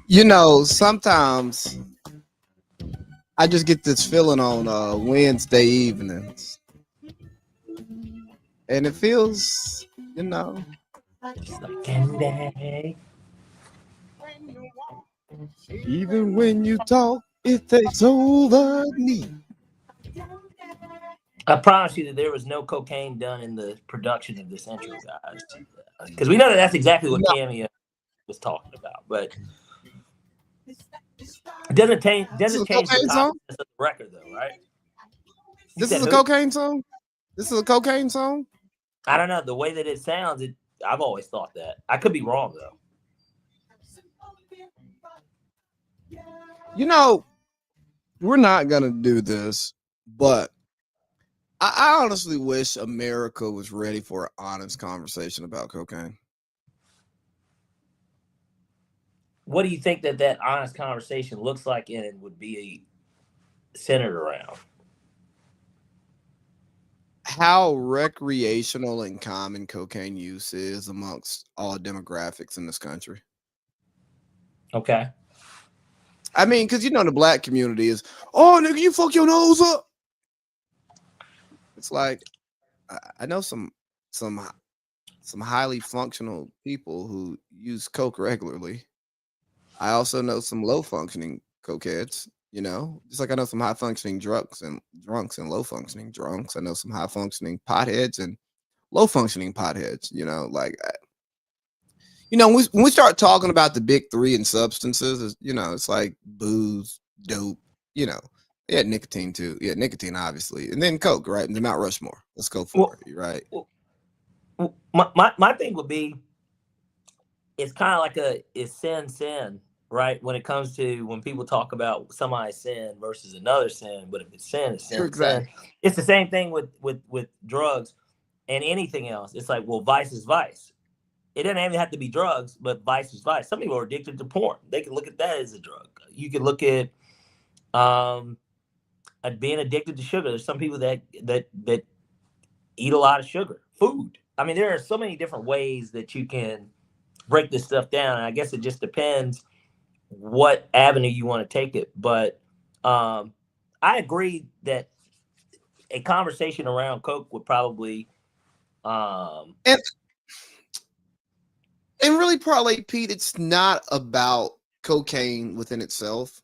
Sometimes I just get this feeling on Wednesday evenings, and it feels, you know, Just like candy. even when you talk, it takes over me. I promise you that there was no cocaine done in the production of this intro, guys, because we know that that's exactly what No, Cameo was talking about. But it doesn't this is a change the cocaine content song. of the record, though, right? You This is said a who? cocaine song. This is a cocaine song. I don't know the way that it sounds. I've always thought that. I could be wrong though. You know, we're not gonna do this, but I honestly wish America was ready for an honest conversation about cocaine. What do you think that honest conversation looks like and would be centered around? How recreational and common cocaine use is amongst all demographics in this country. Okay. I mean, because the black community is, oh nigga, you fuck your nose up. It's like I know some some highly functional people who use coke regularly. I also know some low functioning cokeheads. Just like I know some high functioning drunks and low functioning drunks. I know some high functioning potheads and low functioning potheads. When we start talking about the big three in substances, it's like booze, dope, you know, yeah, nicotine too. Yeah, nicotine, obviously. And then Coke, right? And the Mount Rushmore. Let's go for Well, it, right? my thing would be it's kind of like is sin, right? When it comes to when people talk about somebody's sin versus another sin, but if it's sin, it's sin, sin. Exactly. It's the same thing with drugs and anything else. It's like, well, vice is vice. It doesn't even have to be drugs, but vice is vice. Some people are addicted to porn. They can look at that as a drug. You can look um, at being addicted to sugar. There's some people that eat a lot of sugar, food. I mean, there are so many different ways that you can break this stuff down. And I guess it just depends what avenue you want to take it. But I agree that a conversation around Coke would probably And and really, probably, Pete, it's not about cocaine within itself.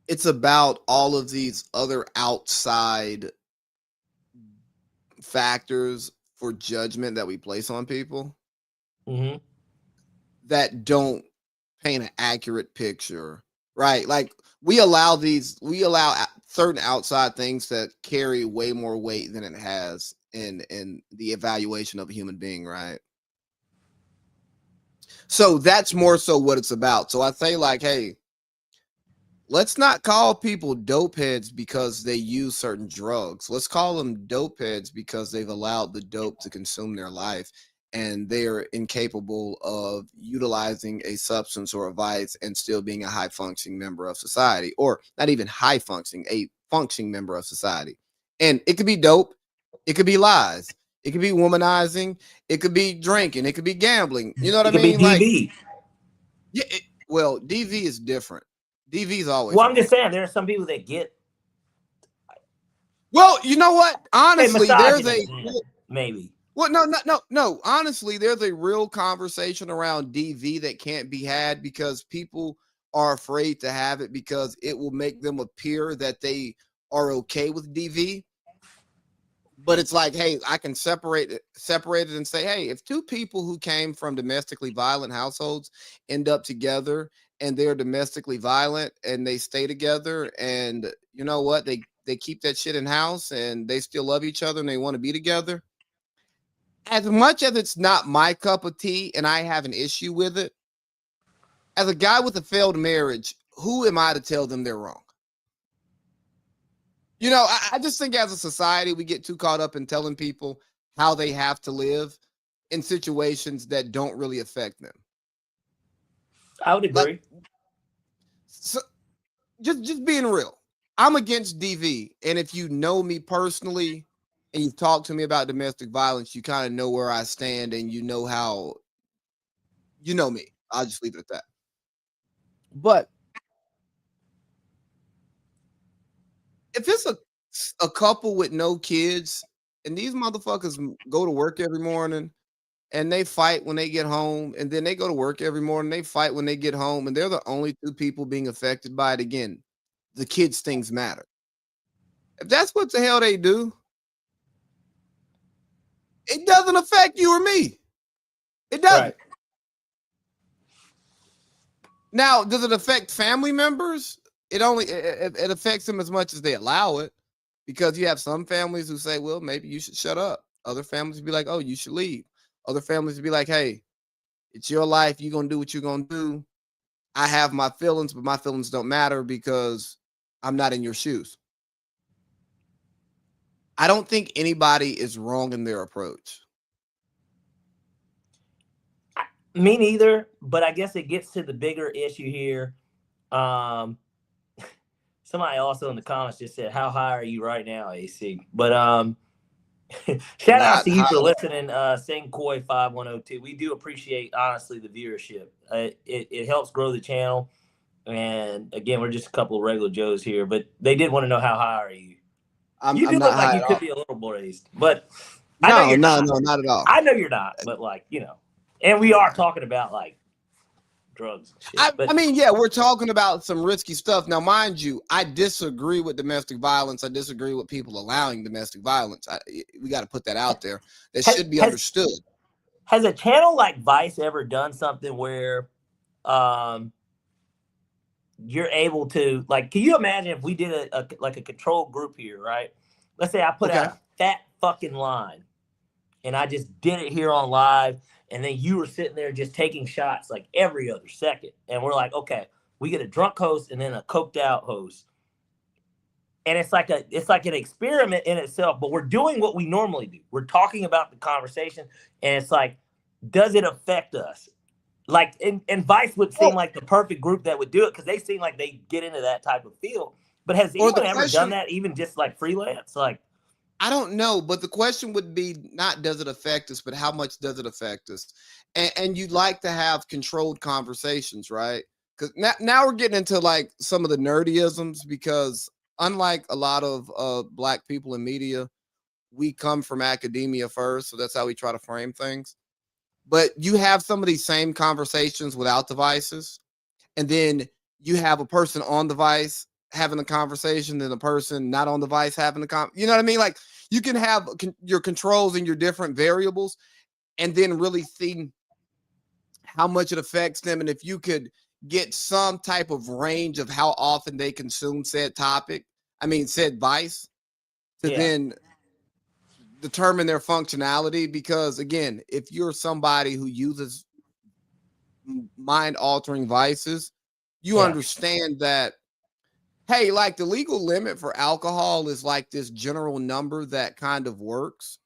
It's about all of these other outside factors for judgment that we place on people mm-hmm. that don't paint an accurate picture, right? Like we allow certain outside things that carry way more weight than it has in the evaluation of a human being, right? So that's more so what it's about. So I say, like, hey, let's not call people dope heads because they use certain drugs. Let's call them dope heads because they've allowed the dope to consume their life and they're incapable of utilizing a substance or a vice and still being a high functioning member of society, or not even high functioning, a functioning member of society. And it could be dope, it could be lies, it could be womanizing, it could be drinking, it could be gambling. You know what It I could be mean? Like, DV. yeah, well, DV is different. DV is always Well, I'm wrong. just saying there are some people that get Well, you know what? Honestly, there's a misogynist, then, maybe. well, no. Honestly, there's a real conversation around DV that can't be had because people are afraid to have it because it will make them appear that they are okay with DV. But it's like, hey, I can separate it and say, hey, if two people who came from domestically violent households end up together and they're domestically violent and they stay together, and you know what, they keep that shit in house and they still love each other and they want to be together. As much as it's not my cup of tea and I have an issue with it, as a guy with a failed marriage, who am I to tell them they're wrong? I just think as a society, we get too caught up in telling people how they have to live in situations that don't really affect them. I would Like, agree. so just being real, I'm against DV. And if you know me personally and you've talked to me about domestic violence, you kind of know where I stand and you know how, you know me. I'll just leave it at that. But if it's a couple with no kids and these motherfuckers go to work every morning and they fight when they get home, and then they go to work every morning, they fight when they get home, and they're the only two people being affected by it, again, the kids' things matter. If that's what the hell they do, it doesn't affect you or me. It doesn't. Right. Now, does it affect family members? It affects them as much as they allow it, because you have some families who say, well, maybe you should shut up. Other families would be like, oh, you should leave. Other families would be like, hey, it's your life. You're going to do what you're going to do. I have my feelings, but my feelings don't matter because I'm not in your shoes. I don't think anybody is wrong in their approach. Me neither, but I guess it gets to the bigger issue here. Somebody also in the comments just said, how high are you right now, AC? But shout out to you for listening, Singkoi 5102. We do appreciate, honestly, the viewership. It helps grow the channel. And again, we're just a couple of regular Joes here, but they did want to know how high are you. You do look like you could be a little blazed, but no, not at all. I know you're not, but like, you know, and we are talking about like drugs. And shit, I mean, yeah, we're talking about some risky stuff. Now, mind you, I disagree with domestic violence. I disagree with people allowing domestic violence. We got to put that out there. That should be understood. Has a channel like Vice ever done something where you're able to, like, can you imagine if we did a control group here, right? Let's say I put out a fat fucking line and I just did it here on live, and then you were sitting there just taking shots like every other second. And we're like, okay, we get a drunk host and then a coked out host. And it's like an experiment in itself, but we're doing what we normally do. We're talking about the conversation, and it's like, does it affect us? Like, and Vice would seem like the perfect group that would do it because they seem like they get into that type of field. But has anyone ever done that, even just like freelance? Like, I don't know, but the question would be not does it affect us, but how much does it affect us? And you'd like to have controlled conversations, right? Because now we're getting into like some of the nerdyisms, because unlike a lot of Black people in media, we come from academia first, so that's how we try to frame things. But you have some of these same conversations without devices, and then you have a person on the device having a conversation, then a person not on the device having a you know what I mean? Like, you can have your controls and your different variables, and then really see how much it affects them. And if you could get some type of range of how often they consume said said Vice, to then determine their functionality. Because again, if you're somebody who uses mind-altering vices, you understand that, hey, like the legal limit for alcohol is like this general number that kind of works.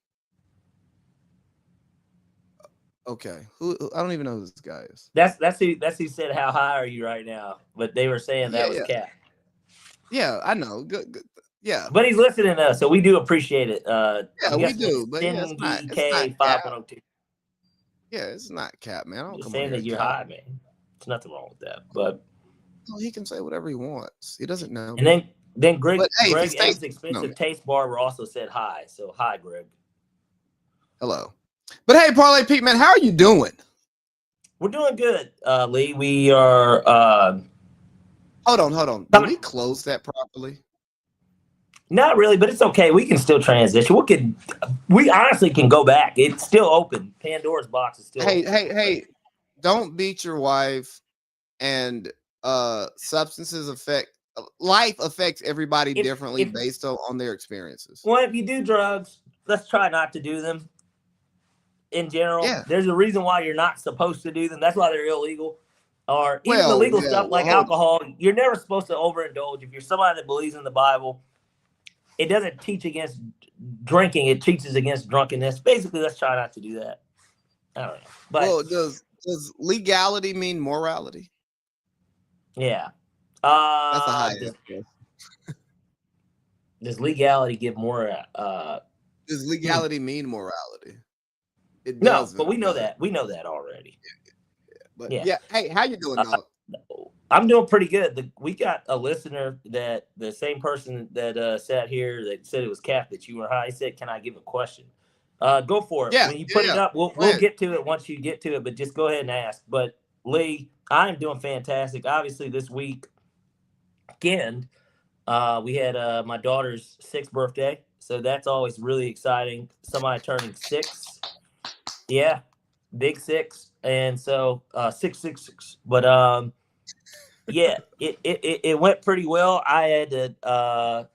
Okay, who I don't even know who this guy is. That's who said how high are you right now? But they were saying that was Cap. Yeah, I know. Good. Yeah, but he's listening to us, so we do appreciate it. Yeah, we do. But it's not Cap. Yeah, it's not Cap, man. I don't come saying that you're high, man. There's nothing wrong with that. But he can say whatever he wants. He doesn't know. And then Greg M's Expensive Taste Barber also said hi. So hi, Greg. Hello. But hey, Parlay Pete, man, how are you doing? We're doing good, Lee. We are. Hold on. Did we close that properly? Not really, but it's okay. We can still transition. We honestly can go back. It's still open. Pandora's box is still open. Hey, don't beat your wife. And substances life affects everybody differently based on their experiences. Well, if you do drugs, let's try not to do them. In general, there's a reason why you're not supposed to do them. That's why they're illegal. Or even the legal stuff like alcohol, you're never supposed to overindulge. If you're somebody that believes in the Bible, it doesn't teach against drinking. It teaches against drunkenness. Basically, let's try not to do that. I don't know. But does legality mean morality? Yeah. That's a high Does legality give more? Does legality mean morality? It doesn't. No, but we know that. We know that already. But hey, how you doing, dog? I'm doing pretty good. We got a listener that the same person that sat here that said it was Cap that you were high. He said, "Can I give a question?" Go for it. Yeah, When you yeah, put it yeah. up, Go we'll ahead. get to it once you get to it. But just go ahead and ask. But Lee, I am doing fantastic. Obviously, this weekend we had my daughter's 6th birthday, so that's always really exciting. Somebody turning 6, yeah, big 6, and so 666. But yeah, it went pretty well. I had to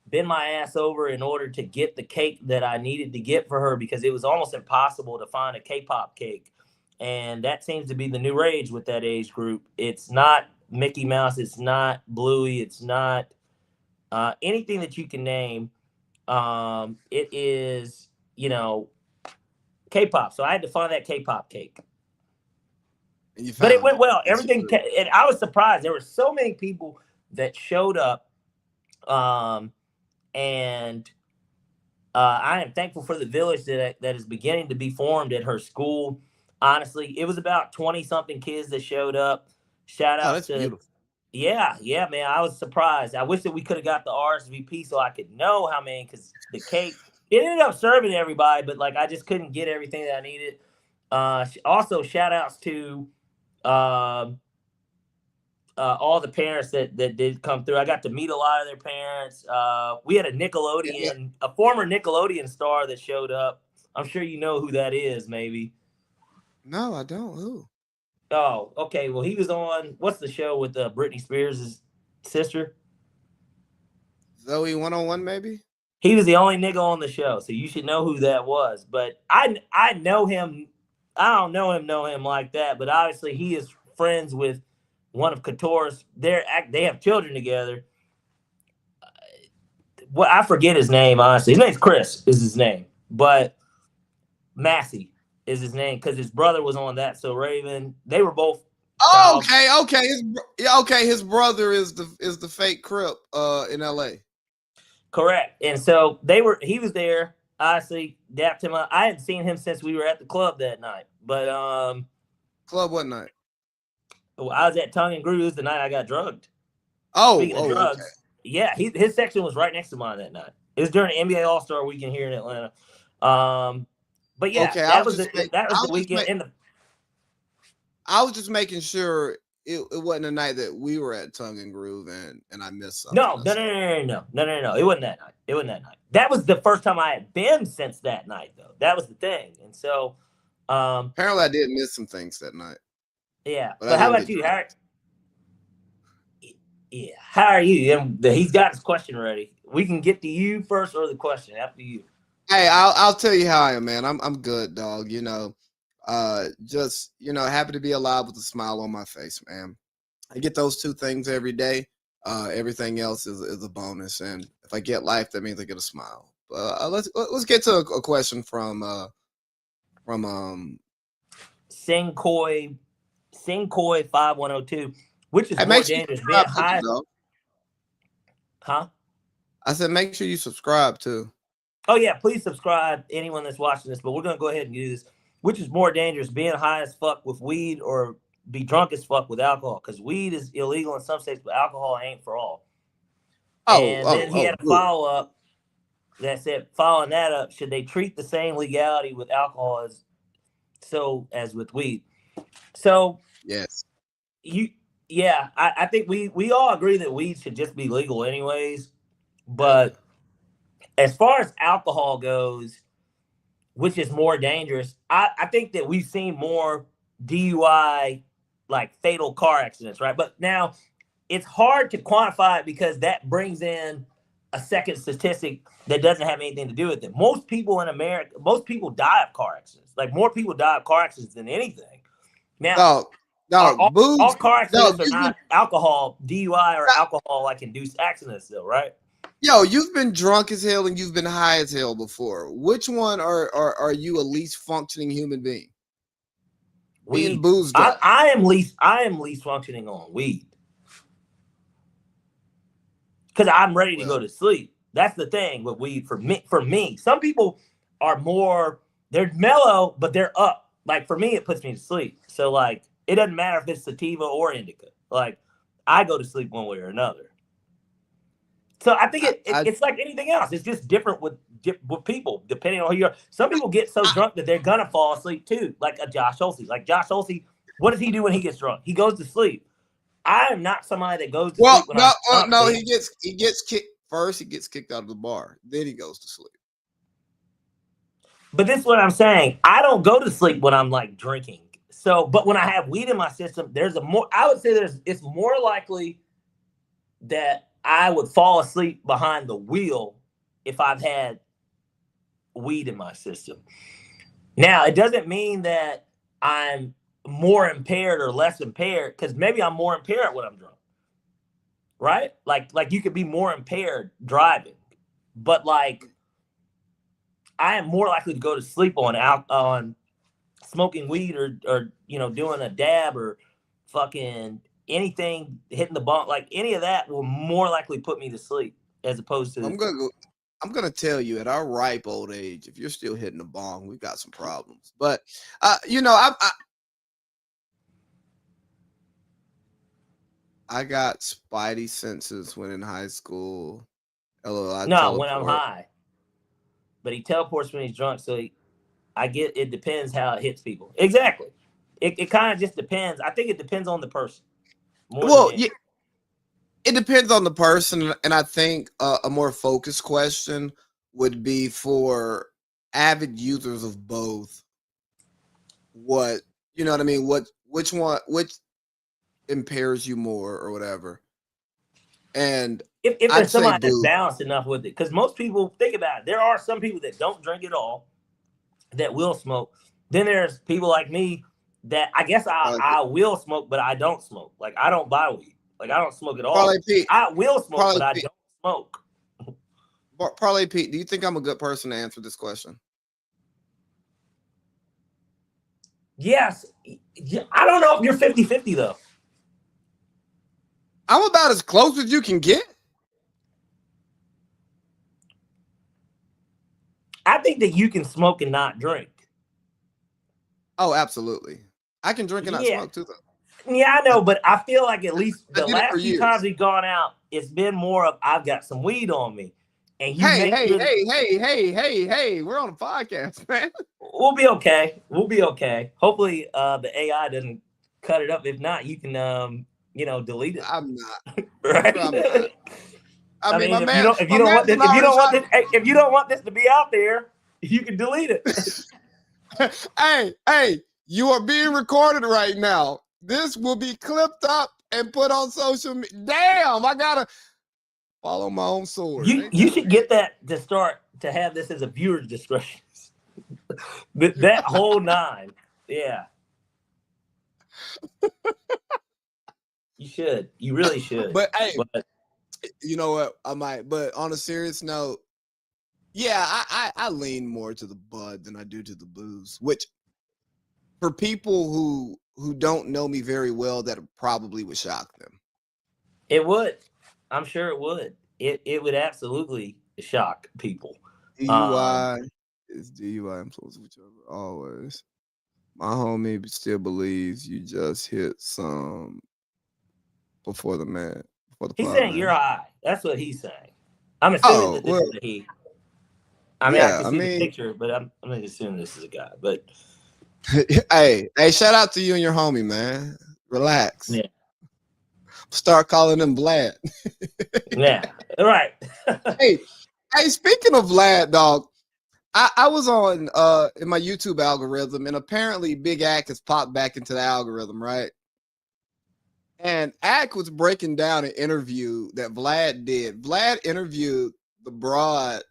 bend my ass over in order to get the cake that I needed to get for her because it was almost impossible to find a K-pop cake, and that seems to be the new rage with that age group. It's not Mickey Mouse, it's not Bluey, it's not anything that you can name. It is, K-pop. So I had to find that K-pop cake. And you But it found went it. well. Yes, you Everything, did. and I was surprised. There were so many people that showed up, um, and I am thankful for the village that is beginning to be formed at her school. Honestly, it was about 20 something kids that showed up. Shout Oh, outs that's to, beautiful. yeah, man. I was surprised. I wish that we could have got the RSVP so I could know how many, because the cake, it ended up serving everybody, but like I just couldn't get everything that I needed. Also, shout outs to um, all the parents that did come through. I got to meet a lot of their parents. We had Yeah. a former Nickelodeon star that showed up. I'm sure you know who that is, maybe. No, I don't. Who? Oh, okay. Well, he was on what's the show with Britney Spears' sister? Zoe 101, maybe? He was the only nigga on the show, so you should know who that was. But I know him. I don't know him like that, but obviously he is friends with one of Couture's. They have children together. Well, I forget his name, honestly. His name's Chris, is his name. But Massey is his name because his brother was on That So Raven. They were both Oh, child. okay, okay. Yeah, okay. His brother is the fake Crip in L.A. Correct. And so he was there. Honestly, dapped him up. I hadn't seen him since we were at the club that night. But Club what night? I was at Tongue and Grooves the night I got drugged. Oh, Speaking of oh, okay. drugs, yeah, his section was right next to mine that night. It was during the NBA All Star weekend here in Atlanta. But yeah, Okay, that was the weekend. I was just making sure it wasn't a night that we were at Tongue and Groove and I missed something. No. It wasn't that night. It wasn't that night. That was the first time I had been since that night, though. That was the thing. And so, Apparently I did miss some things that night. yeah. But I But how didn't about get you, drunk. Harry? Yeah. How are you? And he's got his question ready. We can get to you first or the question after you. Hey, I'll tell you how I am, man. I'm good, dog. Just happy to be alive with a smile on my face, man. I get those two things every day. Everything else is a bonus, and if I get life, that means I get a smile. Let's get to a question from Sing Koi 5102. Which is Hey, more make sure you dangerous, being subscribe to high? me, dog. Huh? I said make sure you subscribe too. Oh yeah, please subscribe. Anyone that's watching this, but we're gonna go ahead and do this. Which is more dangerous, being high as fuck with weed or be drunk as fuck with alcohol? Because weed is illegal in some states, but alcohol ain't for all. Oh, And oh, then he oh, had a good. follow up that said, following that up, should they treat the same legality with alcohol as with weed? So Yes. I think we all agree that weed should just be legal anyways. But as far as alcohol goes, which is more dangerous, I think that we've seen more DUI, like fatal car accidents, right? But now it's hard to quantify it because that brings in a second statistic that doesn't have anything to do with it. Most people in America, most people die of car accidents. Like more people die of car accidents than anything. Now, Booze. all car No, accidents are not alcohol, DUI or alcohol like induced accidents, though, right? yo, you've been drunk as hell and you've been high as hell before. Which one are you a least functioning human being? Being Weed. boozed up. I am least functioning on weed because I'm ready to go to sleep. That's the thing with weed for me. Some people are more, they're mellow, but they're up. Like for me, it puts me to sleep. So like, it doesn't matter if it's sativa or indica. Like I go to sleep one way or another. So I think it's like anything else. It's just different with people, depending on who you are. Some people get so drunk that they're gonna fall asleep too, like a Josh Olsey. Like Josh Olsey, what does he do when he gets drunk? He goes to sleep. I am not somebody that goes to sleep when I'm drunk. No, he gets kicked first. He gets kicked out of the bar, then he goes to sleep. But this is what I'm saying. I don't go to sleep when I'm like drinking. So, but when I have weed in my system, I would say it's more likely that I would fall asleep behind the wheel if I've had weed in my system. Now, it doesn't mean that I'm more impaired or less impaired, because maybe I'm more impaired when I'm drunk, right? Like you could be more impaired driving, but like I am more likely to go to sleep on smoking weed or doing a dab or fucking anything, hitting the bong, like any of that will more likely put me to sleep as opposed to. I'm gonna tell you, at our ripe old age, if you're still hitting the bong, we've got some problems. But I got spidey senses when in high school. When I'm high. But he teleports when he's drunk, so it depends how it hits people. Exactly. It kind of just depends. I think it depends on the person. It depends on the person, and I think a more focused question would be for avid users of both. What you know what I mean? Which impairs you more or whatever? And if there's somebody that's balanced enough with it, because most people think about it, there are some people that don't drink at all that will smoke. Then there's people like me that I guess I will smoke, but I don't smoke. Like I don't buy weed. Like I don't smoke at all. I will smoke, but I don't smoke. Parlay Pete, do you think I'm a good person to answer this question? Yes. I don't know if you're 50-50 though. I'm about as close as you can get. I think that you can smoke and not drink. Oh, absolutely. I can drink and not smoke too, though. Yeah, I know, but I feel like at least the last few times we've gone out, it's been more of I've got some weed on me. And hey, we're on a podcast, man. We'll be okay. Hopefully the AI doesn't cut it up. If not, you can delete it. I'm not. Right? I'm not. I mean, if you don't want this to be out there, you can delete it. Hey, you are being recorded right now. This will be clipped up and put on social media. Damn, I gotta follow my own sword. You should get that to have this as a viewer's discretion. that whole 9. Yeah. You should. You really should. But hey, you know what? I might. But on a serious note, yeah, I lean more to the bud than I do to the booze. Which, for people who don't know me very well, that probably would shock them. It would. I'm sure it would. It would absolutely shock people. DUI is DUI. I'm supposed to whichever always. My homie still believes you just hit some before the man. He's saying you're high. That's what he's saying. I'm assuming that this is a he. I mean, I can see the picture, but I'm assuming this is a guy. But hey, shout out to you and your homie, man. Relax. Yeah. Start calling him Vlad. Yeah, right. hey, speaking of Vlad, dog, I was on in my YouTube algorithm, and apparently Big Ack has popped back into the algorithm, right? And Ack was breaking down an interview that Vlad did. Vlad interviewed the broad.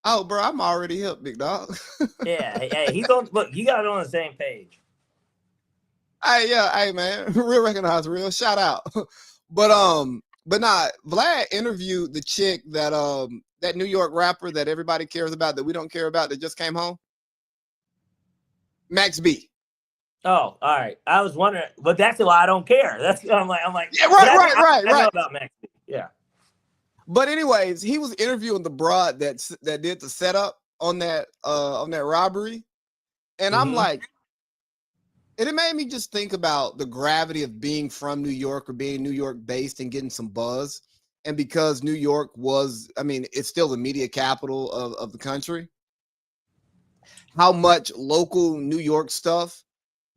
Oh, bro, I'm already hip, big dog. Yeah, hey, he's on. Look, you got it on the same page. Hey, man, real recognize real. Shout out. But nah, Vlad interviewed the chick that New York rapper that everybody cares about that we don't care about that just came home. Max B. Oh, all right. I was wondering, but that's why I don't care. That's I'm like. Yeah, right. I know about Max B. Yeah. But anyways, he was interviewing the broad that did the setup on that robbery, and I'm like, And it made me just think about the gravity of being from New York or being New York based and getting some buzz. And because New York was, I mean, it's still the media capital of the country, how much local New York stuff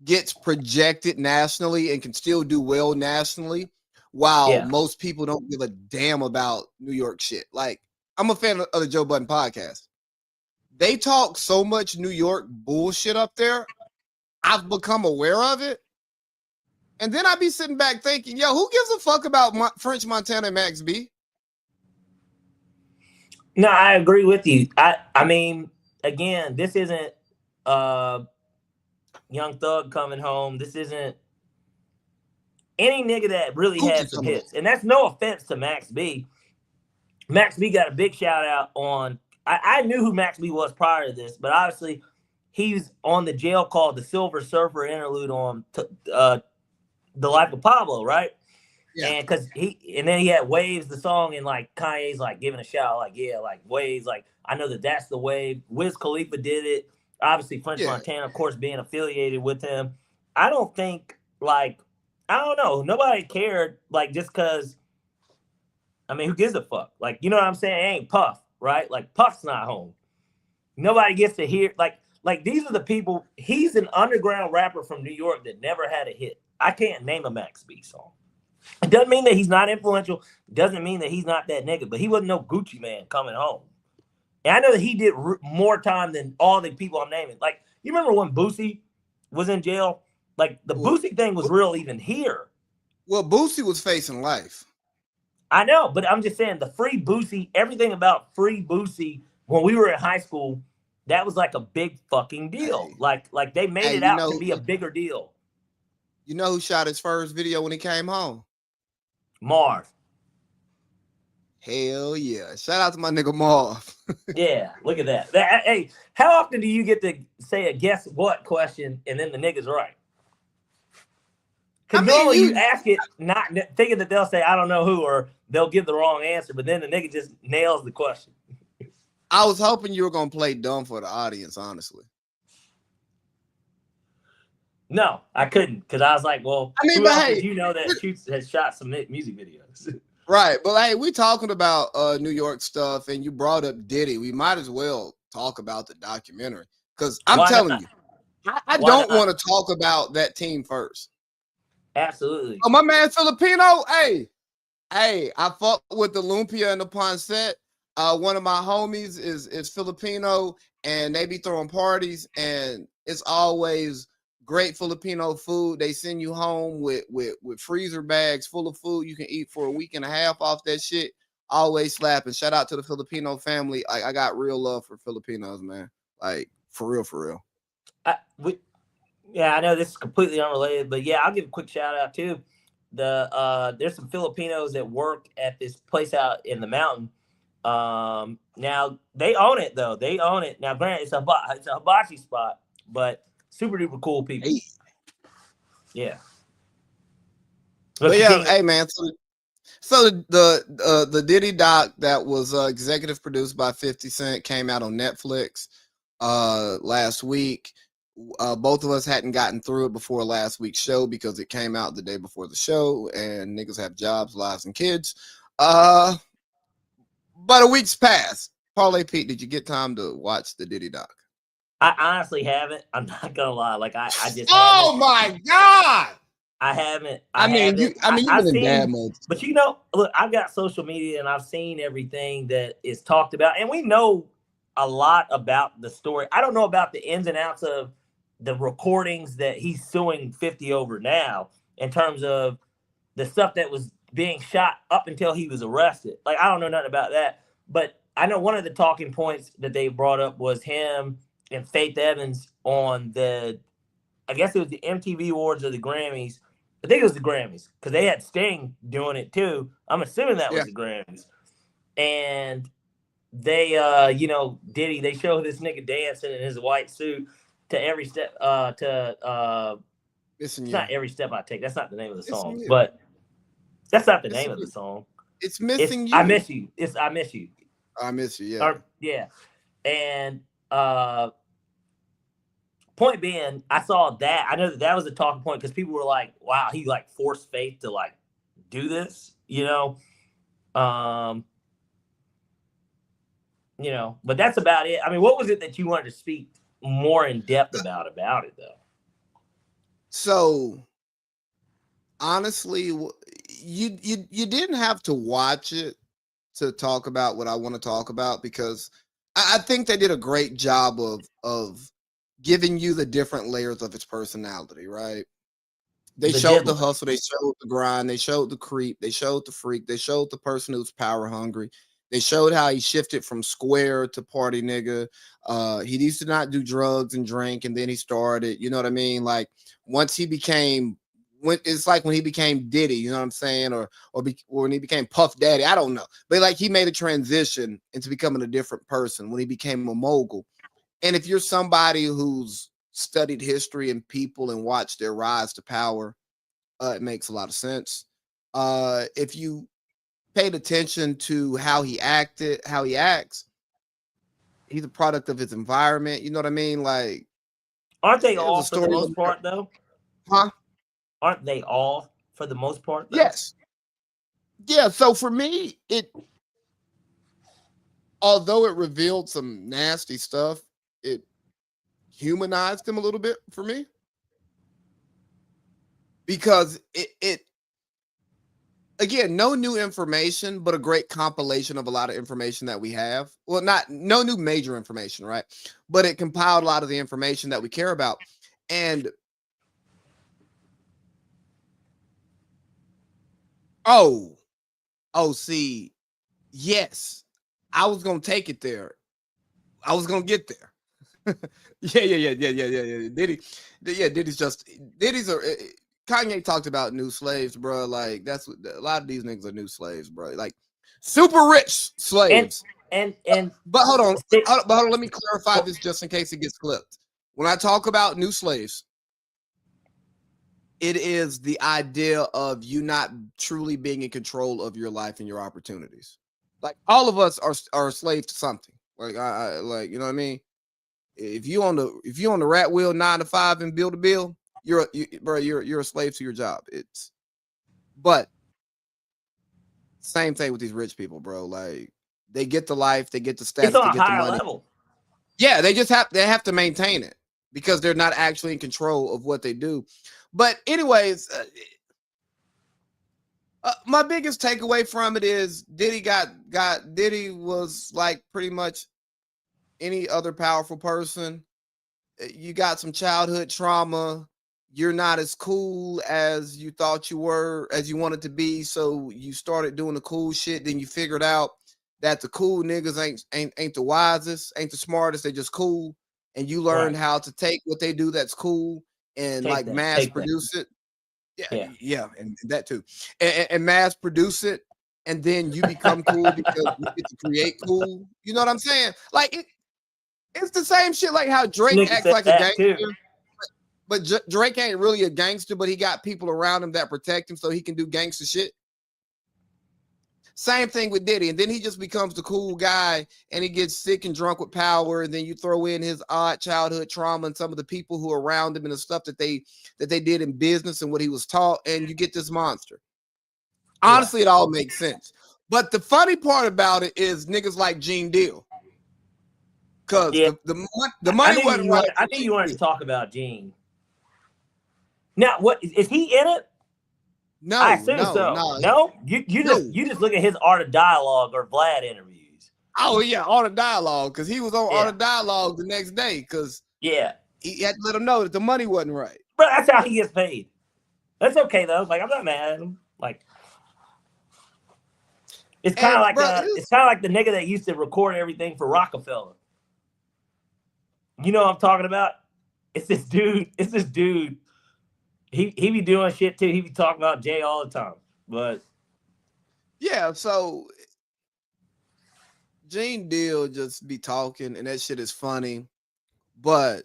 gets projected nationally and can still do well nationally, while Yeah. most people don't give a damn about New York shit. Like, I'm a fan of the Joe Budden podcast. They talk so much New York bullshit up there. I've become aware of it. And then I'd be sitting back thinking, yo, who gives a fuck about French Montana and Max B? No, I agree with you. I mean, again, this isn't Young Thug coming home. This isn't any nigga that really Gucci had some coming hits. And that's no offense to Max B. Max B got a big shout out on. I knew who Max B was prior to this, but obviously he's on the jail called the Silver Surfer interlude on The Life of Pablo, right? Yeah. And because and then he had Waves, the song, and like Kanye's like giving a shout, like, yeah, like Waves, like I know that's the wave. Wiz Khalifa did it. Obviously, French Montana, of course, being affiliated with him. I don't think, like, I don't know. Nobody cared, like, just because, I mean, who gives a fuck? Like, you know what I'm saying? It ain't Puff, right? Like, Puff's not home. Nobody gets to hear, like these are the people. He's an underground rapper from New York that never had a hit. I can't name a Max B song. It doesn't mean that he's not influential. It doesn't mean that he's not that nigga, but he wasn't no Gucci Man coming home. And I know that he did more time than all the people I'm naming. Like, you remember when Boosie was in jail? Like, the Boosie thing was real even here. Well, Boosie was facing life. I know, but I'm just saying the free Boosie, everything about free Boosie when we were in high school, that was like a big fucking deal. Hey. Like they made it out to be a bigger deal. You know who shot his first video when he came home? Marv. Hell yeah. Shout out to my nigga Marv. Yeah, look at that. Hey, how often do you get to say a guess what question and then the nigga's right? Because normally you ask it not thinking that they'll say, I don't know who, or they'll give the wrong answer, but then the nigga just nails the question. I was hoping you were going to play dumb for the audience, honestly. No, I couldn't, because I was like, well, I mean, who else did you know that has shot some music videos? Right, but hey, we're talking about New York stuff, and you brought up Diddy. We might as well talk about the documentary, because I'm telling you, I don't want to talk about that team first. Absolutely. Oh, my man Filipino, hey, I fuck with the Lumpia and the Pancet. One of my homies is Filipino, and they be throwing parties, and it's always great Filipino food. They send you home with freezer bags full of food you can eat for a week and a half off that shit. Always slapping. Shout out to the Filipino family. I got real love for Filipinos, man. Like, for real. Yeah, I know this is completely unrelated, but yeah, I'll give a quick shout out too. There's some Filipinos that work at this place out in the mountain. Now they own it though. They own it. Now, granted, it's a hibachi spot, but super duper cool people. Hey. Yeah. But yeah, hey man. So the Diddy doc that was executive produced by 50 Cent came out on Netflix last week. Both of us hadn't gotten through it before last week's show because it came out the day before the show, and niggas have jobs, lives, and kids. But a week's passed. Parlay Pete, did you get time to watch the Diddy doc? I honestly haven't. I'm not gonna lie. Like I just. Oh my god! I haven't. You've been in bad mode. But you know, look, I've got social media and I've seen everything that is talked about, and we know a lot about the story. I don't know about the ins and outs of the recordings that he's suing 50 over now, in terms of the stuff that was being shot up until he was arrested. Like, I don't know nothing about that, but I know one of the talking points that they brought up was him and Faith Evans on I guess it was the MTV Awards or the Grammys. I think it was the Grammys, because they had Sting doing it too. I'm assuming that was the Grammys. And they, Diddy, they show this nigga dancing in his white suit to every step, it's not Every Step I Take. That's not the name of the song, but that's not the name of the song. It's Missing You. I Miss You. It's I Miss You. I Miss You, yeah. Yeah. And point being, I saw that. I know that was a talking point because people were like, "Wow, he like forced Faith to like do this," you know. Um, you know, but that's about it. I mean, what was it that you wanted to speak more in depth about it though? So honestly, you didn't have to watch it to talk about what I want to talk about, because I think they did a great job of giving you the different layers of his personality, right? They showed the hustle, they showed the grind, they showed the creep, they showed the freak, they showed the person who's power hungry. They showed how he shifted from square to party nigga. He used to not do drugs and drink, and then he started. You know what I mean? Like once he became, when it's like when he became Diddy. You know what I'm saying? Or when he became Puff Daddy. I don't know, but like he made a transition into becoming a different person when he became a mogul. And if you're somebody who's studied history and people and watched their rise to power, it makes a lot of sense. If you paid attention to how he acted, how he acts, he's a product of his environment. You know what I mean? Like, aren't they all for the most part though? Huh? Aren't they all for the most part though? Yes. Yeah. So for me, although it revealed some nasty stuff, it humanized him a little bit for me, because it again, no new information, but a great compilation of a lot of information that we have. Well, no new major information, right? But it compiled a lot of the information that we care about. And see, yes, I was gonna take it there. I was gonna get there. yeah. Diddy's Kanye talked about new slaves, bro. Like that's what a lot of these niggas are new slaves, bro. Like super rich slaves. But hold on, let me clarify this just in case it gets clipped. When I talk about new slaves, it is the idea of you not truly being in control of your life and your opportunities. Like all of us are slaves to something. Like I like, you know what I mean? If you on the rat wheel 9 to 5 and build a bill, you're a slave to your job. But same thing with these rich people, bro. Like they get the life, they get the status, they get the money. Level. Yeah, they have to maintain it because they're not actually in control of what they do. But anyways, my biggest takeaway from it is Diddy was like pretty much any other powerful person. You got some childhood trauma. You're not as cool as you thought you were, as you wanted to be. So you started doing the cool shit. Then you figured out that the cool niggas ain't the wisest, ain't the smartest. They just cool. And you learned how to take what they do that's cool and mass produce it. Yeah, and that too, and mass produce it, and then you become cool because you get to create cool. You know what I'm saying? Like it's the same shit like how Drake acts like a gangster, but Drake ain't really a gangster, but he got people around him that protect him so he can do gangster shit. Same thing with Diddy, and then he just becomes the cool guy, and he gets sick and drunk with power, and then you throw in his odd childhood trauma and some of the people who are around him and the stuff that they did in business and what he was taught, and you get this monster. Honestly, it all makes sense. But the funny part about it is niggas like Gene Deal. Because the money wasn't right. I think you wanted to talk about Gene. Now, what is he in it? No, I assume so. No, you just look at his Art of Dialogue or Vlad interviews. Oh yeah, Art of Dialogue, because he was on Art of Dialogue the next day, because he had to let him know that the money wasn't right. But that's how he gets paid. That's okay though. Like I'm not mad at him. Like it's kind of like it's kind of like the nigga that used to record everything for Rockefeller. You know what I'm talking about? It's this dude. He be doing shit too. He be talking about Jay all the time. But yeah, so Gene Deal just be talking, and that shit is funny. But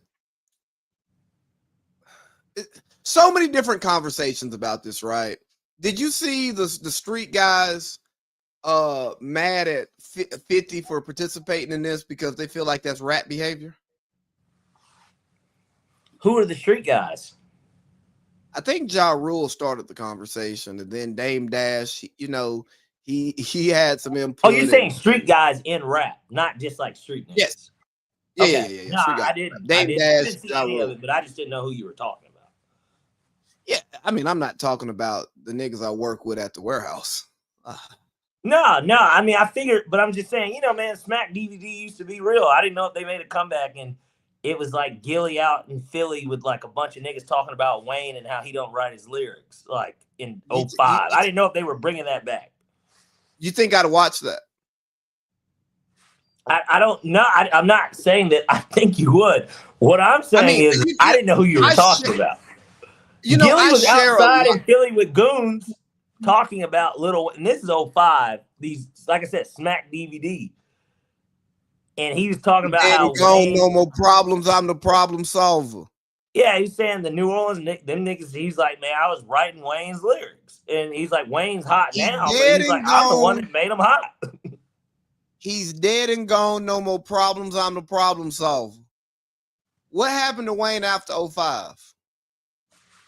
so many different conversations about this, right? Did you see the street guys mad at 50 for participating in this because they feel like that's rat behavior? Who are the street guys? I think Ja Rule started the conversation, and then Dame Dash. He had some input. Oh, you're saying street guys in rap, not just like street niggas. Yes. Yeah, Okay. yeah. No, I didn't. Dame I Dash, didn't see Ja any of Rule. it, but I just didn't know who you were talking about. Yeah, I mean, I'm not talking about the niggas I work with at the warehouse. No. I mean, I figured, but I'm just saying, man, Smack DVD used to be real. I didn't know if they made a comeback, and it was like Gilly out in Philly with like a bunch of niggas talking about Wayne and how he don't write his lyrics, like in 05. I didn't know if they were bringing that back. You think I'd watch that? I don't know. I'm not saying that I think you would. What I'm saying is I didn't know who you were talking about. Gilly was outside in Philly with goons talking about Little, and this is 05. These, like I said, Smack DVD. And he was talking about how Wayne, no more problems. I'm the problem solver. Yeah, he's saying the New Orleans, them niggas, he's like, man, I was writing Wayne's lyrics. And he's like, Wayne's hot now. But he's like, I'm the one that made him hot. He's dead and gone. No more problems. I'm the problem solver. What happened to Wayne after 05?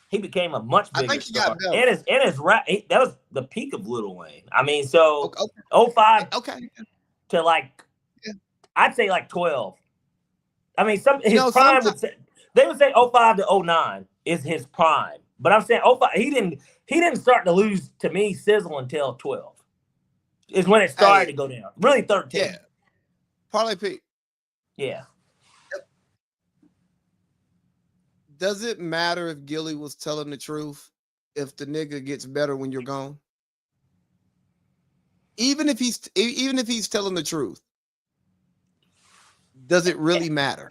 He became a much bigger I think he star. got better. And his rap, that was the peak of Lil Wayne. I mean, so 05 to like, I'd say like 12. I mean, his prime would say, they would say 05 to 09 is his prime. But I'm saying 05, he didn't start to lose, to me, sizzle until 12. Is when it started to go down. Really 13. Yeah. Parlay P. Yeah. Does it matter if Gilly was telling the truth if the nigga gets better when you're gone? Even if he's telling the truth, does it really matter?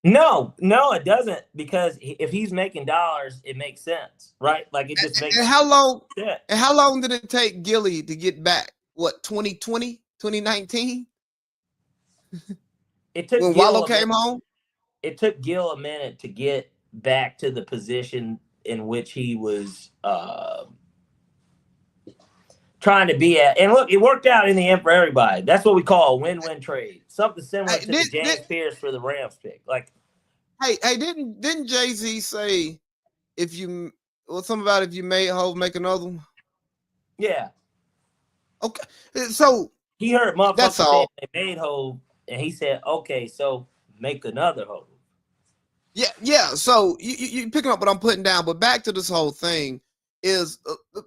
No, it doesn't, because if he's making dollars, it makes sense, right? Like it just makes sense. And how long did it take Gilly to get back? What, 2020, 2019? It took when Wallow came home? It took Gil a minute to get back to the position in which he was trying to be at. And look, it worked out in the end for everybody. That's what we call a win-win trade. Something similar to the James Pierce for the Rams pick. Like, hey, didn't Jay-Z say if you made Hov make another one? Yeah. Okay. So he heard motherfuckers say they made Hov, and he said, okay, so make another Hov. Yeah. So you picking up what I'm putting down, but back to this whole thing is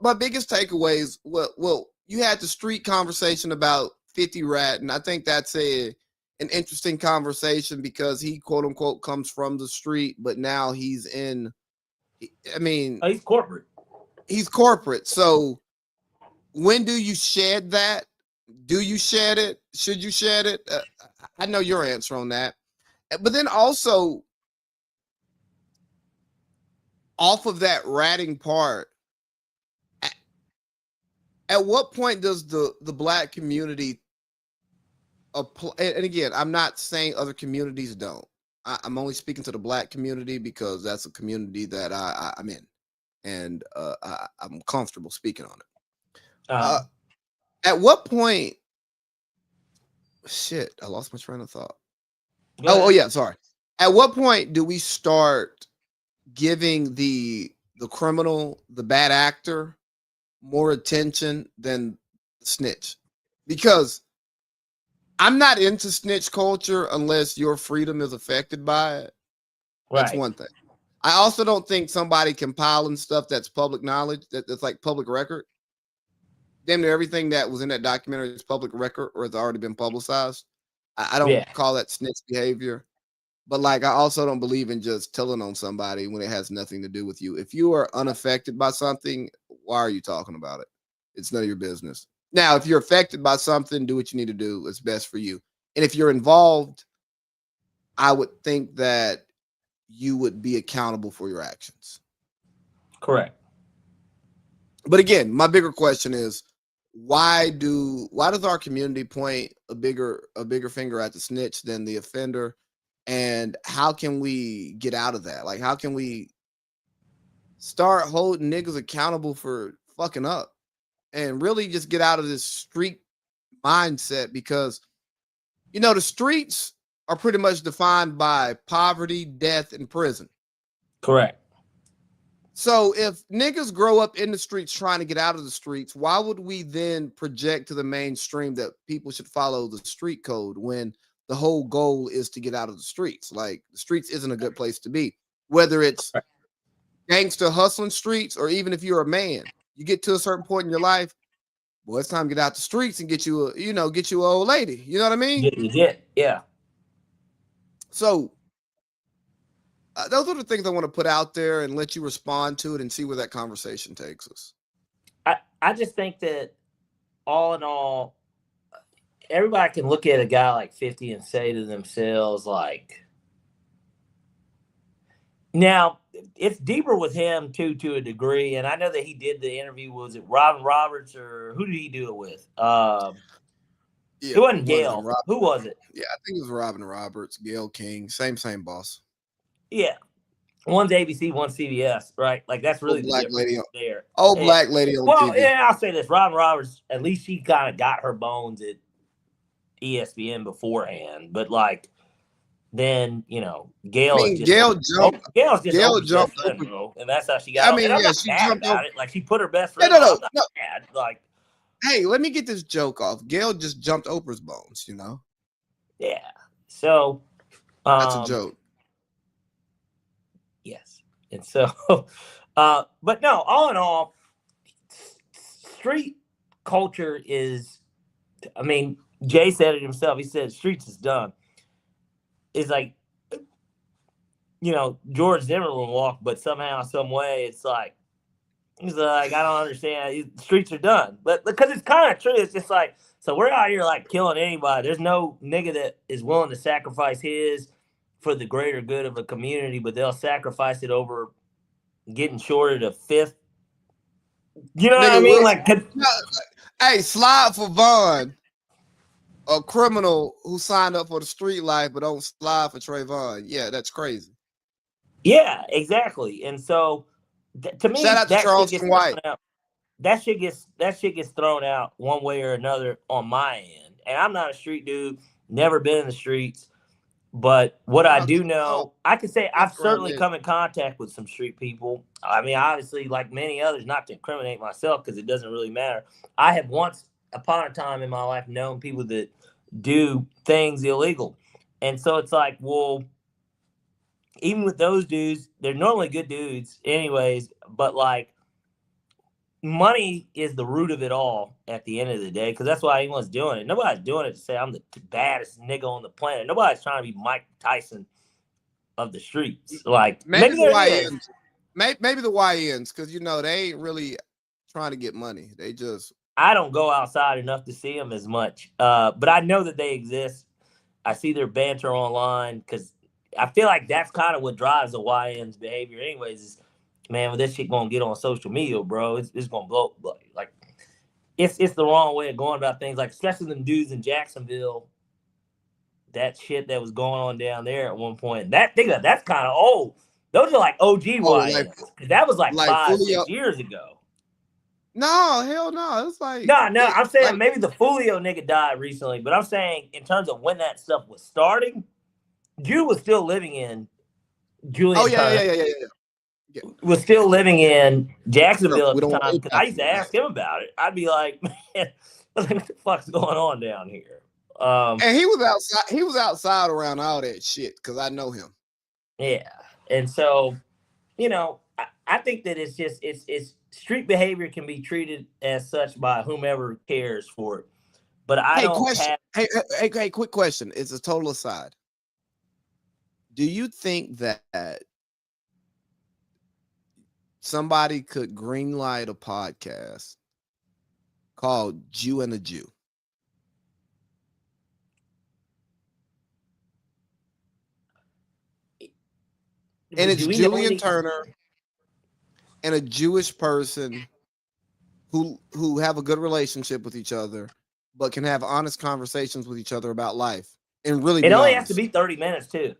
my biggest takeaways. Well, you had the street conversation about 50 Rat, and I think that's an interesting conversation because he quote unquote comes from the street, but now he's in. I mean, he's corporate. He's corporate. So when do you shed that? Do you shed it? Should you shed it? I know your answer on that, but then also off of that ratting part, at what point does the black community apply? And again, I'm not saying other communities don't. I'm only speaking to the black community because that's a community that I'm in, and I'm comfortable speaking on it. At what point? Shit, I lost my train of thought. Oh yeah, sorry. At what point do we start giving the criminal, the bad actor, more attention than the snitch? Because I'm not into snitch culture unless your freedom is affected by it. That's one thing. I also don't think somebody compiling stuff that's public knowledge, that's like public record. Damn near everything that was in that documentary is public record or has already been publicized. I don't call that snitch behavior. But like, I also don't believe in just telling on somebody when it has nothing to do with you. If you are unaffected by something, why are you talking about it? It's none of your business. Now, if you're affected by something, do what you need to do. It's best for you. And if you're involved, I would think that you would be accountable for your actions. Correct. But again, my bigger question is, why does our community point a bigger finger at the snitch than the offender? And how can we get out of that? Like, how can we start holding niggas accountable for fucking up and really just get out of this street mindset? Because, the streets are pretty much defined by poverty, death, and prison. Correct. So if niggas grow up in the streets trying to get out of the streets, why would we then project to the mainstream that people should follow the street code when the whole goal is to get out of the streets? Like the streets isn't a good place to be, whether it's gangster hustling streets or even if you're a man, you get to a certain point in your life, well, it's time to get out the streets and get you a, get you an old lady. You know what I mean? Yeah. So those are the things I want to put out there and let you respond to it and see where that conversation takes us. I just think that all in all, everybody can look at a guy like 50 and say to themselves, like, now it's deeper with him too, to a degree. And I know that he did the interview. Was it Robin Roberts or who did he do it with? It wasn't Gail. Who was it? Yeah, I think it was Robin Roberts, Gail King, same boss. Yeah. One's ABC, one's CBS, right? Like that's really black lady there. Black lady on TV. Yeah, I'll say this. Robin Roberts, at least she kind of got her bones at ESPN beforehand. But like then, Gail Gail's jumped over, and that's how she got she jumped over it. Like she put her best friend no. Mad. Like, hey, let me get this joke off. Gail just jumped Oprah's bones, Yeah. So that's a joke. Yes. And so but no, all in all, street culture is, Jay said it himself. He said streets is done. It's like, George Zimmerman walked, but somehow, some way, he's like, I don't understand. The streets are done. But because it's kind of true. It's just like, so we're out here like killing anybody. There's no nigga that is willing to sacrifice his for the greater good of a community, but they'll sacrifice it over getting shorted a fifth. You know what I mean? Hey, slide for Vaughn, a criminal who signed up for the street life but don't slide for Trayvon. Yeah, that's crazy. Yeah, exactly. And so, to me, shout out to Charleston White. That shit gets thrown out one way or another on my end. And I'm not a street dude, never been in the streets. But what I do know, I can say I've certainly come in contact with some street people. Obviously, like many others, not to incriminate myself because it doesn't really matter. I have once upon a time in my life known people that do things illegal. And so it's like, well, even with those dudes, they're normally good dudes anyways, but like money is the root of it all at the end of the day, because that's why anyone's doing it. Nobody's doing it to say I'm the baddest nigga on the planet. Nobody's trying to be Mike Tyson of the streets. Like maybe the YNs, because they ain't really trying to get money. They just, I don't go outside enough to see them as much, but I know that they exist. I see their banter online because I feel like that's kind of what drives the YN's behavior anyways. Is, man, when this shit gonna get on social media, bro, it's gonna blow. Like, it's the wrong way of going about things. Like, especially them dudes in Jacksonville, that shit that was going on down there at one point. That's kind of old. Those are like OG YNs. That was like 5-6 years ago. No, hell no. It's like no. I'm saying maybe the Fulio nigga died recently, but I'm saying in terms of when that stuff was starting, Jew was still living in Julian. Oh yeah. Was still living in Jacksonville at the time, because I used to ask him about it. I'd be like, man, what the fuck's going on down here? And he was outside. He was outside around all that shit because I know him. Yeah, and so, I think that it's just it's street behavior can be treated as such by whomever cares for it. But I don't have. Hey, quick question. It's a total aside. Do you think that somebody could greenlight a podcast called Jew and a Jew? And it's Julian Turner and a Jewish person who have a good relationship with each other, but can have honest conversations with each other about life. And really, it only has to be 30 minutes too.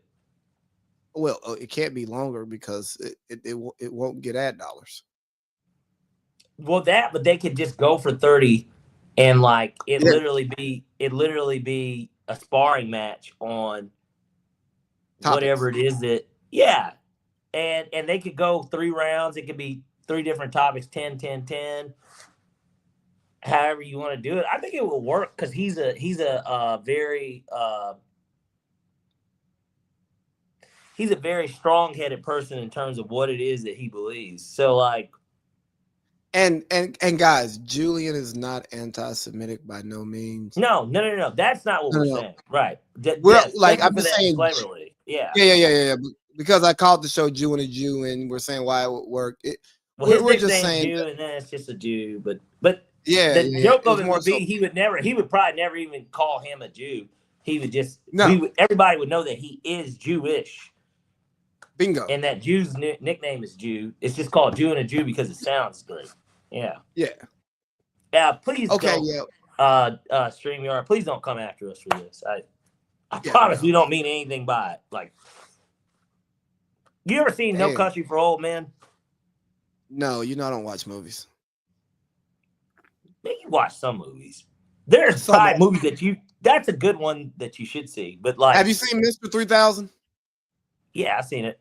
Well, it can't be longer because it won't get ad dollars. Well, but they could just go for 30, and like it literally be a sparring match on topics. Whatever it is that. Yeah, and they could go 3 rounds. It could be 3 different topics, 10, 10, 10. However you want to do it. I think it will work because he's a very he's a very strong-headed person in terms of what it is that he believes. So like, and guys, Julian is not anti-Semitic by no means. no. That's not what we're No. saying. Right. We're Yes, like, thank you I'm for just that saying, disclaimer, Lee. Yeah. yeah. Because I called the show Jew and a Jew, and we're saying why it would work. Well, his We're just nickname's saying Jew, that, and then it's just a Jew. But yeah, the joke it of was it more would so. be he would probably never even call him a Jew. He would just No. everybody would know that he is Jewish. Bingo. And that Jew's nickname is Jew. It's just called Jew and a Jew because it sounds great. Yeah. Yeah. Please Okay. don't. Yeah. StreamYard, please don't come after us for this. I Yeah, promise no. we don't mean anything by it. Like, you ever seen No Damn. Country for Old Men? No, I don't watch movies. Maybe you watch some movies. There's 5 movies that's a good one that you should see. But like, have you seen Mr. 3000? Yeah, I've seen it.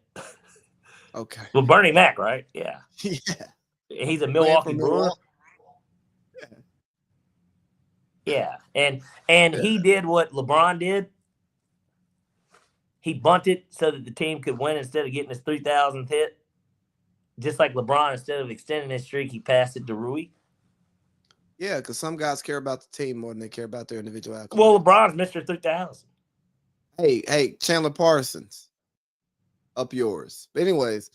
Okay. Well, Bernie Mac, right? Yeah. Yeah. He's a Milwaukee Brewer. Yeah. And he did what LeBron did. He bunted so that the team could win instead of getting his 3,000th hit. Just like LeBron, instead of extending his streak, he passed it to Rui. Yeah, because some guys care about the team more than they care about their individual accolades. Well, LeBron's Mr. 3000. Hey, Chandler Parsons, up yours. But anyways,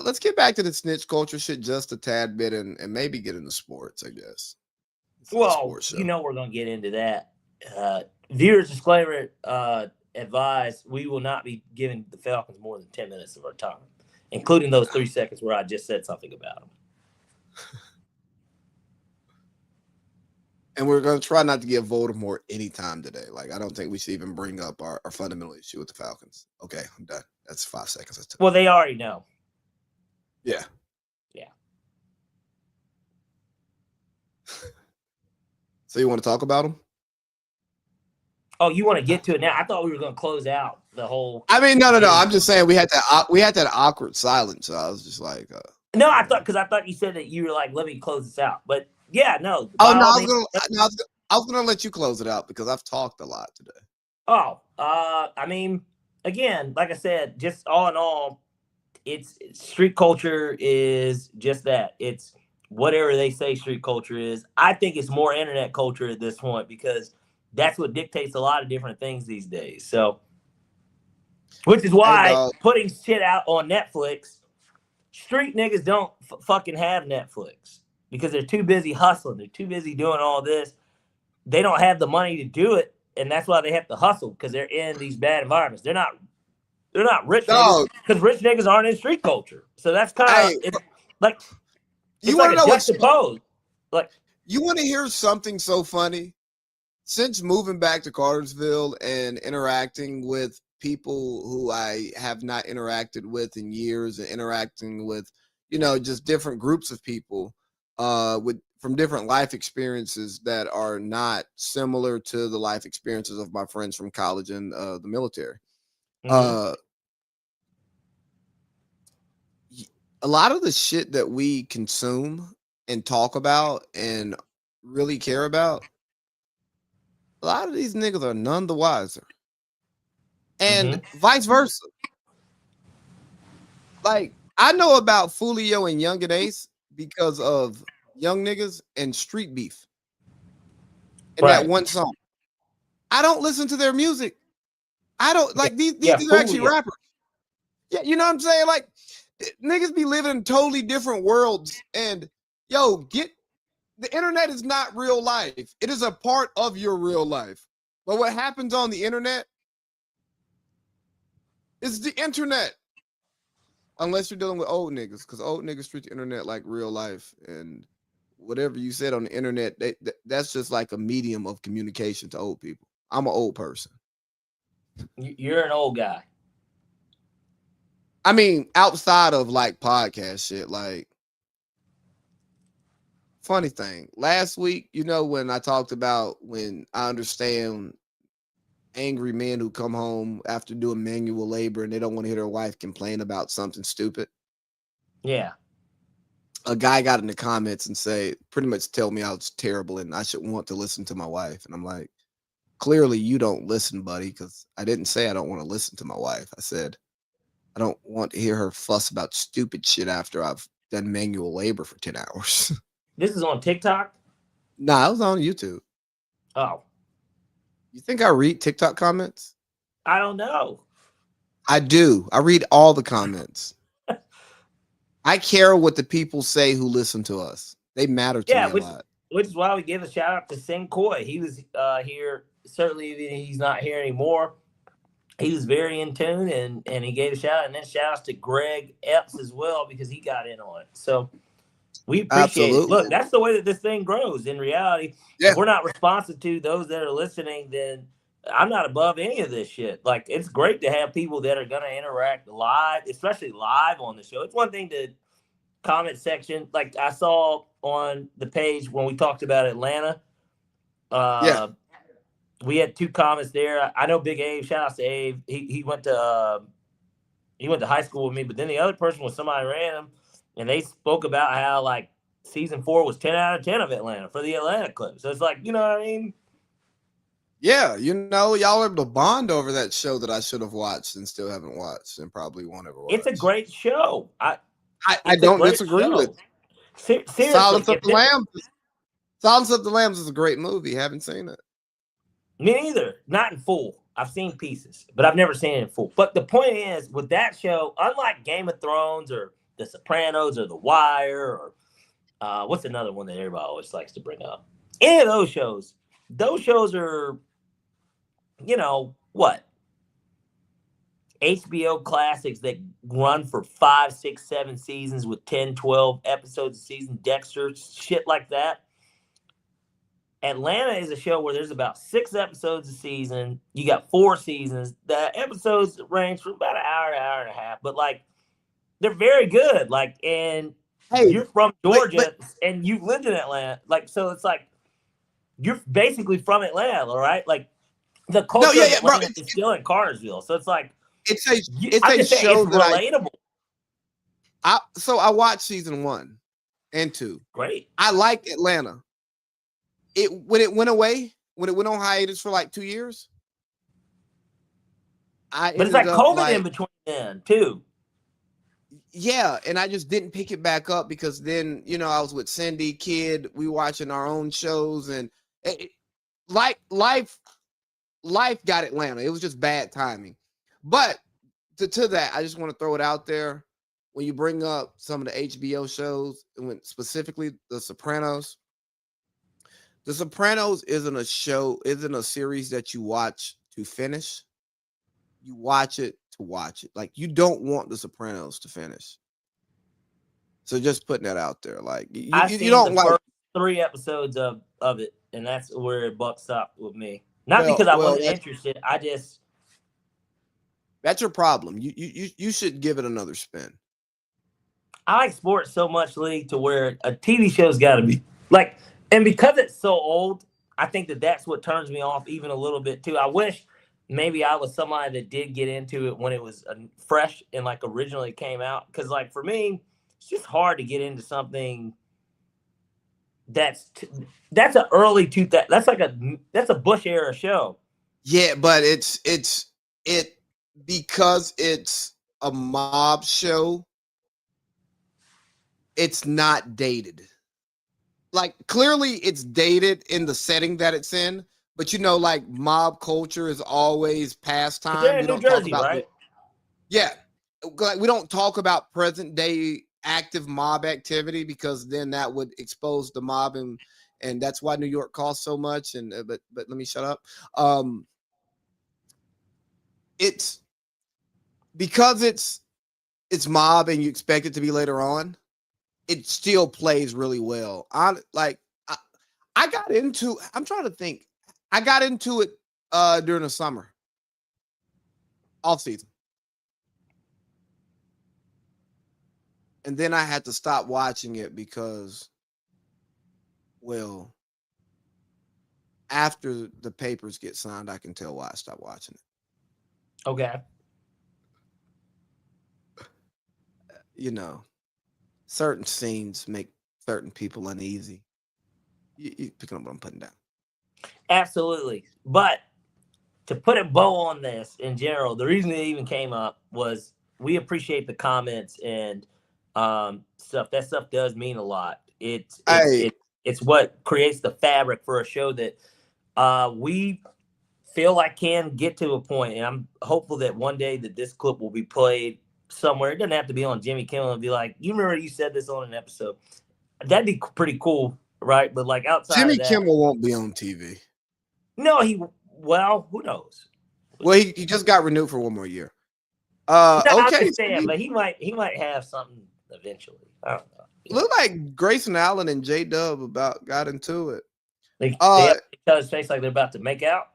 let's get back to the snitch culture shit just a tad bit and maybe get into sports, I guess. Well, we're going to get into that. Viewers disclaimer, advise, we will not be giving the Falcons more than 10 minutes of our time, including those 3 seconds where I just said something about them. And we're going to try not to give Voldemort any time today. Like, I don't think we should even bring up our fundamental issue with the Falcons. Okay, I'm done. That's 5 seconds. Well, they already know. Yeah. So you want to talk about them? Oh, you want to get to it now? I thought we were going to close out the whole. I mean, no. I'm just saying we had that awkward silence. So I was just like, no, I thought you said that you were like, let me close this out. But yeah, no. Oh no, I was gonna let you close it out because I've talked a lot today. Oh, I mean, again, like I said, just all in all, it's street culture is just that. It's whatever they say street culture is. I think it's more internet culture at this point because that's what dictates a lot of different things these days. So, which is why putting shit out on Netflix, street niggas don't fucking have Netflix because they're too busy hustling. They're too busy doing all this. They don't have the money to do it, and that's why they have to hustle because they're in these bad environments. They're not rich niggas because rich niggas aren't in street culture. So that's kind of like you want to know what's juxtaposed. Like, you want to hear something so funny? Since moving back to Cartersville and interacting with people who I have not interacted with in years and interacting with, just different groups of people from different life experiences that are not similar to the life experiences of my friends from college and the military. Mm-hmm. A lot of the shit that we consume and talk about and really care about, a lot of these niggas are none the wiser. And vice versa. Like, I know about Foolio and Young and Ace because of Young Niggas and Street Beef. And that one song. I don't listen to their music. I don't like these are actually rappers. Yeah, you know what I'm saying? Like, niggas be living in totally different worlds. And the internet is not real life. It is a part of your real life. But what happens on the internet is the internet. Unless you're dealing with old niggas, because old niggas treat the internet like real life. And whatever you said on the internet, that's just like a medium of communication to old people. I'm an old person. You're an old guy. I mean, outside of like podcast shit, like, funny thing, last week, when I talked about when I understand angry men who come home after doing manual labor and they don't want to hear their wife complain about something stupid. Yeah. A guy got in the comments and say, pretty much tell me I was terrible and I should want to listen to my wife. And I'm like, clearly you don't listen, buddy, because I didn't say I don't want to listen to my wife. I said, I don't want to hear her fuss about stupid shit after I've done manual labor for 10 hours. This is on TikTok? Nah, I was on YouTube. Oh. You think I read TikTok comments? I don't know. I do. I read all the comments. I care what the people say who listen to us. They matter to me a lot. Which is why we give a shout out to Sing Coy. He was here. Certainly, he's not here anymore. He was very in tune, and he gave a shout out. And then shout outs to Greg Epps as well, because he got in on it. So we appreciate it. Look, that's the way that this thing grows. In reality, if we're not responsive to those that are listening, then I'm not above any of this shit. Like, it's great to have people that are going to interact live, especially live on the show. It's one thing to comment section. Like I saw on the page when we talked about Atlanta. We had 2 comments there. I know Big Abe. Shout out to Abe. He went to high school with me, but then the other person was somebody random, and they spoke about how like season 4 was 10 out of 10 of Atlanta for the Atlanta clip. So it's like, you know what I mean? Yeah, you know, y'all are able to bond over that show that I should have watched and still haven't watched and probably won't ever watch. It's a great show. I don't disagree with. Seriously, Silence of the Lambs. Silence of the Lambs is a great movie. Haven't seen it. Me neither. Not in full. I've seen pieces, but I've never seen it in full. But the point is, with that show, unlike Game of Thrones or The Sopranos or The Wire or what's another one that everybody always likes to bring up? Any of those shows are, you know, what? HBO classics that run for 5, 6, 7 seasons with 10, 12 episodes a season, Dexter, shit like that. Atlanta is a show where there's about 6 episodes a season. You got 4 seasons. The episodes range from about an hour and a half, but like they're very good. Like, and hey, you're from Georgia and you lived in Atlanta. Like, so it's like you're basically from Atlanta, all right? Like the culture of Atlanta is still in Cartersville. So it's like it's a show that relatable. So I watched season 1 and 2. Great. I like Atlanta. When it went away, when it went on hiatus for like 2 years, but it's like COVID in between then too. Yeah, and I just didn't pick it back up because then, you know, I was with Cindy, kid, we watching our own shows, and life got Atlanta. It was just bad timing. But to that, I just want to throw it out there. When you bring up some of the HBO shows, and specifically The Sopranos. The Sopranos isn't a series that you watch to finish. You watch it to watch it. Like, you don't want The Sopranos to finish. So just putting that out there. Like, you don't like first 3 episodes of it, and that's where it buck stopped with me. Not because I wasn't interested. That's your problem. You should give it another spin. I like sports so much, Lee, to where a TV show's got to be like. And because it's so old, I think that's what turns me off even a little bit too. I wish maybe I was somebody that did get into it when it was fresh and like originally came out. Because like for me, it's just hard to get into something that's an early 2000. That's a Bush era show. Yeah, but it's because it's a mob show. It's not dated. Like, clearly it's dated in the setting that it's in, but you know, like, mob culture is always past time. They're in New Jersey, right? Yeah. Like, we don't talk about present day active mob activity because then that would expose the mob, and that's why New York costs so much. And but let me shut up. It's because it's mob and you expect it to be later on. It still plays really well. I got into. I'm trying to think. I got into it during the summer, off season, and then I had to stop watching it because, well, after the papers get signed, I can tell why I stopped watching it. Okay. You know, certain scenes make certain people uneasy. You picking up what I'm putting down. Absolutely. But to put a bow on this in general, the reason it even came up was we appreciate the comments and stuff. That stuff does mean a lot. It's what creates the fabric for a show that we feel like can get to a point, and I'm hopeful that one day that this clip will be played somewhere. It doesn't have to be on Jimmy Kimmel and be like, you remember you said this on an episode. That'd be pretty cool, right? But like outside Jimmy of that, Kimmel won't be on TV. No, who knows? Well, he just got renewed for one more year. No, Okay, but he might have something eventually. I don't know. Look like Grayson Allen and J-Dub about got into it. They have each other's face like they're about to make out.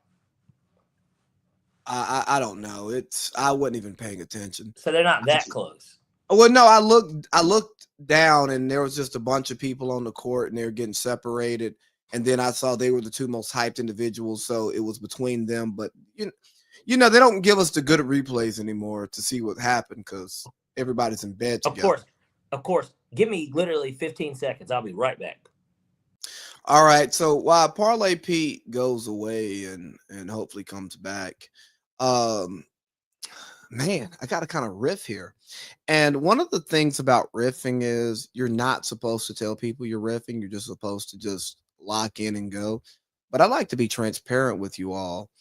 I don't know. I wasn't even paying attention. So they're not that close. Well, no, I looked down and there was just a bunch of people on the court and they were getting separated. And then I saw they were the two most hyped individuals, so it was between them. But you know, they don't give us the good replays anymore to see what happened because everybody's in bed together. Of course. Give me literally 15 seconds. I'll be right back. All right. So while Parlay Pete goes away and hopefully comes back, man, I got to kind of riff here. And one of the things about riffing is you're not supposed to tell people you're riffing. You're just supposed to just lock in and go. But I like to be transparent with you all.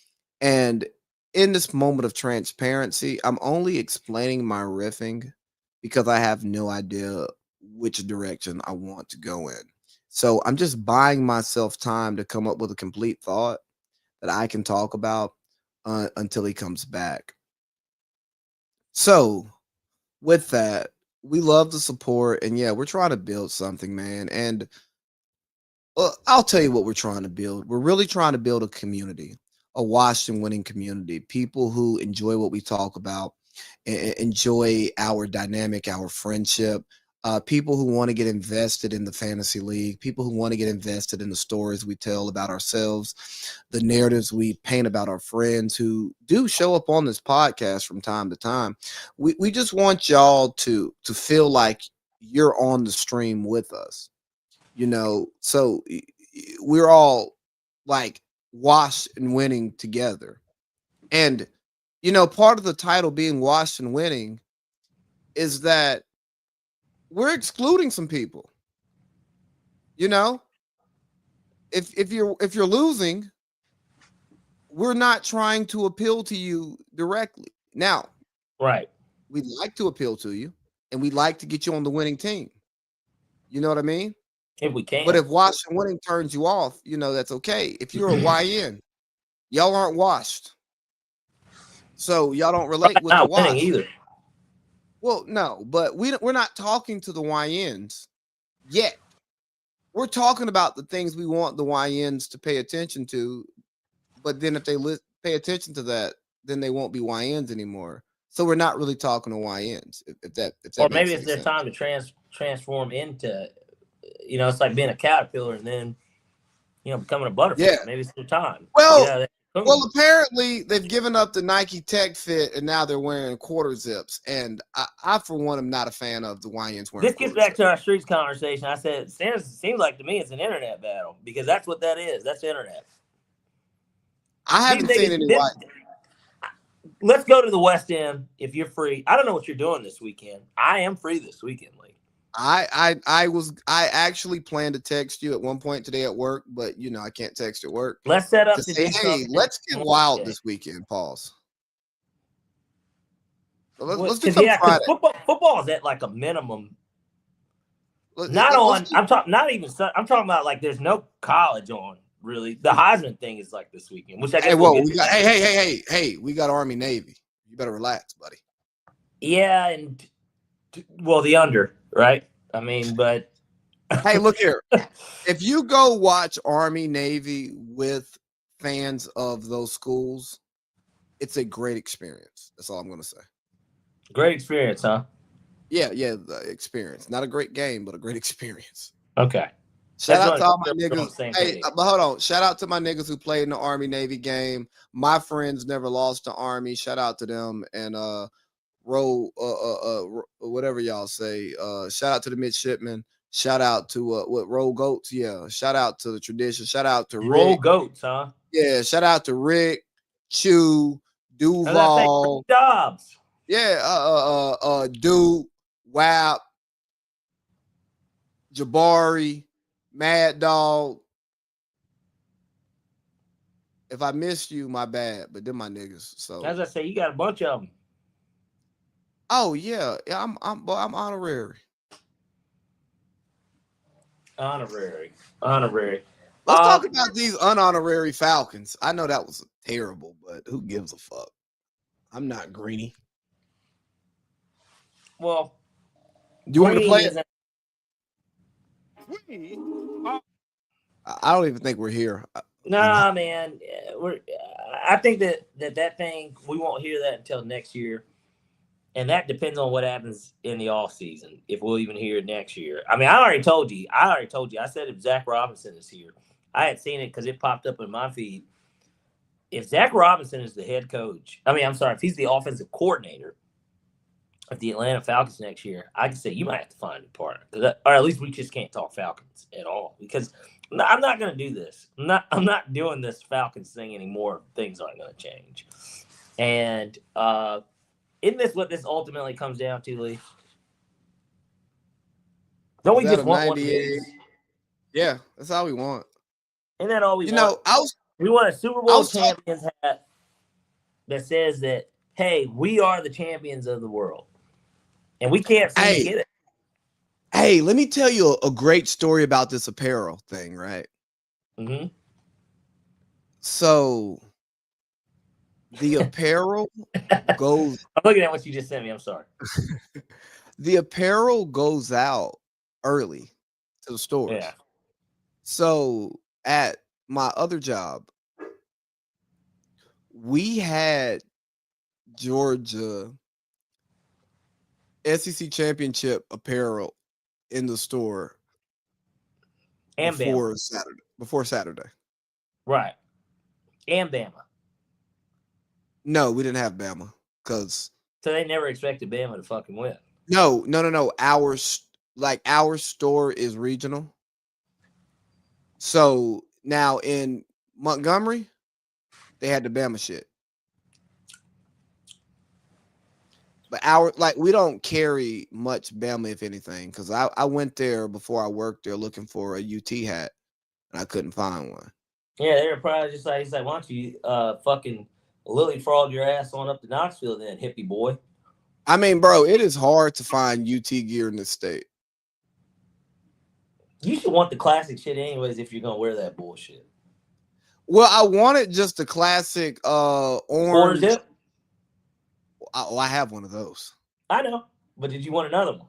And in this moment of transparency, I'm only explaining my riffing because I have no idea which direction I want to go in. So I'm just buying myself time to come up with a complete thought that I can talk about until he comes back. So with that, we love the support. And yeah, we're trying to build something, man. And I'll tell you what we're trying to build. We're really trying to build a community, a Washington winning community, people who enjoy what we talk about, enjoy our dynamic, our friendship, people who want to get invested in the fantasy league, people who want to get invested in the stories we tell about ourselves, the narratives we paint about our friends who do show up on this podcast from time to time. We just want y'all to feel like you're on the stream with us, you know, so we're all like washed and winning together. And, you know, part of the title being washed and winning is that we're excluding some people. You know, if you're losing, we're not trying to appeal to you directly. Now, right. We'd like to appeal to you and we'd like to get you on the winning team. You know what I mean? If we can. But if Washington winning turns you off, you know, that's okay. If you're a YN, y'all aren't washed. So y'all don't relate with the wash either. Well, no, but we're not talking to the YNs yet. We're talking about the things we want the YNs to pay attention to. But then if they pay attention to that, then they won't be YNs anymore. So we're not really talking to YNs. If that or maybe it's their time to transform into, you know, it's like being a caterpillar and then, you know, becoming a butterfly. Yeah. Maybe it's their time. Well, well, apparently they've given up the Nike Tech Fit and now they're wearing quarter zips. And I for one, am not a fan of the YNs wearing. This gets back to our streets conversation. I said, it seems like to me it's an internet battle because that's what that is. That's the internet. I haven't seen any white. Let's go to the West End if you're free. I don't know what you're doing this weekend. I am free this weekend, Lee. I actually planned to text you at one point today at work, but you know I can't text at work. Let's set up to say, hey, let's get wild this weekend. Pause. So let's do something Friday. Football is at like a minimum. I'm talking about like there's no college on. Really, the Heisman thing is like this weekend, which I guess. Hey, we got Army Navy. You better relax, buddy. Yeah, and well, the under, right? I mean, but hey, look here. If you go watch Army Navy with fans of those schools, it's a great experience. That's all I'm going to say. Great experience, huh? Yeah, the experience. Not a great game, but a great experience. Okay. Shout out That's to all my we're on niggas. the same Hey, page. but hold on. Shout out to my niggas who played in the Army Navy game. My friends never lost the Army. Shout out to them and roll whatever y'all say. Shout out to the midshipmen. Shout out to what roll goats. Yeah. Shout out to the tradition. Shout out to Roll Rick. goats, huh? Yeah. Shout out to Rick, Chew, How's that say? Duval. Dobbs. Yeah. Duke, WAP, Jabari, Mad Dog. If I missed you, my bad. But they're my niggas. So As I say, you got a bunch of them. oh yeah, I'm honorary. Honorary. Let's talk about these unhonorary Falcons. I know that was terrible, but who gives a fuck? I'm not greeny. Well, Do you want me to play it? isn't- I don't even think we're here. Nah, man. I think that thing, we won't hear that until next year. And that depends on what happens in the off season, if we'll even hear it next year. I mean, I already told you. I said if Zach Robinson is here, I had seen it because it popped up in my feed. If Zach Robinson is the head coach, if he's the offensive coordinator of the Atlanta Falcons next year, I can say you might have to find a partner, or at least we just can't talk Falcons at all, because I'm not going to do this. I'm not doing this Falcons thing anymore. Things aren't going to change, and isn't this what this ultimately comes down to, Lee? Don't we just want 1 Yeah, that's all we want. Isn't that all we want? We want a Super Bowl champions hat that says that, hey, we are the champions of the world. And we can't seem to get it. Hey, let me tell you a great story about this apparel thing, right? Mm-hmm. So the apparel goes. I'm looking at what you just sent me. I'm sorry. The apparel goes out early to the stores. Yeah. So at my other job, we had Georgia SEC championship apparel in the store and before Bama. Saturday. Right. And Bama. No, we didn't have Bama because so they never expected Bama to fucking win. No. Our store is regional. So now in Montgomery, they had the Bama shit. But we don't carry much Bama, if anything, because I went there before I worked there looking for a UT hat, and I couldn't find one. Yeah, they were probably just like, he's like, why don't you fucking lily frog your ass on up to Knoxville then, hippie boy? I mean, bro, it is hard to find UT gear in this state. You should want the classic shit anyways if you're gonna wear that bullshit. Well, I wanted just the classic orange. Quarter zip? I have one of those. I know, but did you want another one?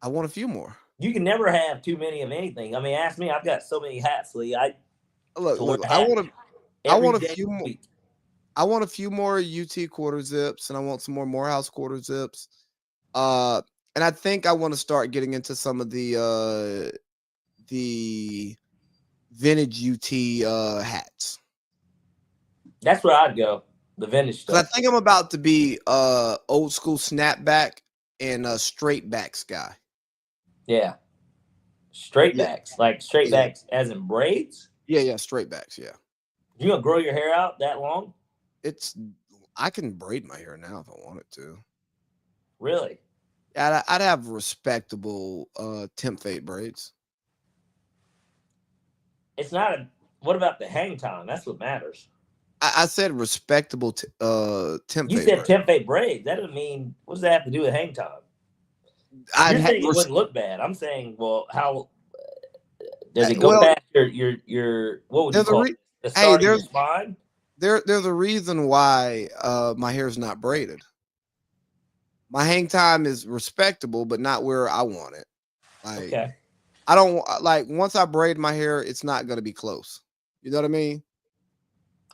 I want a few more. You can never have too many of anything. I mean, ask me. I've got so many hats, Lee. I want a few more. I want a few more UT quarter zips, and I want some more Morehouse quarter zips. And I think I want to start getting into some of the vintage UT hats. That's where I'd go. The vintage stuff. I think I'm about to be old school snapback and a straight backs guy. Yeah. Straight backs. Like straight backs as in braids? Yeah, straight backs, yeah. You gonna grow your hair out that long? I can braid my hair now if I wanted to. Really? I'd have respectable temp fade braids. It's not what about the hang time? That's what matters. I said respectable temp fade. You said temp fade braids. That doesn't mean, what does that have to do with hang time? You're saying it wouldn't look bad. I'm saying, well, how does it go past your what would you call it? The start of your spine? There's a reason why my hair is not braided. My hang time is respectable, but not where I want it. Okay. I don't once I braid my hair, it's not gonna be close. You know what I mean?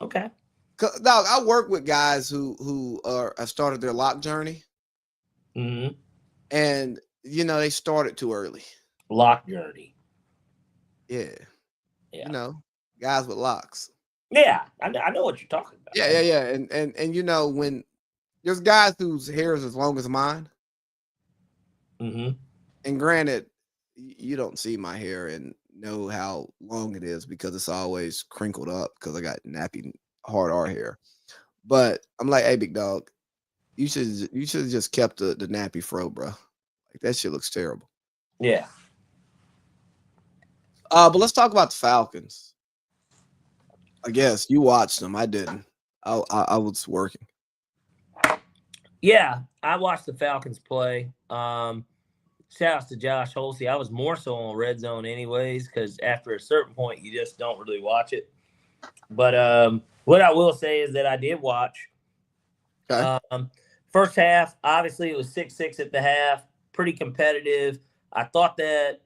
Okay. Dog, I work with guys who have started their lock journey. Mm-hmm. And they started too early. Lock journey. Yeah. Yeah. You know, guys with locks. Yeah, I know what you're talking about. Yeah. And you know, when there's guys whose hair is as long as mine, Mm-hmm. and granted, you don't see my hair and know how long it is because it's always crinkled up because I got nappy hard R hair. But I'm like, hey, big dog, you should have just kept the nappy fro, bro. Like that shit looks terrible. Yeah. But let's talk about the Falcons. I guess you watched them. I didn't. I was working. Yeah, I watched the Falcons play. Shout out to Josh Holsey. I was more so on Red Zone anyways, because after a certain point, you just don't really watch it. But what I will say is that I did watch. Okay. First half, obviously it was 6-6 at the half, pretty competitive. I thought that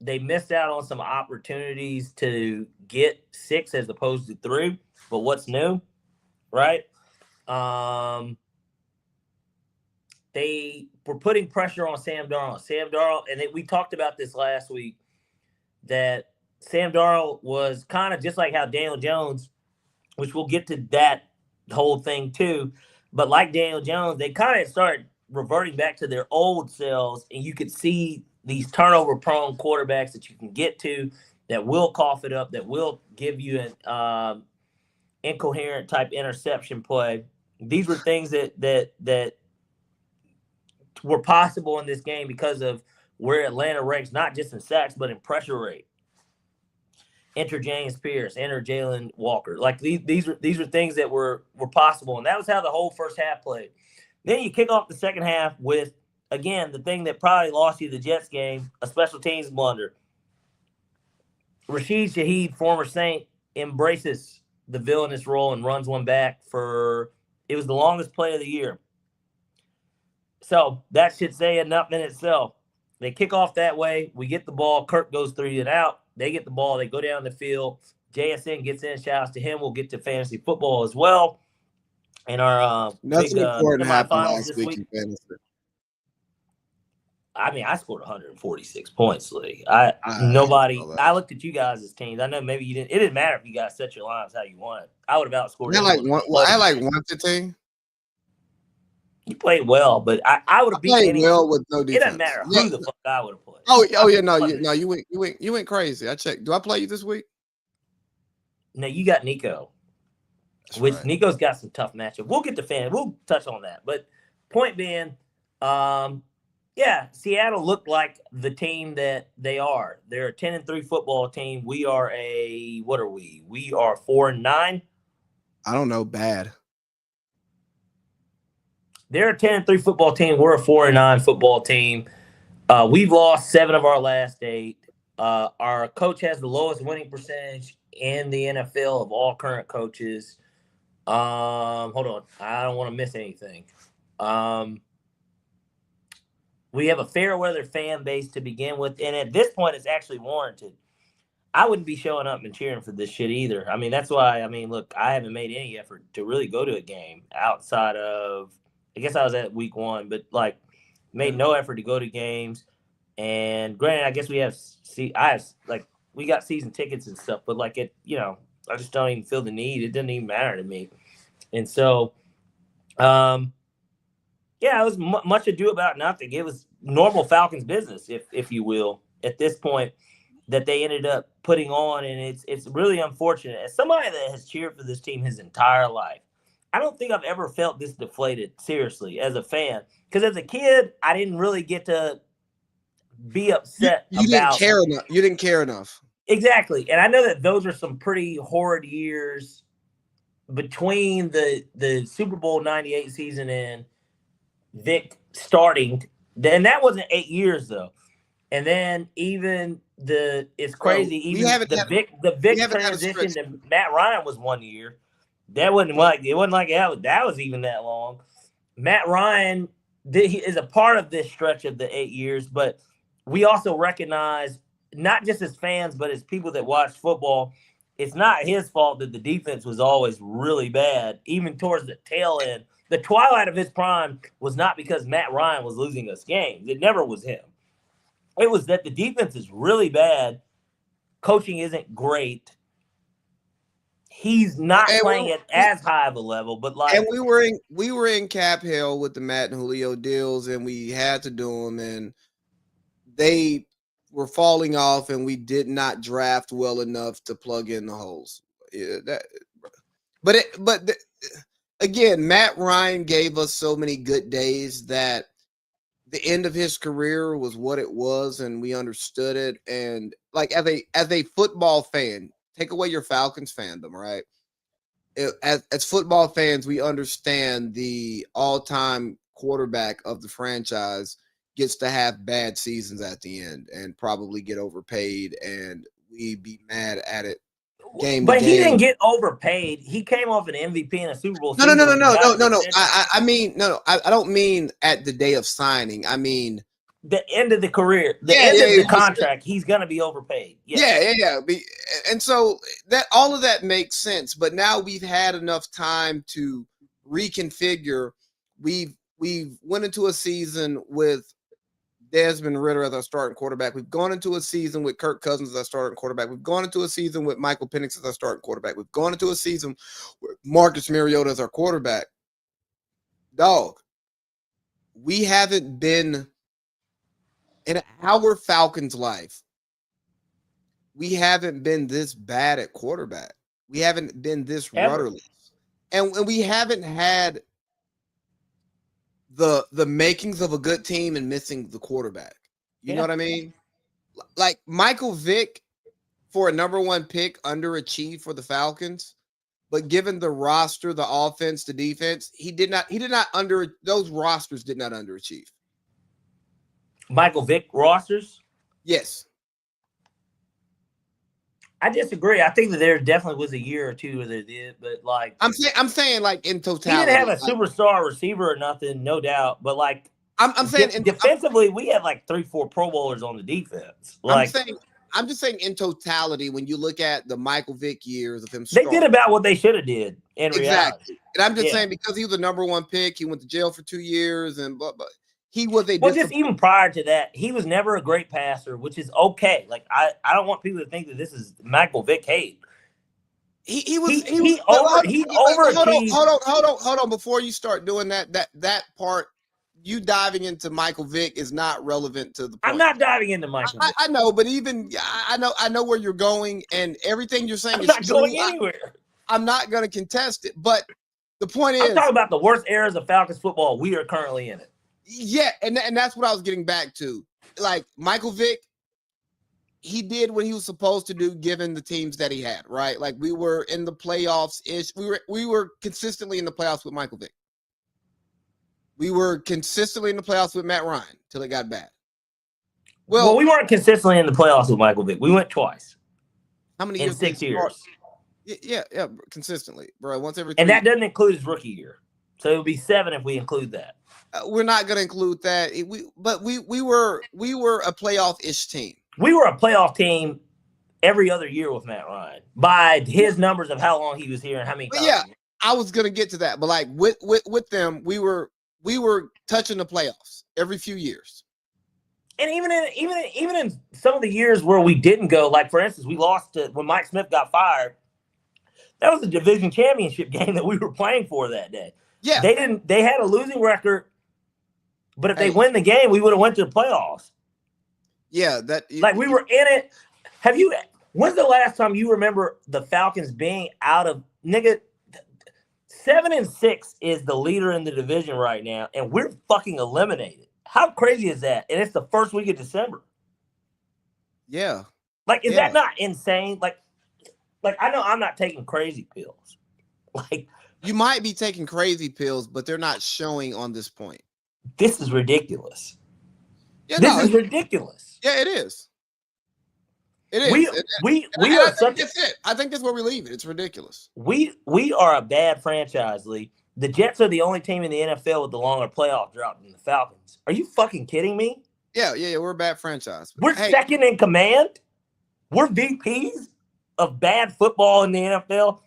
they missed out on some opportunities to get 6 as opposed to 3. But what's new, right? They were putting pressure on Sam Darnold, and we talked about this last week, that Sam Darnold was kind of just like how Daniel Jones, which we'll get to that whole thing too, but like Daniel Jones, they kind of started reverting back to their old selves, and you could see these turnover-prone quarterbacks that you can get to that will cough it up, that will give you an incoherent type interception play. These were things that were possible in this game because of where Atlanta ranks, not just in sacks, but in pressure rate. Enter James Pierce, enter Jalen Walker. Like these are things that were possible. And that was how the whole first half played. Then you kick off the second half with, again, the thing that probably lost you the Jets game, a special teams blunder. Rashid Shaheed, former Saint, embraces the villainous role and runs one back it was the longest play of the year. So that should say enough in itself. They kick off that way. We get the ball. Kirk goes 3 and out. They get the ball. They go down the field. JSN gets in. Shouts to him. We'll get to fantasy football as well. And our Nothing important happened last this week week. in fantasy. I mean, I scored 146 points, Lee. I looked at you guys as teams. I know maybe you didn't. It didn't matter if you guys set your lines how you wanted. I would have outscored. I had like 115. You played well, but I would have beat anyone. Well with no defense. It doesn't matter who the fuck I would have played. Oh yeah, no, you went crazy. I checked. Do I play you this week? No, you got Nico. That's which right. Nico's got some tough matchup. We'll get to fan. We'll touch on that. But point being, yeah, Seattle looked like the team that they are. They're a 10-3 football team. We are what are we? We are 4-9. I don't know. Bad. They're a 10-3 football team. We're a 4-9 football team. We've lost 7 of our last 8. Our coach has the lowest winning percentage in the NFL of all current coaches. Hold on. I don't want to miss anything. We have a fair weather fan base to begin with, and at this point, it's actually warranted. I wouldn't be showing up and cheering for this shit either. I mean, that's why. I mean, look, I haven't made any effort to really go to a game outside of. I guess I was at week 1, but like, made no effort to go to games. And granted, I guess we got season tickets and stuff, but like I just don't even feel the need. It doesn't even matter to me. And so, yeah, it was much ado about nothing. It was normal Falcons business, if you will, at this point that they ended up putting on. And it's really unfortunate. As somebody that has cheered for this team his entire life, I don't think I've ever felt this deflated, seriously, as a fan. Because as a kid, I didn't really get to be upset you didn't care enough. You didn't care enough. Exactly. And I know that those are some pretty horrid years between the Super Bowl 98 season and Vic starting. And that wasn't 8 years, though. And then even it's crazy. The Vic transition to Matt Ryan was 1 year. That wasn't like that was even that long. Matt Ryan is a part of this stretch of the 8 years, but we also recognize, not just as fans, but as people that watch football, it's not his fault that the defense was always really bad, even towards the tail end. The twilight of his prime was not because Matt Ryan was losing us games. It never was him. It was that the defense is really bad coaching isn't great. He's not playing at as high of a level, but like, and we were in cap hell with the Matt and Julio deals, and we had to do them, and they were falling off, and we did not draft well enough to plug in the holes. Yeah, again, Matt Ryan gave us so many good days that the end of his career was what it was, and we understood it. And like as a football fan, take away your Falcons fandom, right? As football fans, we understand the all-time quarterback of the franchise gets to have bad seasons at the end and probably get overpaid, and we be mad at it. But he didn't get overpaid. He came off an MVP in a Super Bowl. No. I mean, I don't mean at the day of signing. I mean the end of the career, the end of the contract. He's gonna be overpaid. Yeah. And so that all of that makes sense. But now we've had enough time to reconfigure. We've went into a season with Desmond Ridder as our starting quarterback. We've gone into a season with Kirk Cousins as our starting quarterback. We've gone into a season with Michael Penix as our starting quarterback. We've gone into a season with Marcus Mariota as our quarterback. Dog, we haven't been in our Falcons' life. We haven't been this bad at quarterback. We haven't been this rudderless. And we haven't had the makings of a good team and missing the quarterback. You know what I mean? Like Michael Vick for a number one pick underachieved for the Falcons, but given the roster, the offense, the defense, those rosters did not underachieve. Michael Vick rosters? Yes. I disagree. I think that there definitely was a year or two where they did, but like I'm saying like in totality. He didn't have a superstar receiver or nothing, no doubt. But like I'm saying defensively, we had like 3-4 Pro Bowlers on the defense. Like I'm just saying in totality, when you look at the Michael Vick years of him, they did about what they should have did in reality. And I'm just saying because he was a number one pick, he went to jail for 2 years, and but he was just even prior to that, he was never a great passer, which is okay. Like I don't want people to think that this is Michael Vick hate. He overachieved. Hold on. Before you start doing that part, you diving into Michael Vick is not relevant to the point. I'm not diving into Michael Vick. I know, but even I know where you're going, and everything you're saying is not true. Going anywhere. I'm not going to contest it, but the point is, I'm talking about the worst eras of Falcons football. We are currently in it. Yeah, and that's what I was getting back to. Like Michael Vick, he did what he was supposed to do given the teams that he had, right? Like we were in the playoffs-ish. We were consistently in the playoffs with Michael Vick. We were consistently in the playoffs with Matt Ryan till it got bad. Well, we weren't consistently in the playoffs with Michael Vick. We went twice. How many years? In 6 years. Yeah, consistently, bro. Once every 3 and that doesn't include his rookie year. So it would be 7 if we include that. We're not going to include that. We were a playoff-ish team. We were a playoff team every other year with Matt Ryan by his numbers of how long he was here and how many times. Yeah, I was going to get to that, but like with them, we were touching the playoffs every few years. And even in some of the years where we didn't go, like for instance, we lost when Mike Smith got fired. That was a division championship game that we were playing for that day. Yeah, they had a losing record. But if they win the game, we would have went to the playoffs. Yeah, we were in it. When's the last time you remember the Falcons being out of 7-6 is the leader in the division right now, and we're fucking eliminated. How crazy is that? And it's the first week of December. Yeah. Like, is that not insane? Like I know I'm not taking crazy pills. Like you might be taking crazy pills, but they're not showing on this point. This is ridiculous. Yeah, this is ridiculous. Yeah, it is. It is. I think that's where we leave it. It's ridiculous. We are a bad franchise, Lee. The Jets are the only team in the NFL with the longer playoff drought than the Falcons. Are you fucking kidding me? Yeah. We're a bad franchise. We're second in command. We're VPs of bad football in the NFL.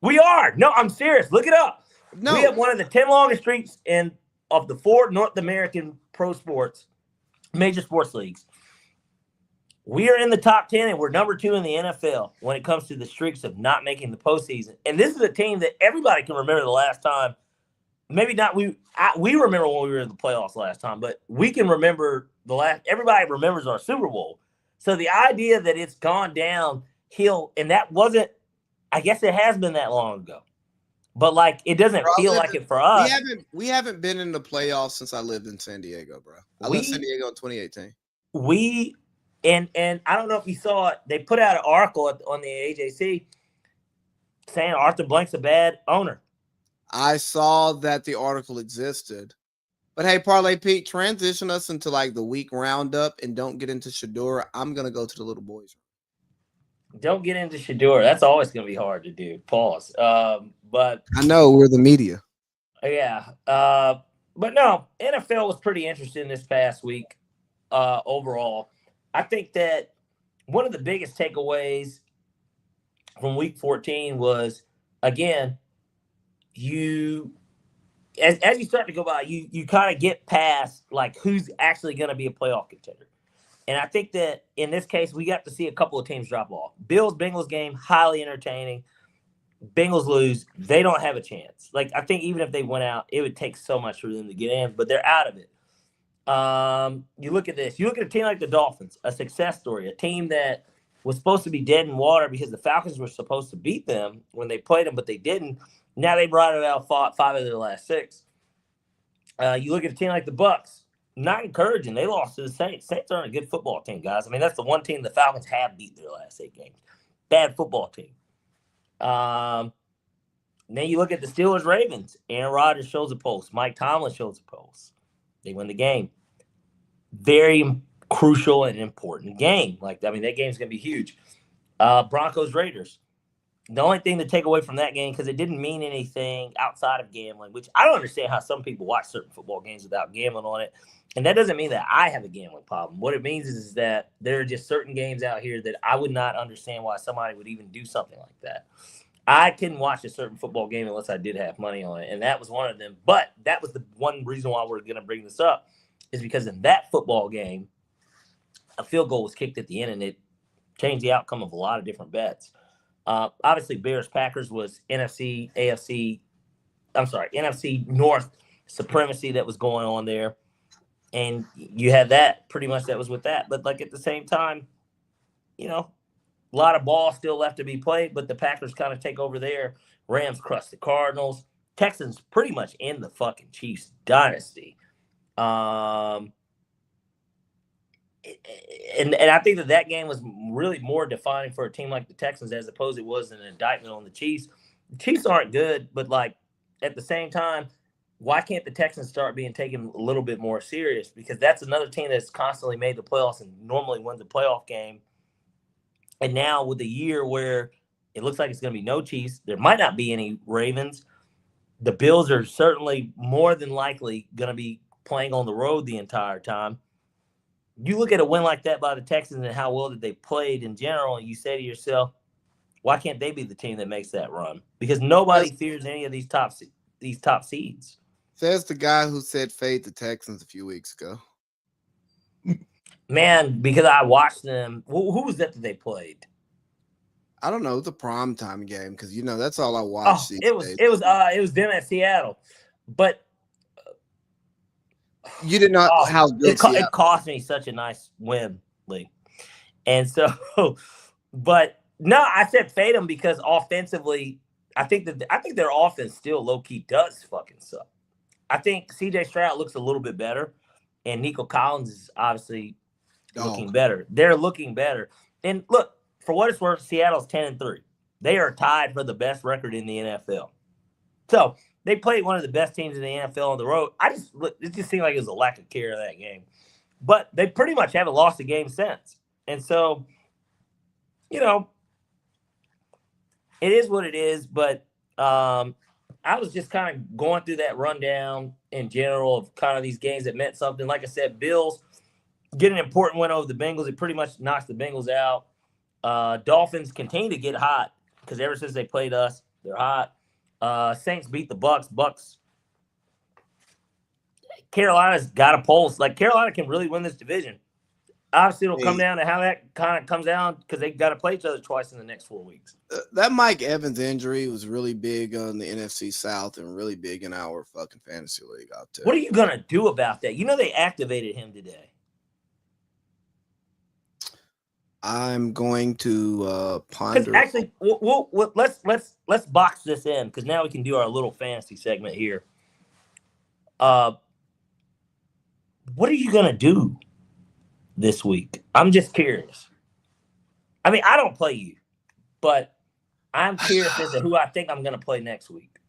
We are. No, I'm serious. Look it up. No. We have one of the 10 longest streaks of the 4 North American pro sports, major sports leagues. We are in the top 10, and we're number 2 in the NFL when it comes to the streaks of not making the postseason. And this is a team that everybody can remember the last time. Maybe not we remember when we were in the playoffs last time, but we can remember the last. Everybody remembers our Super Bowl. So the idea that it's gone downhill, and that wasn't, I guess it has been that long ago, but like it doesn't feel like it for us. We haven't been in the playoffs since I lived in San Diego, bro. I lived in San Diego in 2018. And I don't know if you saw it. They put out an article on the AJC saying Arthur Blank's a bad owner. I saw that the article existed. But hey, Parlay Pete, transition us into like the week roundup and don't get into Shedeur. I'm going to go to the little boys. Don't get into Shedeur. That's always going to be hard to do. Pause. But I know we're the media. Yeah. But no, NFL was pretty interesting this past week overall. I think that one of the biggest takeaways from week 14 was, again, as you start to go by, you kind of get past like who's actually going to be a playoff contender. And I think that in this case, we got to see a couple of teams drop off. Bills-Bengals game, highly entertaining. Bengals lose. They don't have a chance. Like, I think even if they went out, it would take so much for them to get in, but they're out of it. You look at this. You look at a team like the Dolphins, a success story, a team that was supposed to be dead in water because the Falcons were supposed to beat them when they played them, but they didn't. Now they brought it out 5 of their last 6. You look at a team like the Bucs, not encouraging. They lost to the Saints. Saints aren't a good football team, guys. I mean, that's the one team the Falcons have beat their last 8 games. Bad football team. Then you look at the Steelers-Ravens. Aaron Rodgers shows a pulse. Mike Tomlin shows a pulse. They win the game. Very crucial and important game. Like, I mean, that game's going to be huge. Broncos-Raiders. The only thing to take away from that game, because it didn't mean anything outside of gambling, which I don't understand how some people watch certain football games without gambling on it. And that doesn't mean that I have a gambling problem. What it means is that there are just certain games out here that I would not understand why somebody would even do something like that. I couldn't watch a certain football game unless I did have money on it, and that was one of them. But that was the one reason why we're going to bring this up, is because in that football game, a field goal was kicked at the end, and it changed the outcome of a lot of different bets. Obviously, Bears-Packers was NFC North supremacy that was going on there. And you had that, pretty much that was with that. But, like, at the same time, you know, a lot of ball still left to be played, but the Packers kind of take over there. Rams crushed the Cardinals. Texans pretty much in the fucking Chiefs dynasty. And I think that game was really more defining for a team like the Texans as opposed to it was an indictment on the Chiefs. The Chiefs aren't good, but like at the same time, why can't the Texans start being taken a little bit more serious? Because that's another team that's constantly made the playoffs and normally wins a playoff game. And now with a year where it looks like it's going to be no Chiefs, there might not be any Ravens. The Bills are certainly more than likely going to be playing on the road the entire time. You look at a win like that by the Texans and how well that they played in general, and you say to yourself, why can't they be the team that makes that run? Because nobody fears any of these top seeds. Says the guy who said fade the Texans a few weeks ago. Man, because I watched them. Who was that they played? I don't know. It's a primetime game because you know that's all I watch. It was them at Seattle, but you did not how good it cost me such a nice win, Lee. And so, but no, I said fade them because offensively, I think their offense still low key does fucking suck. I think C.J. Stroud looks a little bit better, and Nico Collins is obviously looking better. They're looking better. And look, for what it's worth, Seattle's 10-3. They are tied for the best record in the NFL. So they played one of the best teams in the NFL on the road. It just seemed like it was a lack of care of that game. But they pretty much haven't lost a game since. And so, you know, it is what it is. But I was just kind of going through that rundown in general of kind of these games that meant something. Like I said, Bills get an important win over the Bengals. It pretty much knocks the Bengals out. Dolphins continue to get hot because ever since they played us, they're hot. Saints beat the Bucs. Carolina's got a pulse. Like, Carolina can really win this division. Obviously, it'll come down to how that kind of comes down because they got to play each other twice in the next 4 weeks. That Mike Evans injury was really big on the NFC South and really big in our fucking fantasy league out there. What are you going to do about that? You know they activated him today. I'm going to ponder. Actually, let's box this in because now we can do our little fantasy segment here. What are you going to do this week? I'm just curious. I mean, I don't play you, but I'm curious as to who I think I'm going to play next week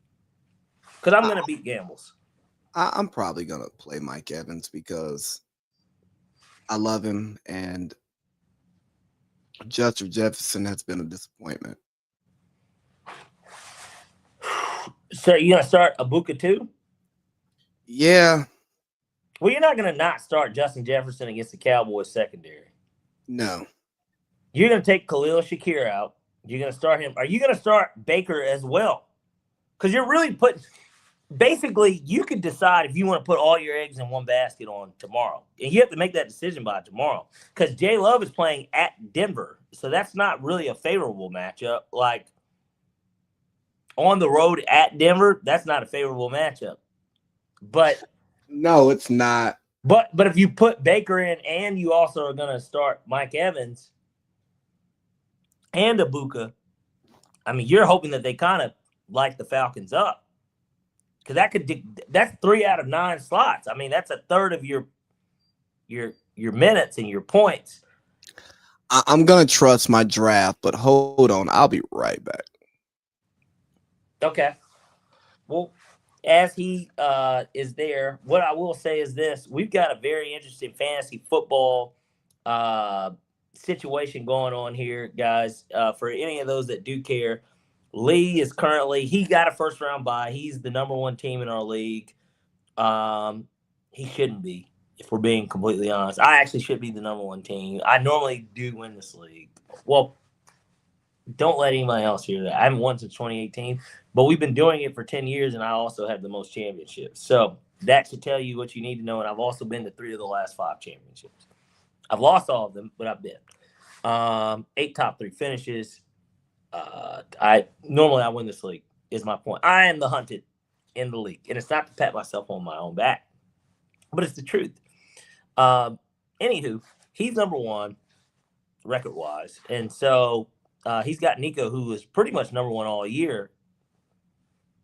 because I'm going to beat Gambles. I'm probably going to play Mike Evans because I love him, and Justin Jefferson has been a disappointment. So you're going to start Ibuka too? Yeah. Well, you're not going to not start Justin Jefferson against the Cowboys secondary. No. You're going to take Khalil Shakir out. You're going to start him. Are you going to start Baker as well? Because you're really putting – basically, you could decide if you want to put all your eggs in one basket on tomorrow. And you have to make that decision by tomorrow because Jay Love is playing at Denver. So that's not really a favorable matchup. Like, on the road at Denver, that's not a favorable matchup. But – no, it's not. But if you put Baker in and you also are going to start Mike Evans and Ibuka, I mean, you're hoping that they kind of light the Falcons up because that's 3 out of 9 slots. I mean, that's a third of your minutes and your points. I'm going to trust my draft, but hold on. I'll be right back. Okay. Well, as he is there, what I will say is this. We've got a very interesting fantasy football situation going on here, guys. For any of those that do care, Lee is currently – he got a first-round bye. He's the number 1 team in our league. He shouldn't be, if we're being completely honest. I actually should be the number 1 team. I normally do win this league. Well, don't let anybody else hear that. I haven't won since 2018. But we've been doing it for 10 years, and I also have the most championships. So that should tell you what you need to know. And I've also been to 3 of the last 5 championships. I've lost all of them, but I've been. 8 top 3 finishes. Normally I win this league, is my point. I am the hunted in the league. And it's not to pat myself on my own back, but it's the truth. Anywho, he's number 1 record-wise. And so he's got Nico, who is pretty much number 1 all year.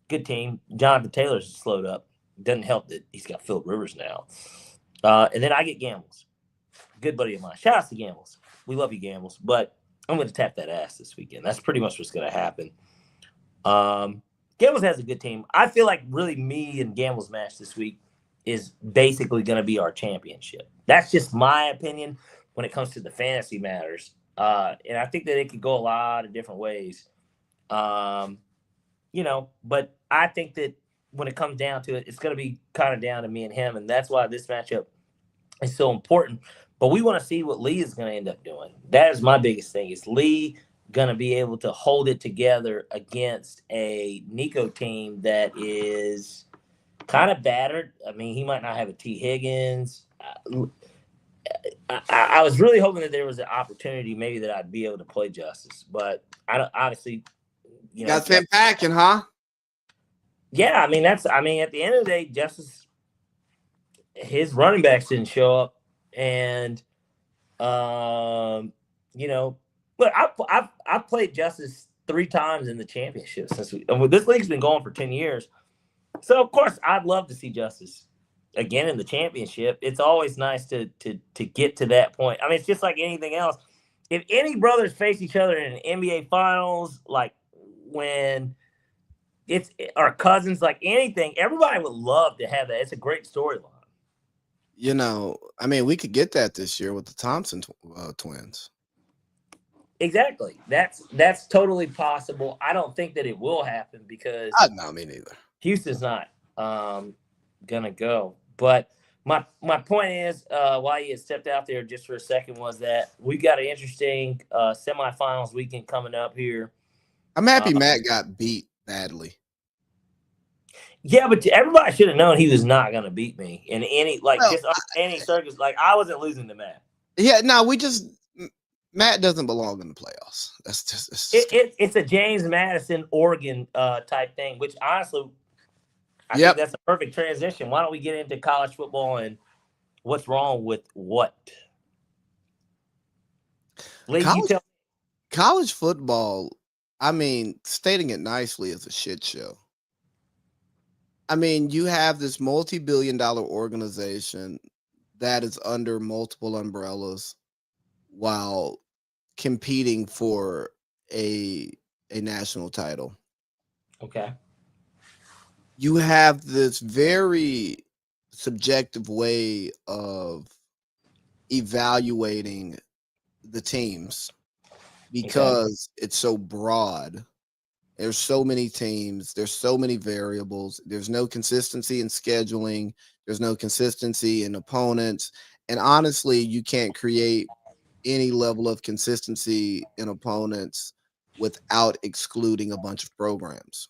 Good team. Jonathan Taylor's slowed up. Doesn't help that he's got Phillip Rivers now. And then I get Gambles. Good buddy of mine. Shout out to Gambles. We love you, Gambles. But I'm going to tap that ass this weekend. That's pretty much what's going to happen. Gambles has a good team. I feel like really me and Gambles' match this week is basically going to be our championship. That's just my opinion when it comes to the fantasy matters. And I think that it could go a lot of different ways. But I think that when it comes down to it, it's going to be kind of down to me and him. And that's why this matchup is so important. But we want to see what Lee is going to end up doing. That is my biggest thing. Is Lee going to be able to hold it together against a Nico team that is kind of battered? I mean, he might not have a T. Higgins. I was really hoping that there was an opportunity maybe that I'd be able to play Justice. But I don't, obviously – you got been packing, huh? Yeah, I mean, at the end of the day, Justice, his running backs didn't show up. And, look, I've played Justice 3 times in the championship since this league's been going for 10 years. So, of course, I'd love to see Justice again in the championship. It's always nice to get to that point. I mean, it's just like anything else. If any brothers face each other in an NBA Finals, like, when it's our cousins, like anything, everybody would love to have that. It's a great storyline. I mean, we could get that this year with the Thompson twins. Exactly. That's totally possible. I don't think that it will happen because no, me neither. Houston's not gonna go. But my point is, why you stepped out there just for a second was that we got an interesting semifinals weekend coming up here. I'm happy Matt got beat badly. Yeah, but everybody should have known he was not going to beat me in any any circus. Like, I wasn't losing to Matt. Yeah, no, Matt doesn't belong in the playoffs. That's just It's a James Madison, Oregon type thing, which honestly, I think yep. that's a perfect transition. Why don't we get into college football and what's wrong with what? Lee, you College tell. college football, I mean, stating it nicely, is a shit show. I mean, you have this multi-billion-dollar organization that is under multiple umbrellas while competing for a a national title. Okay. You have this very subjective way of evaluating the teams Okay. because it's so broad. There's so many teams, there's so many variables, there's no consistency in scheduling, there's no consistency in opponents, and honestly, you can't create any level of consistency in opponents without excluding a bunch of programs.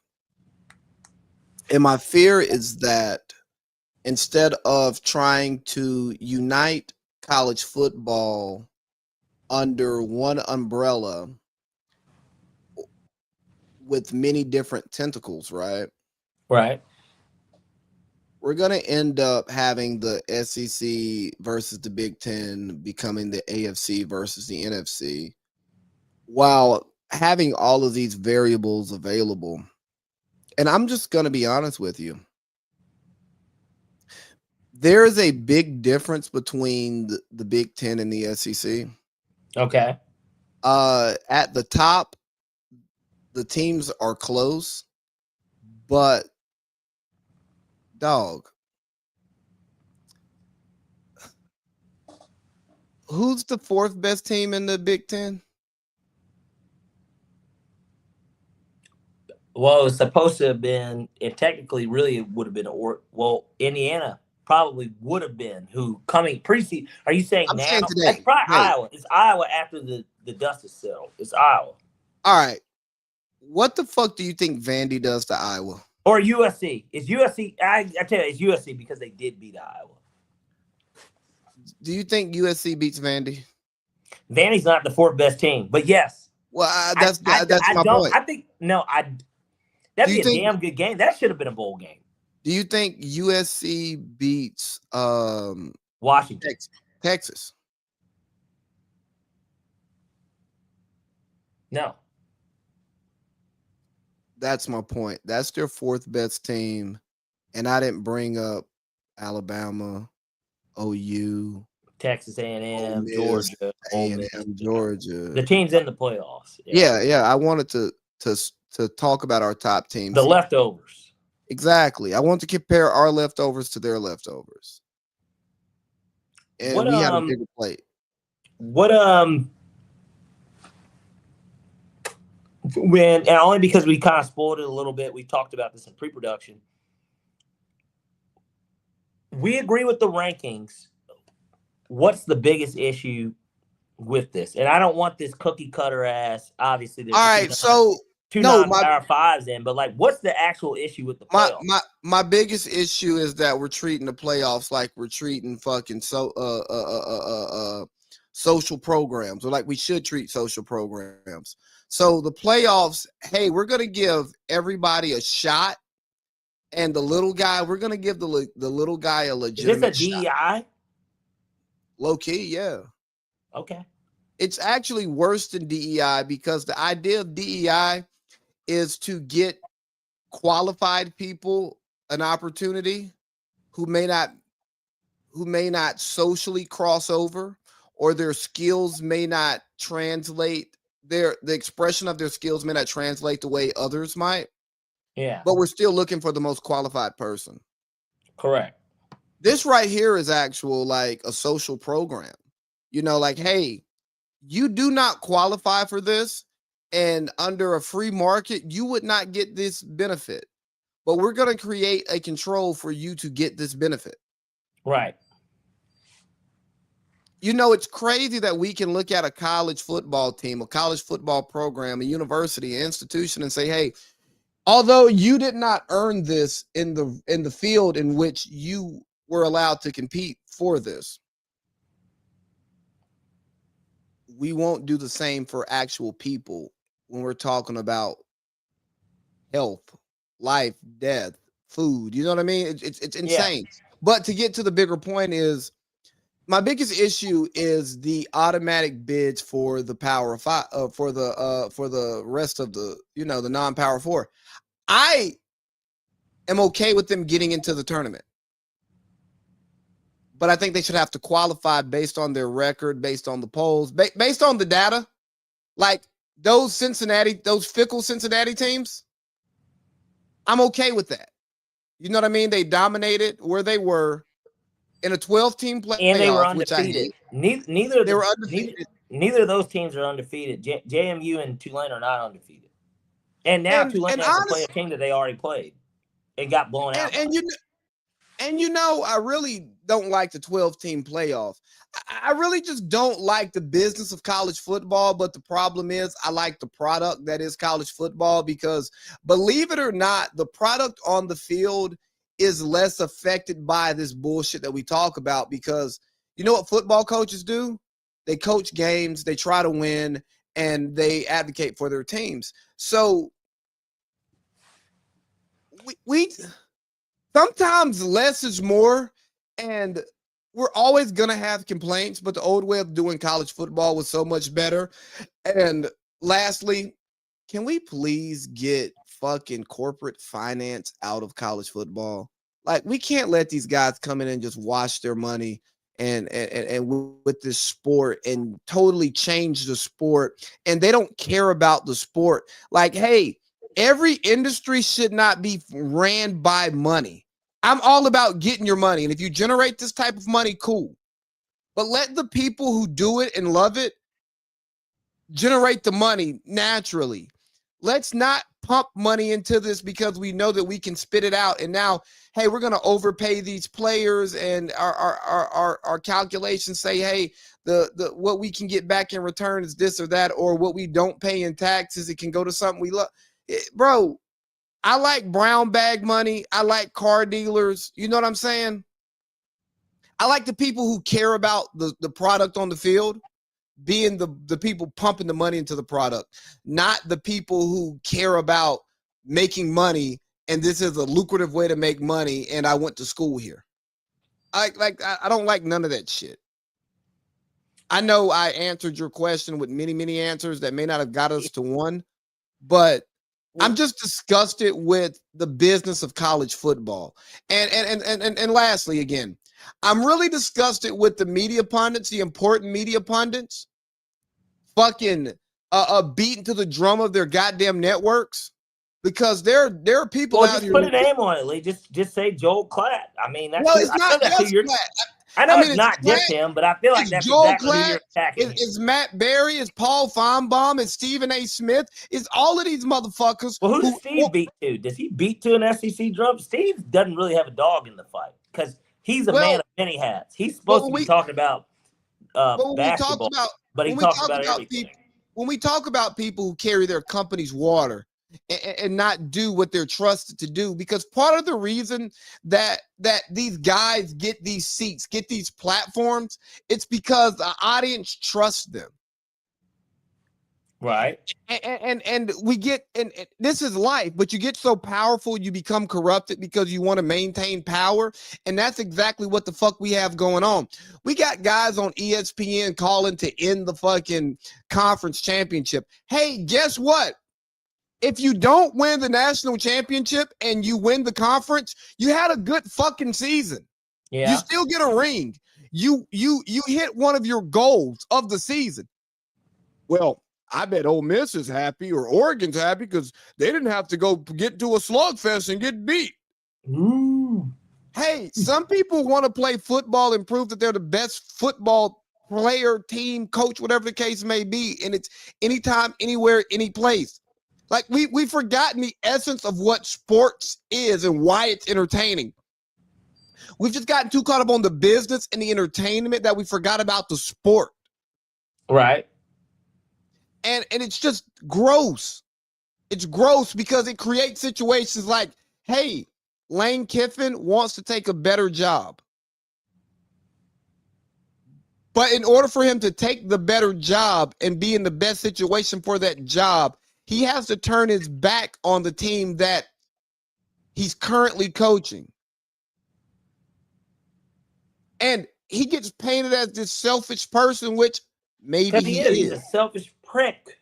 And my fear is that instead of trying to unite college football under one umbrella with many different tentacles, right? Right. We're going to end up having the SEC versus the Big Ten becoming the AFC versus the NFC, while having all of these variables available. And I'm just going to be honest with you. There is a big difference between the Big Ten and the SEC. Okay. At the top, the teams are close, but dog, who's the fourth best team in the Big Ten? Well, it's supposed to have been, and technically, really, it would have been, Indiana probably would have been who coming preseason. Are you saying I'm now? saying That's today. probably Hey, Iowa. It's Iowa after the dust is settled. It's Iowa all right. What the fuck do you think Vandy does to Iowa? or USC. It's USC. I tell you, it's USC because they did beat Iowa. Do you think USC beats Vandy? Vandy's not the fourth best team, but yes. Well, that's I my don't. point. I think no. That'd Do be you a think damn good game. That should have been a bowl game. do you think USC beats Washington. Texas? No. That's my point. That's their fourth best team, and I didn't bring up Alabama, OU, Texas Ole A&M, Miss, Georgia, Ole Miss. A&M, Georgia. The teams in the playoffs. Yeah. I wanted to talk about our top teams. The leftovers. Exactly. I want to compare our leftovers to their leftovers. And we had a bigger plate. And only because we kind of spoiled it a little bit, we talked about this in pre-production. We agree with the rankings. What's the biggest issue with this? And I don't want this cookie cutter ass. Obviously, all right. So non-power fives in, but like, what's the actual issue with the playoffs? My biggest issue is that we're treating the playoffs like we're treating fucking social programs, or like we should treat social programs. So the playoffs, hey, we're gonna give everybody a shot, and the little guy, we're gonna give the little guy a legitimate. Is this a DEI? Low key, yeah. Okay. It's actually worse than DEI because the idea of DEI is to get qualified people an opportunity who may not socially cross over, or their skills may not translate, the expression of their skills may not translate the way others might. Yeah. But we're still looking for the most qualified person. Correct. This right here is actual like a social program. You know, like, hey, you do not qualify for this, and under a free market, you would not get this benefit. But we're going to create a control for you to get this benefit. Right. You know, it's crazy that we can look at a college football team, a college football program, a university, an institution, and say, hey, although you did not earn this in the field in which you were allowed to compete for this, we won't do the same for actual people when we're talking about health, life, death, food. You know what I mean? It's Yeah. insane. But to get to the bigger point is my biggest issue is the automatic bids for the Power Five, for the rest of the the non-Power Four. I am okay with them getting into the tournament, but I think they should have to qualify based on their record, based on the polls, based on the data. Like those fickle Cincinnati teams, I'm okay with that. You know what I mean? They dominated where they were in a 12-team playoff, and they were which I undefeated. hate. Neither They were undefeated. neither of those teams are undefeated. JMU and Tulane are not undefeated. And now Tulane has to play a team that they already played. It got blown out. And I really don't like the 12-team playoff. I really just don't like the business of college football. But the problem is I like the product that is college football because, believe it or not, the product on the field is less affected by this bullshit that we talk about because you know what football coaches do? They coach games, they try to win, and they advocate for their teams. So we sometimes less is more, and we're always going to have complaints, but the old way of doing college football was so much better. And lastly, can we please get fucking corporate finance out of college football? Like, we can't let these guys come in and just wash their money and with this sport and totally change the sport. And they don't care about the sport. Like, hey, every industry should not be ran by money. I'm all about getting your money. And if you generate this type of money, cool. But let the people who do it and love it generate the money naturally. Let's not pump money into this because we know that we can spit it out. And now, hey, we're going to overpay these players, and our calculations say, hey, the what we can get back in return is this or that, or what we don't pay in taxes, it can go to something we love. Bro, I like brown bag money. I like car dealers. You know what I'm saying? I like the people who care about the product on the field being the people pumping the money into the product, not the people who care about making money and this is a lucrative way to make money and I went to school here. I don't like none of that shit. I know I answered your question with many answers that may not have got us to one, but I'm just disgusted with the business of college football. And lastly, again, I'm really disgusted with the media pundits, the important media pundits, fucking beaten to the drum of their goddamn networks, because there are people out here. Just put a name on it, Lee. Just say Joel Klatt. I mean, that's it's not just Klatt. I know it's not just him, but I feel like that's Joel exactly who you're attacking. Is Matt Berry, is Paul Feinbaum, is Stephen A. Smith, is all of these motherfuckers. Well, who's Steve beat to? Does he beat to an SEC drum? Steve doesn't really have a dog in the fight because he's a man of many hats. He's supposed to be talking about basketball, but he talks about everything. When we talk about people who carry their company's water and not do what they're trusted to do, because part of the reason that these guys get these seats, get these platforms, it's because the audience trusts them. Right. And we get, and this is life, but you get so powerful, you become corrupted because you want to maintain power. And that's exactly what the fuck we have going on. We got guys on ESPN calling to end the fucking conference championship. Hey, guess what? If you don't win the national championship and you win the conference, you had a good fucking season. Yeah. You still get a ring. You hit one of your goals of the season. Well, I bet Ole Miss is happy or Oregon's happy because they didn't have to go get to a slugfest and get beat. Ooh. Hey, some people want to play football and prove that they're the best football player, team, coach, whatever the case may be. And it's anytime, anywhere, any place. Like we've forgotten the essence of what sports is and why it's entertaining. We've just gotten too caught up on the business and the entertainment that we forgot about the sport. Right. And it's just gross. It's gross because it creates situations like, hey, Lane Kiffin wants to take a better job. But in order for him to take the better job and be in the best situation for that job, he has to turn his back on the team that he's currently coaching. And he gets painted as this selfish person, which maybe he is. He's a selfish prick.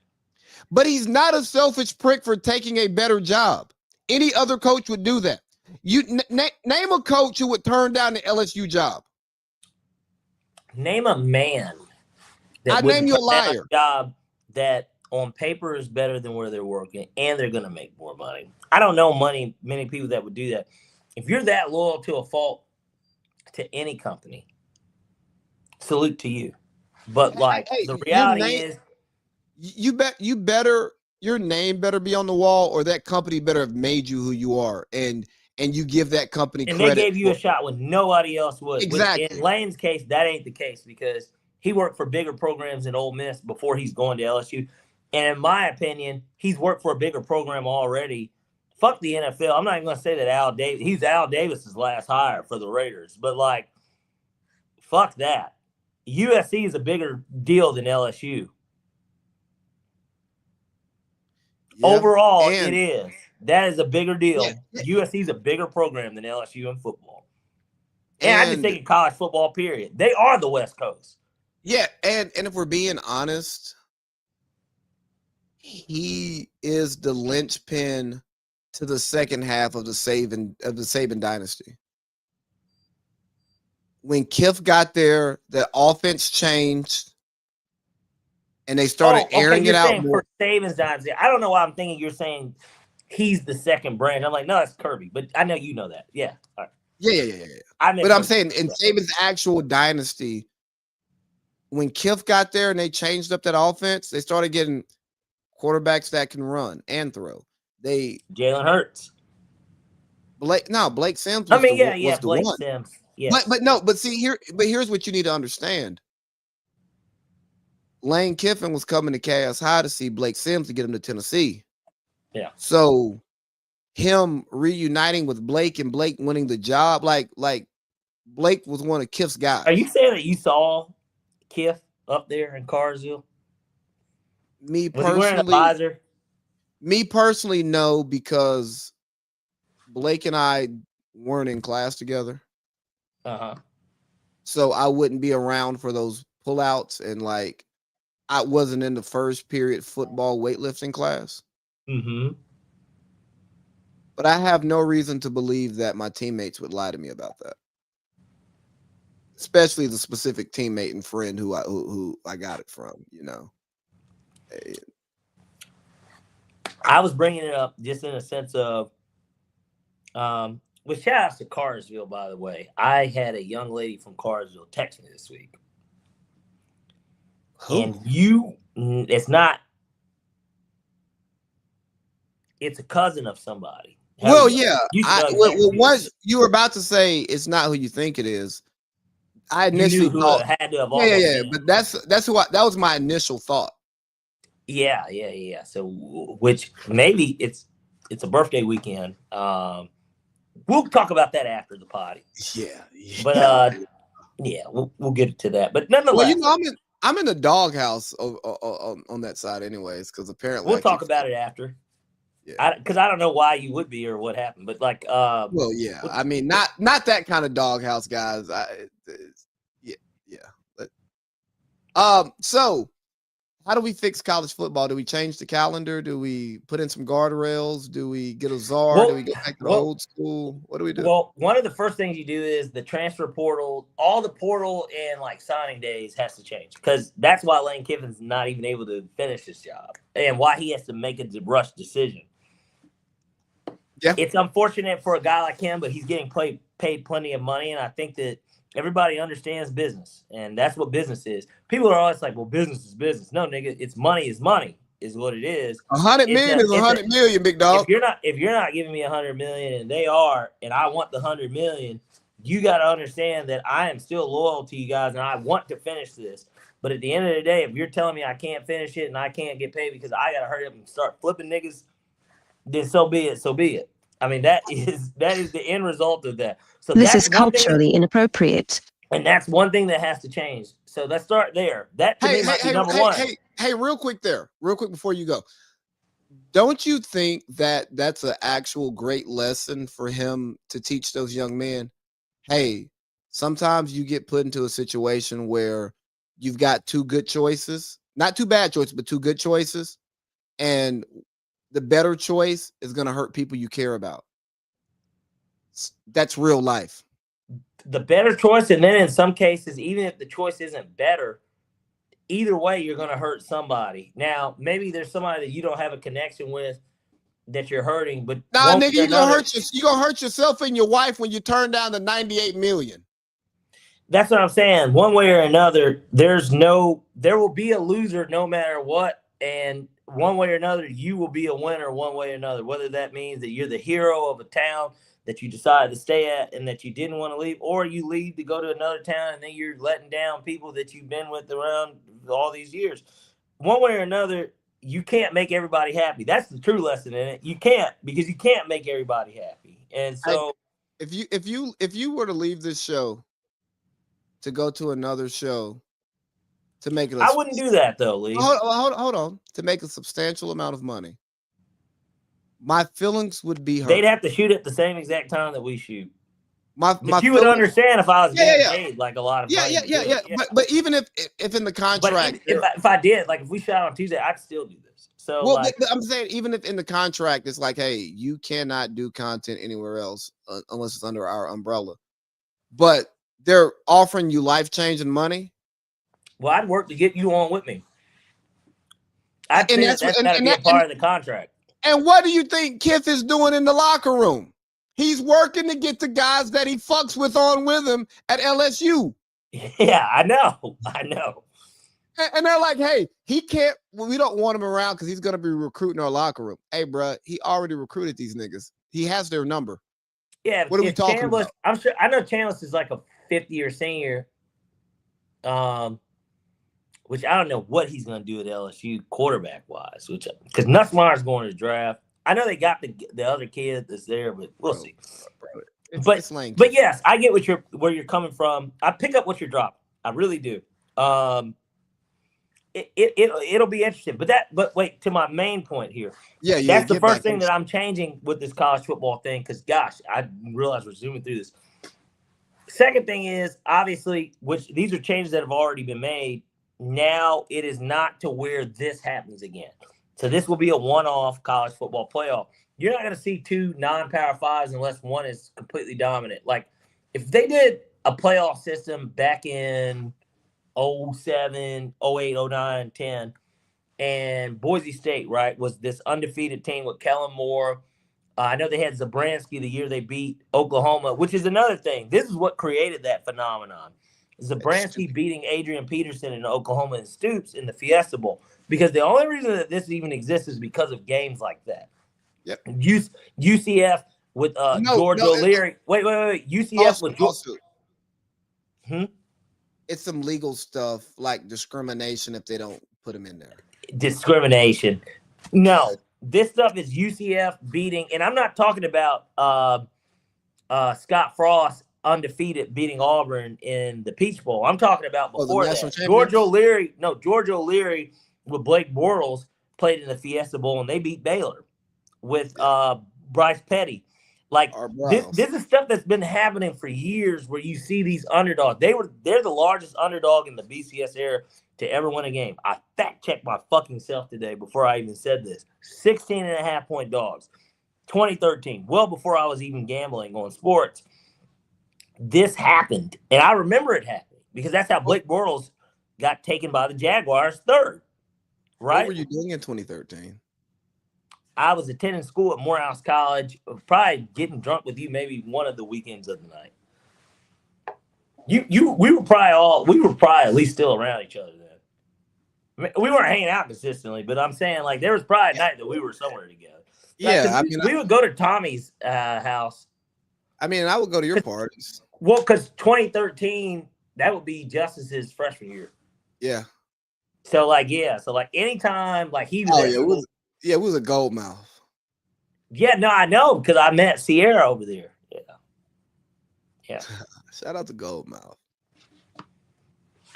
But he's not a selfish prick for taking a better job. Any other coach would do that. You name a coach who would turn down the LSU job. Name a man I name you a liar. Job that on paper is better than where they're working, and they're going to make more money. I don't know many people that would do that. If you're that loyal to a fault to any company, salute to you. But like the reality is, your name better be on the wall, or that company better have made you who you are, and you give that company credit. And they gave you a shot when nobody else would. Exactly. In Lane's case, that ain't the case because he worked for bigger programs in Ole Miss before he's going to LSU. And in my opinion, he's worked for a bigger program already. Fuck the NFL. I'm not even going to say that he's Al Davis's last hire for the Raiders. But, like, fuck that. USC is a bigger deal than LSU. Yeah, overall, it is. That is a bigger deal. Yeah. USC is a bigger program than LSU in football. And I just think in college football, period. They are the West Coast. Yeah, and if we're being honest, he is the linchpin to the second half of the Saban dynasty. When Kiff got there, the offense changed, and they started airing it out more. For Saban's dynasty, I don't know why I'm thinking you're saying he's the second branch. I'm like, no, that's Kirby, but I know you know that. Yeah. All right. Yeah. I'm saying in Saban's actual dynasty, when Kiff got there and they changed up that offense, they started getting quarterbacks that can run and throw. Jalen Hurts. Blake Sims. Was Blake Sims. Yeah. But here's what you need to understand. Lane Kiffin was coming to Chaos High to see Blake Sims to get him to Tennessee. Yeah. So him reuniting with Blake and Blake winning the job, like Blake was one of Kiff's guys. Are you saying that you saw Kiff up there in Carsville? Me personally, was he wearing a visor? Me personally, no, because Blake and I weren't in class together. Uh-huh. So I wouldn't be around for those pullouts, and like I wasn't in the first period football weightlifting class. Mm-hmm. But I have no reason to believe that my teammates would lie to me about that. Especially the specific teammate and friend who I got it from, you know. I was bringing it up just in a sense of, with shout outs to Carsville, by the way. I had a young lady from Carsville text me this week. And it's a cousin of somebody. Well, yeah. Once you were about to say it's not who you think it is, I initially thought had to have yeah. But that was my initial thought. Yeah. So, which maybe it's a birthday weekend. We'll talk about that after the party. Yeah. But we'll get to that. But nonetheless, well, you know, I'm in the doghouse on that side, anyways, because apparently we'll talk about it after. Yeah. Because I don't know why you would be or what happened, but like, well, yeah, I mean, not that kind of doghouse, guys. So how do we fix college football? Do we change the calendar? Do we put in some guardrails? Do we get a czar? Do we go back to the old school? What do we do? Well, one of the first things you do is the transfer portal. All the portal and like signing days has to change because that's why Lane Kiffin's not even able to finish his job and why he has to make a rush decision. Yeah, it's unfortunate for a guy like him, but he's getting paid plenty of money, and I think that everybody understands business, and that's what business is. People are always like, well, business is business. No, nigga, it's money is money is what it is. 100 million is 100 million, big dog. If you're not giving me 100 million and they are, and I want the 100 million, you got to understand that I am still loyal to you guys and I want to finish this. But at the end of the day, if you're telling me I can't finish it and I can't get paid because I got to hurry up and start flipping niggas, then so be it. So be it. I mean, that is the end result of that. So this is culturally inappropriate. And that's one thing that has to change. So let's start there. That to me might be number one. Hey, real quick before you go. Don't you think that that's an actual great lesson for him to teach those young men? Hey, sometimes you get put into a situation where you've got two good choices, not two bad choices, but two good choices. And the better choice is going to hurt people you care about. That's real life. The better choice, and then in some cases, even if the choice isn't better, either way, you're going to hurt somebody. Now, maybe there's somebody that you don't have a connection with that you're hurting, but nah, nigga, you're gonna hurt yourself and your wife when you turn down the 98 million. That's what I'm saying. One way or another, there will be a loser no matter what, and one way or another, you will be a winner one way or another. Whether that means that you're the hero of a town that you decided to stay at and that you didn't want to leave, or you leave to go to another town and then you're letting down people that you've been with around all these years. One way or another, you can't make everybody happy. That's the true lesson in it. You can't, because you can't make everybody happy. And so if you were to leave this show to go to another show to make it, I wouldn't do that though, Lee. Hold on. To make a substantial amount of money, my feelings would be hurt. They'd have to shoot at the same exact time that we shoot. But you would understand if I was getting paid like a lot of money. Yeah. But even if in the contract, if I did, like if we shot on Tuesday, I'd still do this. So but I'm saying, even if in the contract it's like, hey, you cannot do content anywhere else unless it's under our umbrella. But they're offering you life-changing money. Well, I'd work to get you on with me. I think that's got to be a part of the contract. And what do you think Kith is doing in the locker room? He's working to get the guys that he fucks with on with him at LSU. Yeah, I know. And they're like, hey, he can't, we don't want him around because he's going to be recruiting our locker room. Hey, bro, he already recruited these niggas. He has their number. Yeah. What are we talking about? I know Chandler is like a 50-year senior. Which I don't know what he's going to do at LSU quarterback wise, because Nussmeier's going to the draft. I know they got the other kid that's there, but we'll see. But yes, I get where you're coming from. I pick up what you're dropping. I really do. It'll be interesting. But wait, to my main point here. Yeah, that's the first thing that I'm changing with this college football thing, because gosh, I realize we're zooming through this. Second thing is, obviously, which these are changes that have already been made. Now it is not to where this happens again. So this will be a one-off college football playoff. You're not going to see two non-power fives unless one is completely dominant. Like if they did a playoff system back in 07, 08, 09, 10, and Boise State, right, was this undefeated team with Kellen Moore. I know they had Zabransky the year they beat Oklahoma, which is another thing. This is what created that phenomenon. Zabransky beating Adrian Peterson in Oklahoma and Stoops in the Fiesta Bowl, because the only reason that this even exists is because of games like that. Yep. UCF with George O'Leary. Wait. UCF with George. It's some legal stuff like discrimination if they don't put them in there. Discrimination. No, this stuff is UCF beating, and I'm not talking about Scott Frost undefeated beating Auburn in the Peach Bowl. I'm talking about before that. George O'Leary with Blake Bortles played in the Fiesta Bowl, and they beat Baylor with Bryce Petty. Like this is stuff that's been happening for years, where you see these underdogs. They're the largest underdog in the BCS era to ever win a game. I fact checked my fucking self today before I even said this. 16.5-point dogs. 2013, well before I was even gambling on sports. This happened, and I remember it happening because that's how Blake Bortles got taken by the Jaguars third. Right? What were you doing in 2013? I was attending school at Morehouse College, probably getting drunk with you maybe one of the weekends of the night. We were probably at least still around each other then. I mean, we weren't hanging out consistently, but I'm saying like there was probably a night that we were somewhere together. Yeah, we would go to Tommy's house. I mean, I would go to your parties. Well, because 2013, that would be Justice's freshman year. Yeah. So anytime he was. It was a gold mouth. Yeah, no, I know because I met Sierra over there. Yeah. Shout out to Goldmouth.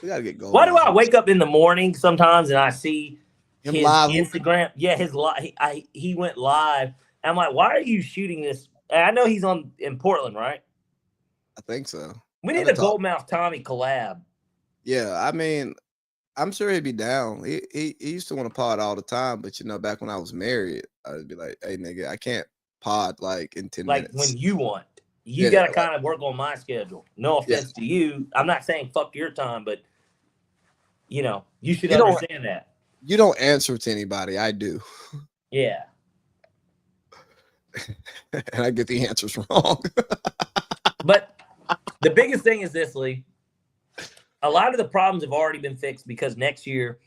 We gotta get gold. Why do I wake up in the morning sometimes and I see Him his live. Instagram? Yeah, his live. He went live. And I'm like, why are you shooting this? And I know he's in Portland, right? I think so. We need a Goldmouth Tommy collab. Yeah, I mean, I'm sure he'd be down. He used to want to pod all the time, but back when I was married, I'd be like, "Hey, nigga, I can't pod like in 10 minutes." Like when you want, you got to kind of work on my schedule. No offense to you, I'm not saying fuck your time, but you should understand that. You don't answer to anybody. I do. Yeah. And I get the answers wrong. But the biggest thing is this, Lee. A lot of the problems have already been fixed because next year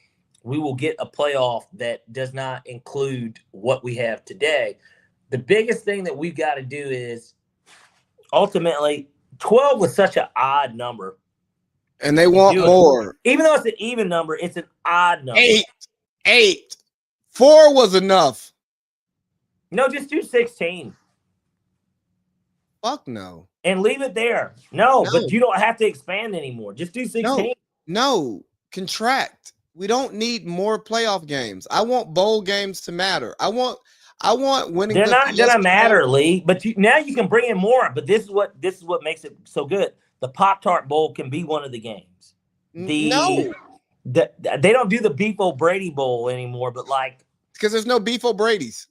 we will get a playoff that does not include what we have today. The biggest thing that we've got to do is ultimately 12 was such an odd number. And they want more. Even though it's an even number, it's an odd number. 8. 4 was enough. No, just do 16. Fuck no. And leave it there. No, but you don't have to expand anymore. Just do 16. No, contract. We don't need more playoff games. I want bowl games to matter. I want winning. They're not gonna matter, Lee. But now you can bring in more. But this is what makes it so good. The Pop-Tart Bowl can be one of the games. They don't do the Beef O'Brady Bowl anymore, but because there's no Beef O'Brady's.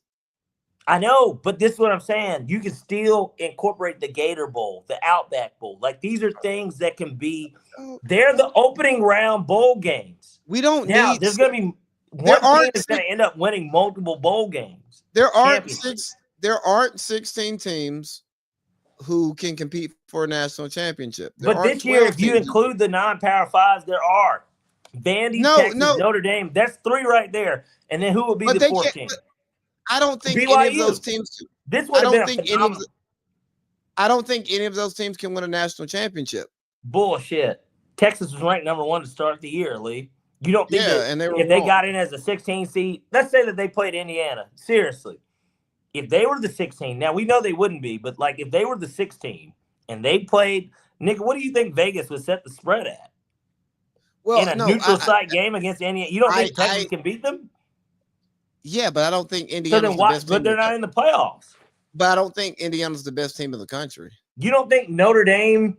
I know, but this is what I'm saying. You can still incorporate the Gator Bowl, the Outback Bowl. These are things that can be. They're the opening round bowl games. We don't need. There's going to be one team that's going to end up winning multiple bowl games. There aren't 16 teams who can compete for a national championship. But this year, if you include the non-Power Fives, there are Vandy, Texas, Notre Dame. That's 3 right there. And then who would be the 4th team? I don't think any of those teams. I don't think any of those teams can win a national championship. Bullshit. Texas was ranked number 1 to start the year, Lee. You don't think they got in as a 16 seed? Let's say that they played Indiana. Seriously. If they were the 16, now we know they wouldn't be, but if they were the 16 and they played, Nick, what do you think Vegas would set the spread at? Well, in a neutral site game against Indiana, you don't think Texas can beat them? Yeah, but I don't think Indiana's the best team. But they're not in the playoffs. But I don't think Indiana's the best team in the country. You don't think Notre Dame?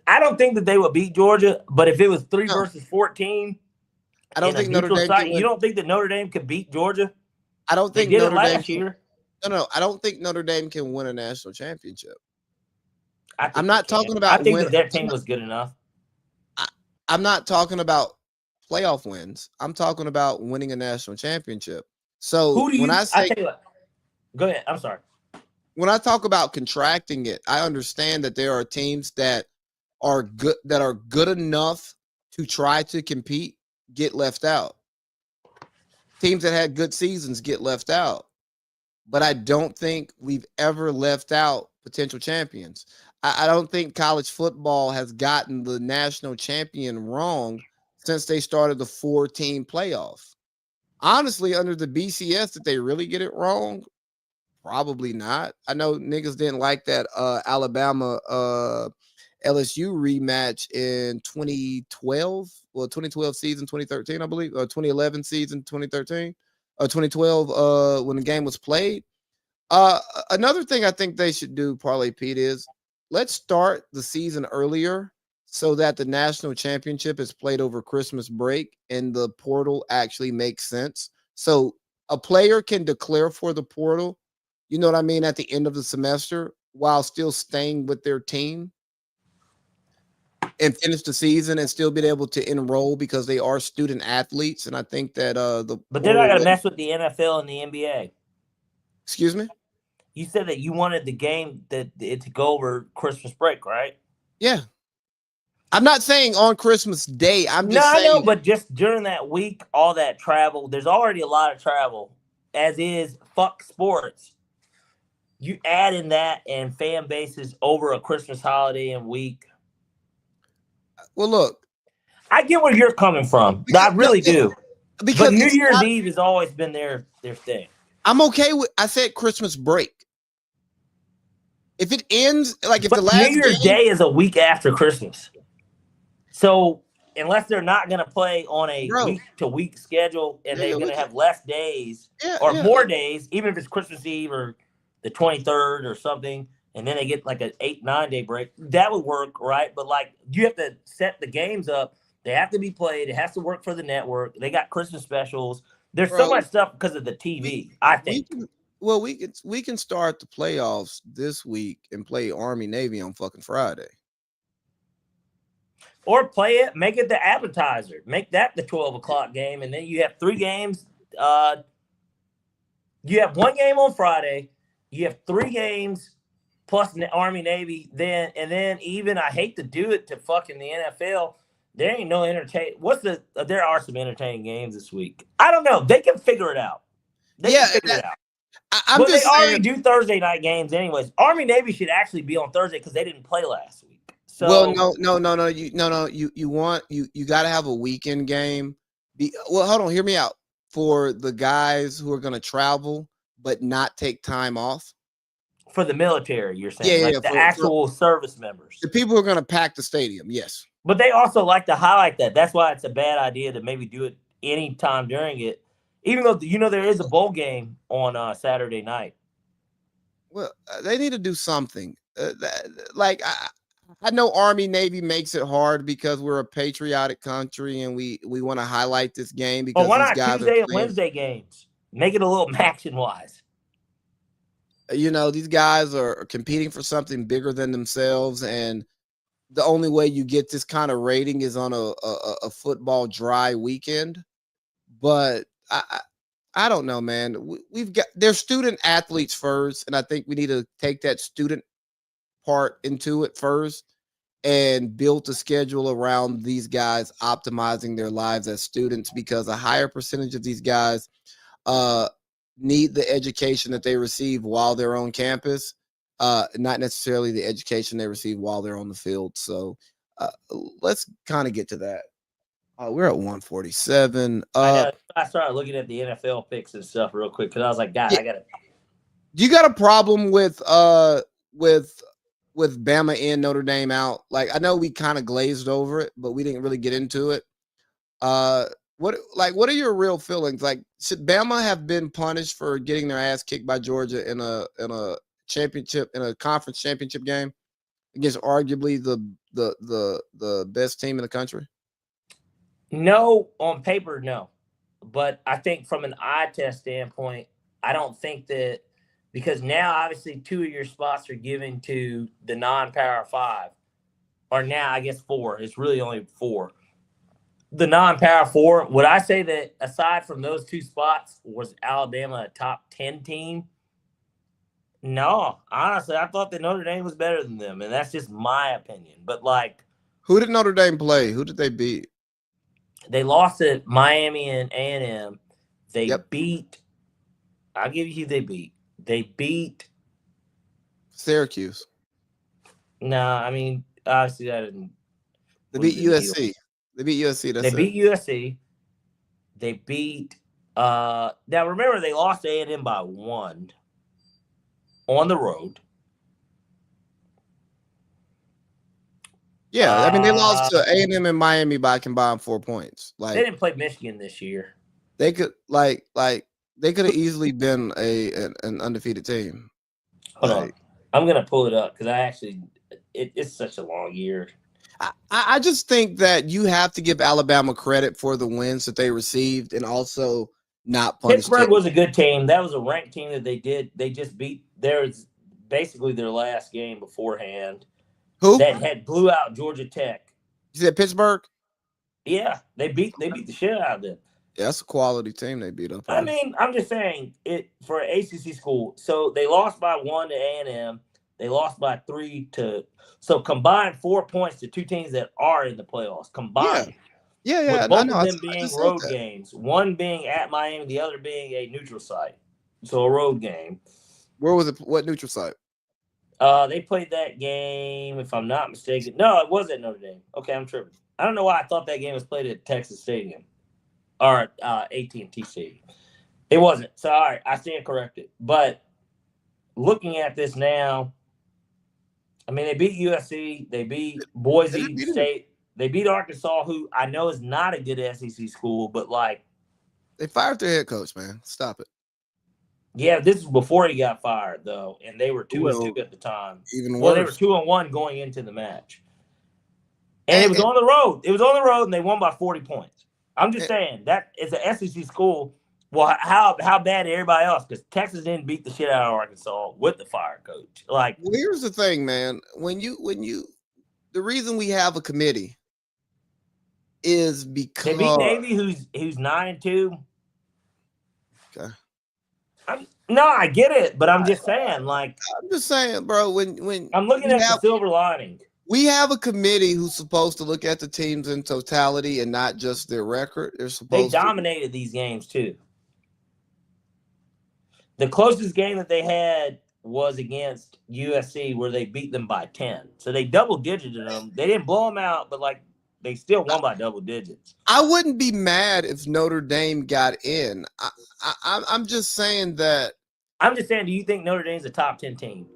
I don't think that they would beat Georgia. But if it was 3 versus 14, I don't think Notre Dame. You don't think that Notre Dame could beat Georgia? I don't think Notre Dame last year. No, I don't think Notre Dame can win a national championship. I'm not talking about. I think that team was good enough. I'm not talking about playoff wins. I'm talking about winning a national championship. So when I say, go ahead. I'm sorry. When I talk about contracting it, I understand that there are teams that are good enough to try to compete, get left out. Teams that had good seasons get left out. But I don't think we've ever left out potential champions. I don't think college football has gotten the national champion wrong since they started the 4-team playoff. Honestly, under the BCS, did they really get it wrong? Probably not. I know niggas didn't like that Alabama LSU rematch in 2012. Well, 2012 season 2013, I believe, or 2011 season 2013, or 2012 when the game was played. Another thing I think they should do, Parlay Pete, is let's start the season earlier so that the national championship is played over Christmas break and the portal actually makes sense. So a player can declare for the portal, you know what I mean, at the end of the semester while still staying with their team and finish the season and still be able to enroll because they are student athletes. And I think that but they're not going to mess with the NFL and the NBA. Excuse me? You said that you wanted the game to go over Christmas break, right? Yeah. I'm not saying on Christmas Day. I'm just saying. No, but just during that week, all that travel, there's already a lot of travel, as is fuck sports. You add in that and fan bases over a Christmas holiday and week. Well, look. I get where you're coming from. I really do. Because New Year's Eve has always been their thing. I'm okay with, I said Christmas break. If it ends, if the last New Year's Day is a week after Christmas. So unless they're not going to play on a Bro. week-to-week schedule and they're going to have less days or more days, even if it's Christmas Eve or the 23rd or something, and then they get like an 8-9 day break, that would work, right? But like you have to set the games up. They have to be played. It has to work for the network. They got Christmas specials. There's so much stuff because of the TV, I think. We can start the playoffs this week and play Army Navy on fucking Friday. Or play it, make it the appetizer. Make that the 12 o'clock game, and then you have 3 games. You have 1 game on Friday. You have 3 games plus Army Navy. Then even I hate to do it to fucking the NFL. There ain't no entertain. There are some entertaining games this week. I don't know. They can figure it out. They can figure it out. I'm just they already do Thursday night games anyways. Army Navy should actually be on Thursday because they didn't play last week. So, well, no. You got to have a weekend game. Hold on, hear me out. For the guys who are going to travel but not take time off. For the military, you're saying, the actual service members, the people who are going to pack the stadium. Yes, but they also like to highlight that. That's why it's a bad idea to maybe do it any time during it, even though there is a bowl game on Saturday night. Well, they need to do something. I know Army Navy makes it hard because we're a patriotic country and we want to highlight this game because why these guys Tuesday and Wednesday games? Make it a little action wise. These guys are competing for something bigger than themselves, and the only way you get this kind of rating is on a football dry weekend. But I don't know, man. They're student athletes first, and I think we need to take that student part into it first and build a schedule around these guys optimizing their lives as students, because a higher percentage of these guys need the education that they receive while they're on campus, not necessarily the education they receive while they're on the field. So let's kind of get to that. We're at 147. I started looking at the NFL picks and stuff real quick because I was like, God, I got to. You got a problem with Bama and Notre Dame out? Like, I know we kind of glazed over it, but we didn't really get into it. What are your real feelings? Like, should Bama have been punished for getting their ass kicked by Georgia in a conference championship game against arguably the best team in the country? No, on paper, no. But I think from an eye test standpoint, I don't think that, because now obviously 2 of your spots are given to the non-Power 5, or now I guess 4. It's really only 4. The non-Power 4, would I say that aside from those 2 spots, was Alabama a top 10 team? No, honestly, I thought that Notre Dame was better than them, and that's just my opinion. But like, who did Notre Dame play? Who did they beat? They lost at Miami and A&M. They beat. I'll give you who they beat. They beat Syracuse. No, I mean, obviously that didn't. They beat USC. They beat USC. They beat USC. They beat. Now remember, they lost to A&M by 1 on the road. Yeah, I mean, they lost to A&M and Miami by combined 4 points. Like, they didn't play Michigan this year. They could they could have easily been an undefeated team. Hold on, I'm gonna pull it up because I actually it's such a long year. I just think that you have to give Alabama credit for the wins that they received, and also not punish. Pittsburgh was a good team. That was a ranked team that they just beat. There's basically their last game beforehand. Who? That had blew out Georgia Tech. You said Pittsburgh? Yeah, they beat the shit out of them. Yeah, that's a quality team they beat up. I mean, I'm just saying it for an ACC school. So they lost by 1 to A&M. They lost by 3 to so combined 4 points to 2 teams that are in the playoffs combined. Yeah. With both of them being road games, one being at Miami, the other being a neutral site. So a road game. Where was it? What neutral site? They played that game, if I'm not mistaken. No, it was at Notre Dame. Okay, I'm tripping. I don't know why I thought that game was played at Texas Stadium or AT&T Stadium. It wasn't. So, all right, I stand corrected. But looking at this now, I mean, they beat USC. They beat Boise State. They beat Arkansas, who I know is not a good SEC school, but like they fired their head coach, man. Stop it. Yeah, this is before he got fired though, and they were 2-2 at the time. Even well, worse. They were 2-1 going into the match, and it was on the road. It was on the road, and they won by 40 points. I'm just saying that it's an SEC school. Well, how bad did everybody else? Because Texas didn't beat the shit out of Arkansas with the fire coach. Like, well, here's the thing, man. When you the reason we have a committee is because they beat Navy, who's 9-2. Okay. No, I get it, but I'm just saying, like, I'm just saying, bro. When I'm looking at the silver lining, we have a committee who's supposed to look at the teams in totality and not just their record. They dominated these games too. The closest game that they had was against USC, where they beat them by 10. So they double-digited them. They didn't blow them out, but like they still won by double digits. I wouldn't be mad if Notre Dame got in. I'm just saying that. I'm just saying, do you think Notre Dame's a top 10 team?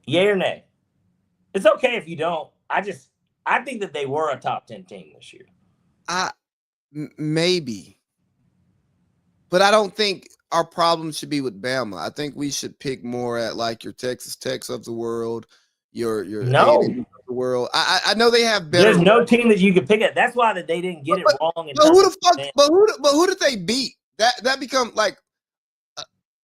Yay or nay? It's okay if you don't. I think that they were a top 10 team this year. Maybe. But I don't think our problem should be with Bama. I think we should pick more at like your Texas Techs of the world, your no of the world. I know they have better. There's no team that you can pick at. That's why that they didn't get it wrong. But who the fuck? But who did they beat? That become like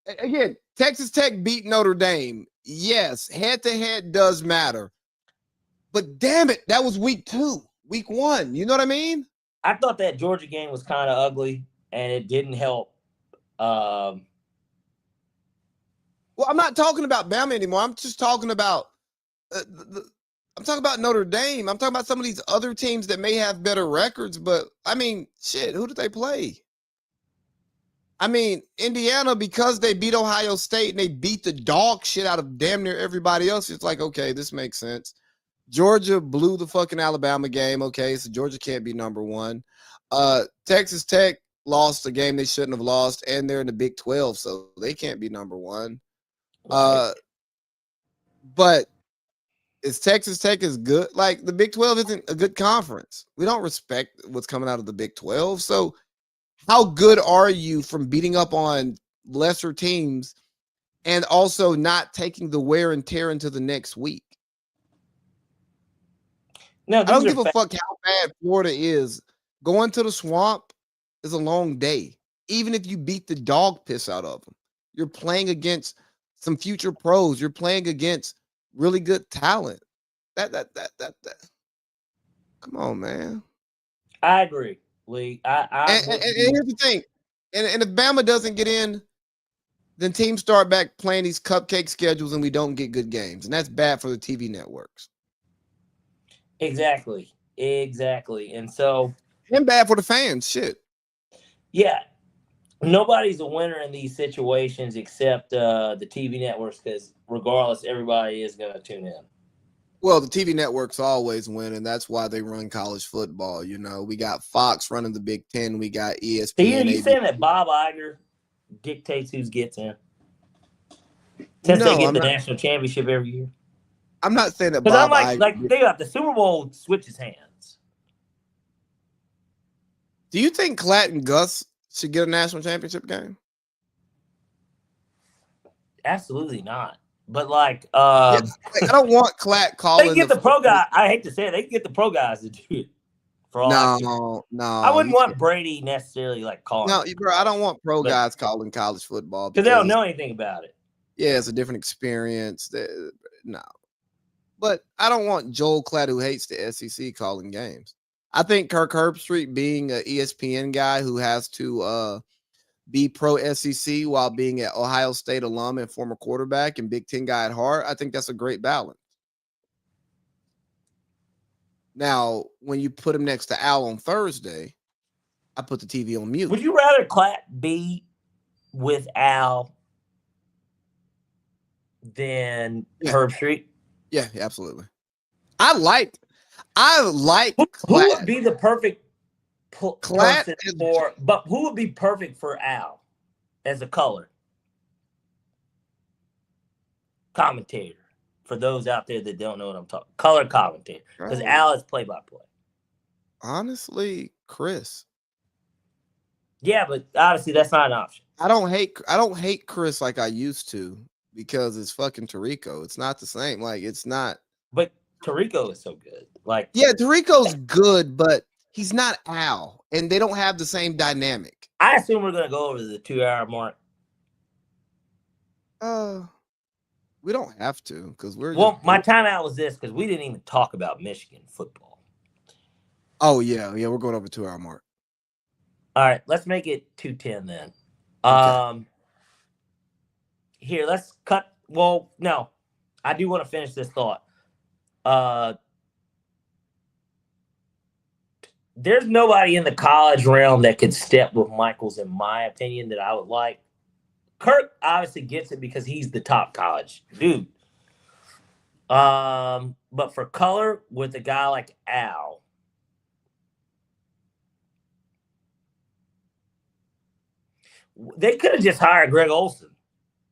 again. Texas Tech beat Notre Dame. Yes, head to head does matter. But damn it, that was week 2, week 1. You know what I mean? I thought that Georgia game was kind of ugly, and it didn't help. Well, I'm not talking about Bama anymore. I'm just talking about I'm talking about Notre Dame. I'm talking about some of these other teams that may have better records, but I mean, shit, who did they play? I mean, Indiana, because they beat Ohio State and they beat the dog shit out of damn near everybody else, it's like, okay, this makes sense. Georgia blew the fucking Alabama game. Okay, so Georgia can't be number 1. Texas Tech lost a game they shouldn't have lost, and they're in the Big 12, so they can't be number 1. But is Texas Tech is good? Like, the Big 12 isn't a good conference. We don't respect what's coming out of the Big 12. So how good are you from beating up on lesser teams and also not taking the wear and tear into the next week? No, I don't give a fuck how bad Florida is. Going to the Swamp is a long day. Even if you beat the dog piss out of them, you're playing against some future pros. You're playing against really good talent. That. Come on, man. I agree, Lee. And here's the thing. And if Bama doesn't get in, then teams start back playing these cupcake schedules and we don't get good games. And that's bad for the TV networks. Exactly. And so. And bad for the fans. Shit. Yeah. Nobody's a winner in these situations except the TV networks, because regardless, everybody is going to tune in. Well, the TV networks always win, and that's why they run college football. You know, we got Fox running the Big Ten. We got ESPN. You saying that Bob Iger dictates who gets in? Since they get the national championship every year? I'm not saying that Bob Iger. Like, think about the Super Bowl switches hands. Do you think Klatt and Gus should get a national championship game? Absolutely not. But like, I don't want Klatt calling. They get the pro guy. I hate to say it, they can get the pro guys to do it. For all no. I wouldn't want Brady necessarily like calling. No, bro, I don't want pro guys calling college football because they don't know anything about it. Yeah, it's a different experience. No, but I don't want Joel Klatt, who hates the SEC, calling games. I think Kirk Herbstreit, being an ESPN guy who has to be pro SEC while being an Ohio State alum and former quarterback and Big Ten guy at heart, I think that's a great balance. Now, when you put him next to Al on Thursday, I put the TV on mute. Would you rather Klatt be with Al than Herbstreit? Yeah, absolutely. I like who would be the perfect person but who would be perfect for Al as a color commentator? For those out there that don't know what I'm talking, color commentator, because Oh, Al is play-by-play. honestly, Chris. Yeah, but obviously that's not an option. I don't hate Chris like I used to because it's fucking Tarico. It's not the same. Like it's not. But Tarico is so good. Like, Yeah, Tarico's good, but he's not Al, and they don't have the same dynamic. I assume we're gonna go over the 2-hour mark. We don't have to because we're. Well, my timeout was this because we didn't even talk about Michigan football. Oh yeah, we're going over 2-hour mark. All right, let's make it 2:10 then. Okay. Here, let's cut. Well, no, I do want to finish this thought. There's nobody in the college realm that could step with Michaels, in my opinion, that I would like. Kirk obviously gets it because he's the top college dude. But for color, with a guy like Al, they could have just hired Greg Olsen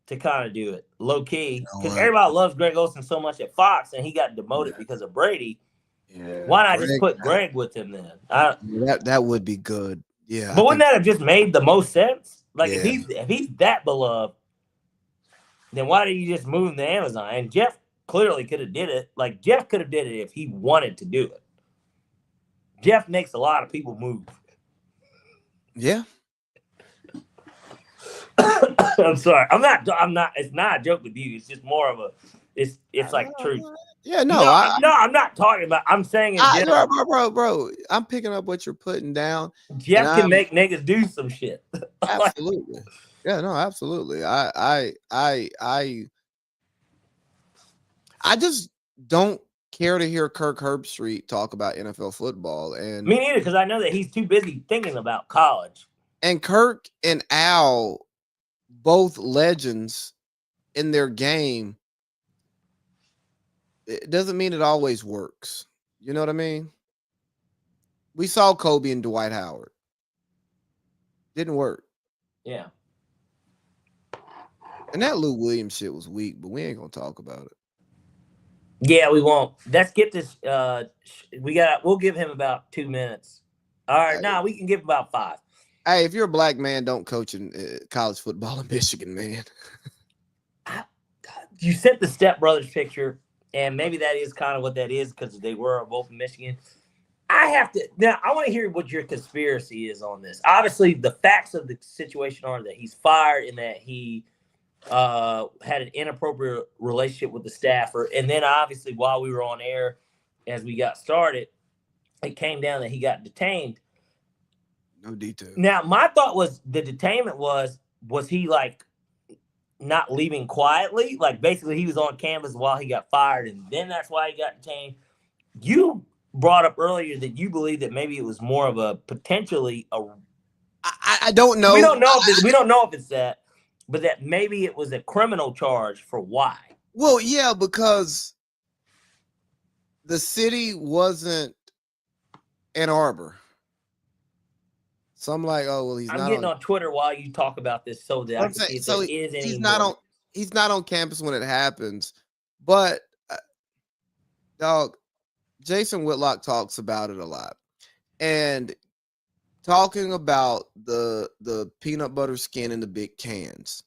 to kind of do it low key because everybody loves Greg Olsen so much at Fox, and he got demoted because of Brady. Yeah, why not just put Greg with him then? That would be good. Yeah, but wouldn't that have just made the most sense? Like if he's that beloved, then why did you just move him to Amazon? And Jeff clearly could have did it. Like Jeff could have did it if he wanted to do it. Jeff makes a lot of people move. Yeah. I'm sorry. I'm not. It's not a joke with you. It's just more of a. It's like truth. Yeah. No. I'm not talking about. I'm saying in general, bro. I'm picking up what you're putting down. Jeff can make niggas do some shit. Absolutely. Yeah. No. Absolutely. I just don't care to hear Kirk Herbstreit talk about NFL football, and me neither, because I know that he's too busy thinking about college. And Kirk and Al, both legends in their game, it doesn't mean it always works. You know what I mean? We saw Kobe and Dwight Howard. Didn't work. Yeah. And that Lou Williams shit was weak, but we ain't gonna talk about it. Yeah, we won't. Let's get this. We'll give him about 2 minutes. All right, we can give him about 5. Hey, if you're a black man, don't coach in college football in Michigan, man. You sent the Step Brothers picture, and maybe that is kind of what that is because they were both in Michigan. I want to hear what your conspiracy is on this. Obviously, the facts of the situation are that he's fired and that he had an inappropriate relationship with the staffer. And then, obviously, while we were on air, as we got started, it came down that he got detained. No detail. Now, my thought was the detainment was he like not leaving quietly? Like basically he was on campus while he got fired, and then that's why he got detained. You brought up earlier that you believe that maybe it was more of a potentially a. I don't know. We don't know if it's that, but that maybe it was a criminal charge for why. Well, yeah, because the city wasn't Ann Arbor. So I'm like, oh well, I'm getting on Twitter while you talk about this so that I can see if there is any. He's not on campus when it happens, but dog, Jason Whitlock talks about it a lot, and talking about the peanut butter skin in the big cans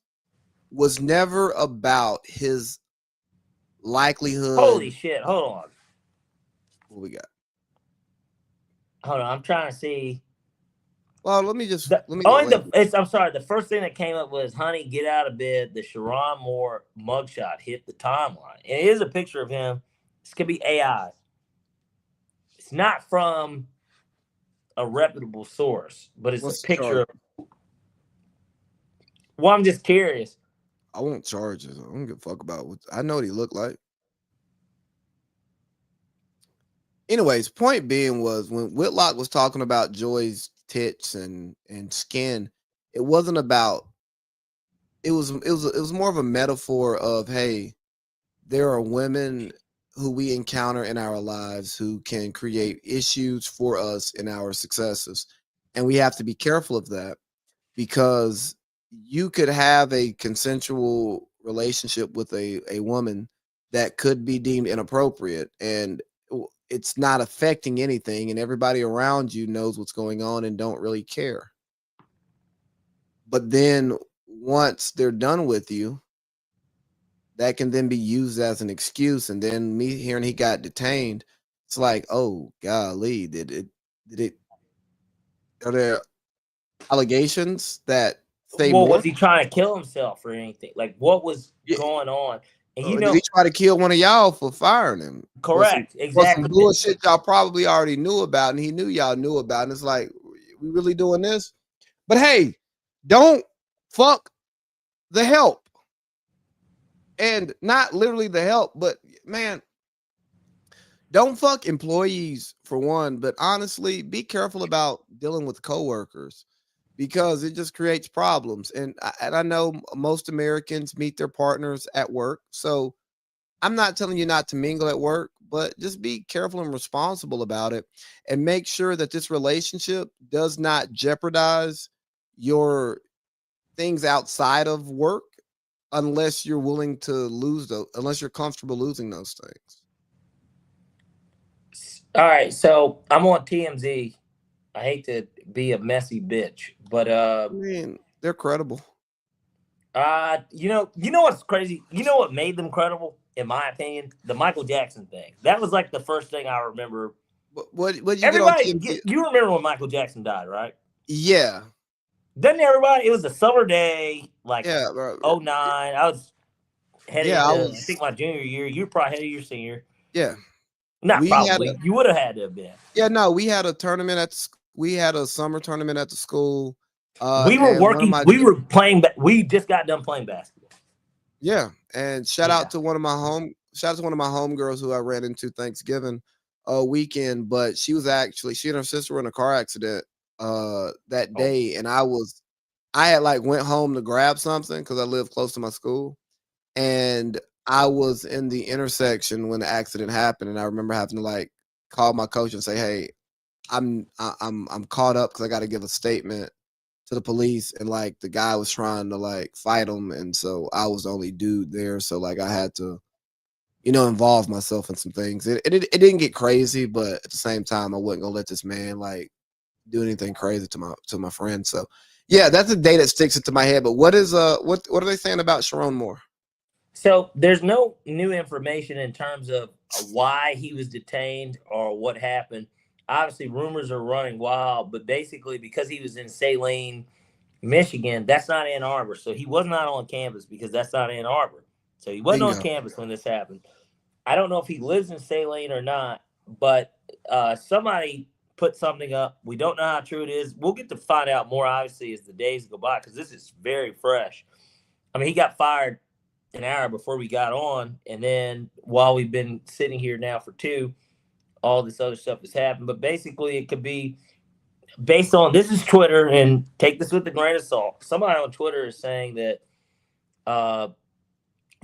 was never about his likelihood. Holy shit! Hold on. What we got? Hold on, I'm trying to see. Well, let me. I'm sorry. The first thing that came up was, "Honey, get out of bed." The Sharon Moore mugshot hit the timeline. And it is a picture of him. This could be AI. It's not from a reputable source, but it's a picture. Well, I'm just curious. I won't charge it. I don't give a fuck about what I know what he looked like. Anyways, point being was when Whitlock was talking about Joy's tits and skin, it wasn't about. It was more of a metaphor of, hey, there are women who we encounter in our lives who can create issues for us in our successes, and we have to be careful of that because you could have a consensual relationship with a woman that could be deemed inappropriate, and it's not affecting anything, and everybody around you knows what's going on and don't really care. But then once they're done with you, that can then be used as an excuse. And then me hearing he got detained, it's like, oh golly, did it are there allegations that say Well, more? was he trying to kill himself or anything? Like, what was Yeah. going on? And Or did he try to kill one of y'all for firing him? correct, For some exactly. bullshit y'all probably already knew about, and he knew y'all knew about. And it's like, we really doing this? But hey, don't fuck the help. And not literally the help, but man, don't fuck employees for one. But honestly, be careful about dealing with coworkers because it just creates problems. And I know most Americans meet their partners at work. So I'm not telling you not to mingle at work, but just be careful and responsible about it and make sure that this relationship does not jeopardize your things outside of work unless you're willing to lose those, unless you're comfortable losing those things. All right, so I'm on TMZ. I hate to be a messy bitch, but I mean, they're credible. you know what's crazy? You know what made them credible, in my opinion? The Michael Jackson thing. That was like the first thing I remember. What you get on Everybody, TMZ? you remember when Michael Jackson died, right? Yeah, Doesn't everybody? It was a summer day, like yeah, bro. 09. I was headed Yeah, I into, I was. think, my junior year. You were probably headed your senior. Yeah, Not we had probably. You would have had to have been. yeah. No, we had a tournament we had a summer tournament at the school. We were And one of working. my We were playing. We just got done playing basketball. yeah, and shout Yeah. out to one of my homegirls who I ran into Thanksgiving weekend, but she and her sister were in a car accident that day, and I had like went home to grab something because I live close to my school, and I was in the intersection when the accident happened, and I remember having to like call my coach and say, "Hey, I'm caught up because I got to give a statement to the police," and like the guy was trying to like fight him, and so I was the only dude there, so like I had to, involve myself in some things. It didn't get crazy, but at the same time, I wasn't gonna let this man like do anything crazy to my friend. So yeah, that's a day that sticks into my head. But what are they saying about Sharon Moore? So there's no new information in terms of why he was detained or what happened. Obviously, rumors are running wild, but basically because he was in Saline, Michigan, that's not Ann Arbor. So he was not on campus because that's not Ann Arbor. So he wasn't on Bingo. campus when this happened. I don't know if he lives in Saline or not, but somebody put something up. We don't know how true it is. We'll get to find out more, obviously, as the days go by, because this is very fresh. I mean, he got fired an hour before we got on, and then while we've been sitting here now for 2, all this other stuff has happened. But basically, it could be based on, this is Twitter, and take this with a grain of salt. Somebody on Twitter is saying that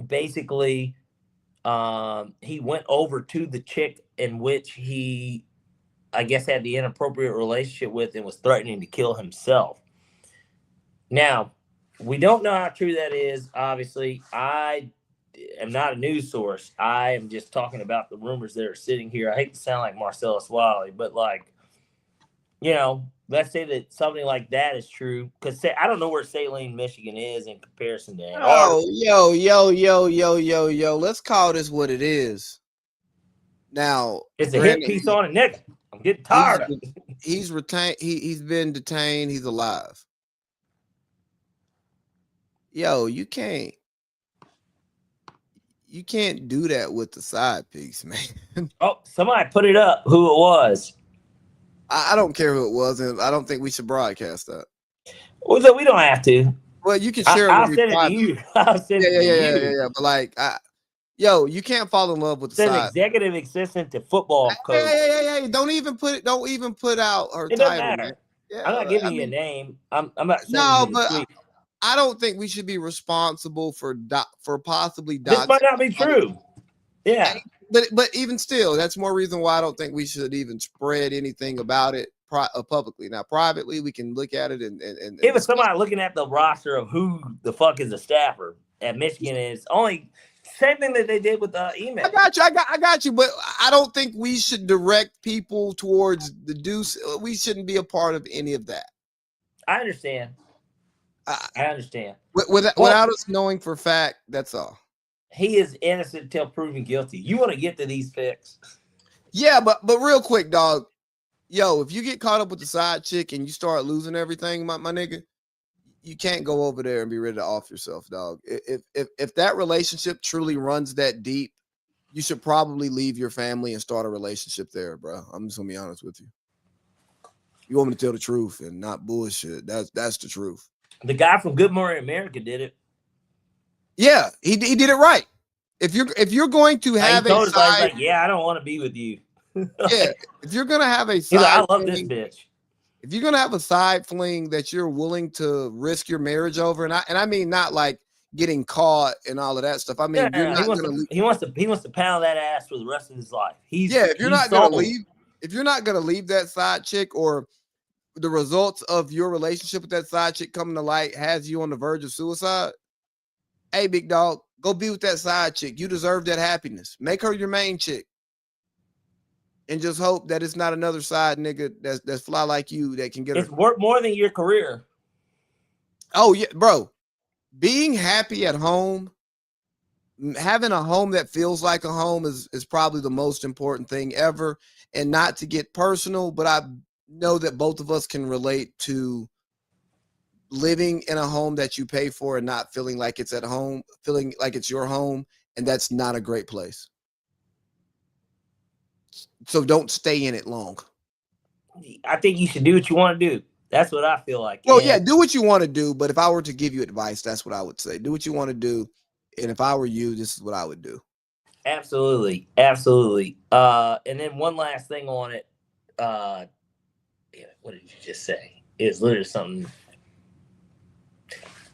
basically he went over to the chick in which he, I guess, had the inappropriate relationship with and was threatening to kill himself. Now, we don't know how true that is. Obviously, I am not a news source. I am just talking about the rumors that are sitting here. I hate to sound like Marcellus Wiley, but like, let's say that something like that is true. Because I don't know where Saline, Michigan is in comparison to Ann Arbor. Oh, yo. Let's call this what it is. Now, it's a hit piece on a nigga. I'm getting tired of it. He's retained. He's been detained. He's alive. Yo, you can't do that with the side piece, man. Oh, somebody put it up. Who it was? I don't care who it was, and I don't think we should broadcast that. Well, we don't have to. Well, you can share it. I'll send it to you. I'll send it to you. Yeah. But like, you can't fall in love with the It's an side. executive assistant to football coach. Hey. Don't even put out her It title. doesn't matter. Yeah, I'm not giving you a name. I'm not saying no, but I don't think we should be responsible for possibly this might not be true. Yeah. But even still, that's more reason why I don't think we should even spread anything about it publicly. Now, privately, we can look at it and it was somebody looking at the roster of who the fuck is a staffer at Michigan is only Same thing that they did with email. I got you, but I don't think we should direct people towards the deuce. We shouldn't be a part of any of that. I understand. I understand. Without us knowing for fact, that's all. He is innocent until proven guilty. You want to get to these picks? Yeah, but real quick, dog. Yo, if you get caught up with the side chick and you start losing everything, my nigga, you can't go over there and be ready to off yourself, dog. If that relationship truly runs that deep, you should probably leave your family and start a relationship there, bro. I'm just gonna be honest with you. You want me to tell the truth and not bullshit. That's the truth. The guy from Good Morning America did it. Yeah, he did it right. If you're going to have a side, like, yeah, I don't want to be with you. Yeah, if you're gonna have a side, I love this bitch. If you're gonna have a side fling that you're willing to risk your marriage over, and I mean not like getting caught and all of that stuff. I mean, you're not he wants to pound that ass for the rest of his life. If you're not gonna leave that side chick, or the results of your relationship with that side chick coming to light has you on the verge of suicide, hey, big dog, go be with that side chick. You deserve that happiness. Make her your main chick. And just hope that it's not another side nigga that's fly like you that can get her. It's worth more than your career. Oh, yeah, bro. Being happy at home, having a home that feels like a home is probably the most important thing ever. And not to get personal, but I know that both of us can relate to living in a home that you pay for and not feeling like it's at home, feeling like it's your home. And that's not a great place. So don't stay in it long. I think you should do what you want to do. That's what I feel like. Well, yeah, do what you want to do. But if I were to give you advice, that's what I would say. Do what you want to do. And if I were you, this is what I would do. Absolutely. Absolutely. And then one last thing on it. What did you just say? It's literally something.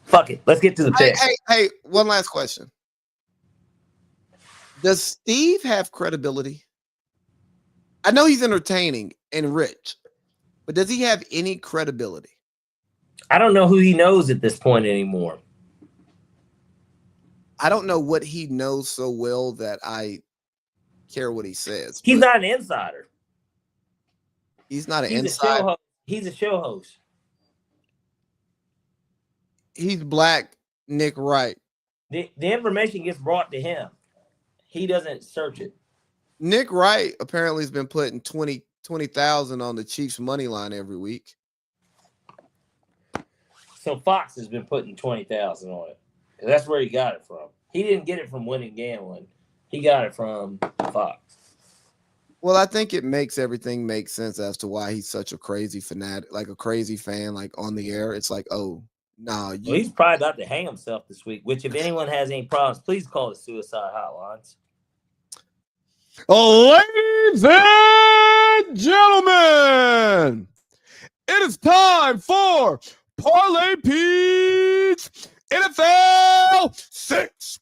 Fuck it. Let's get to the pick. Hey, one last question. Does Steve have credibility? I know he's entertaining and rich, but does he have any credibility? I don't know who he knows at this point anymore. I don't know what he knows so well that I care what he says. He's not an insider. He's not an insider. He's a show host. He's Black Nick Wright. The information gets brought to him. He doesn't search it. Nick Wright apparently has been putting 20,000 on the Chiefs money line every week. So Fox has been putting 20,000 on it. That's where he got it from. He didn't get it from Winning Gambling. He got it from Fox. Well, I think it makes everything make sense as to why he's such a crazy fanatic, like a crazy fan, like on the air. It's like, oh, no. Well, he's probably about to hang himself this week, which if anyone has any problems, please call the suicide hotlines. Ladies and gentlemen, it is time for Parlay Pete's NFL 6.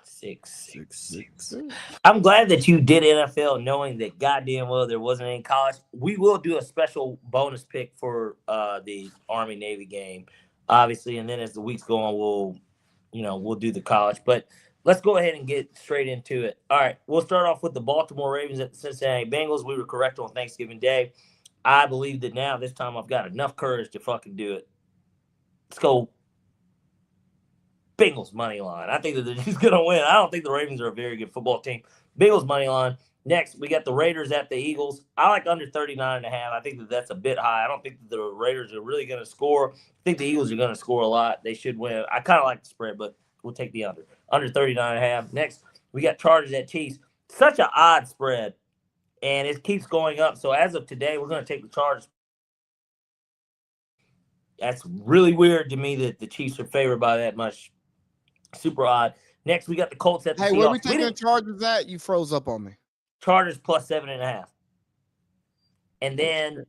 666. I'm glad that you did NFL knowing that goddamn well there wasn't any college. We will do a special bonus pick for the Army Navy game, obviously, and then as the weeks go on, we'll do the college. But let's go ahead and get straight into it. All right, we'll start off with the Baltimore Ravens at the Cincinnati Bengals. We were correct on Thanksgiving Day. I believe that now this time I've got enough courage to fucking do it. Let's go Bengals money line. I think that they're just going to win. I don't think the Ravens are a very good football team. Bengals money line. Next, we got the Raiders at the Eagles. I like under 39.5. I think that that's a bit high. I don't think that the Raiders are really going to score. I think the Eagles are going to score a lot. They should win. I kind of like the spread, but we'll take the under. Under 39.5. Next, we got Chargers at Chiefs. Such an odd spread, and it keeps going up. So as of today, we're going to take the Chargers. That's really weird to me that the Chiefs are favored by that much. Super odd. Next, we got the Colts at the Seahawks. Hey, where we taking Chargers at? You froze up on me. Chargers plus 7.5. And then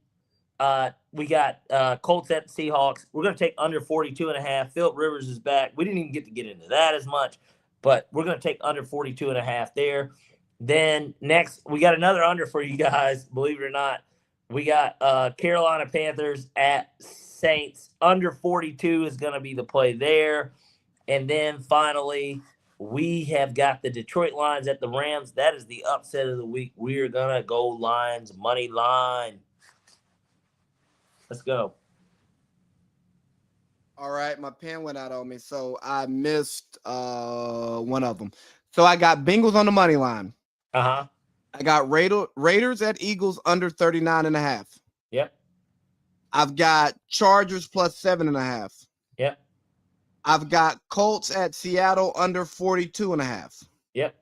we got Colts at the Seahawks. We're going to take under 42.5. Philip Rivers is back. We didn't even get to get into that as much, but we're going to take under 42.5 there. Then next, we got another under for you guys, believe it or not. We got Carolina Panthers at Saints. Under 42 is going to be the play there. And then finally, we have got the Detroit Lions at the Rams. That is the upset of the week. We are going to go Lions money line. Let's go. All right, my pen went out on me, so I missed one of them. So I got Bengals on the money line. Uh-huh. I got Raiders at Eagles under 39.5. Yep. I've got Chargers plus 7.5. Yep. I've got Colts at Seattle under 42.5. Yep.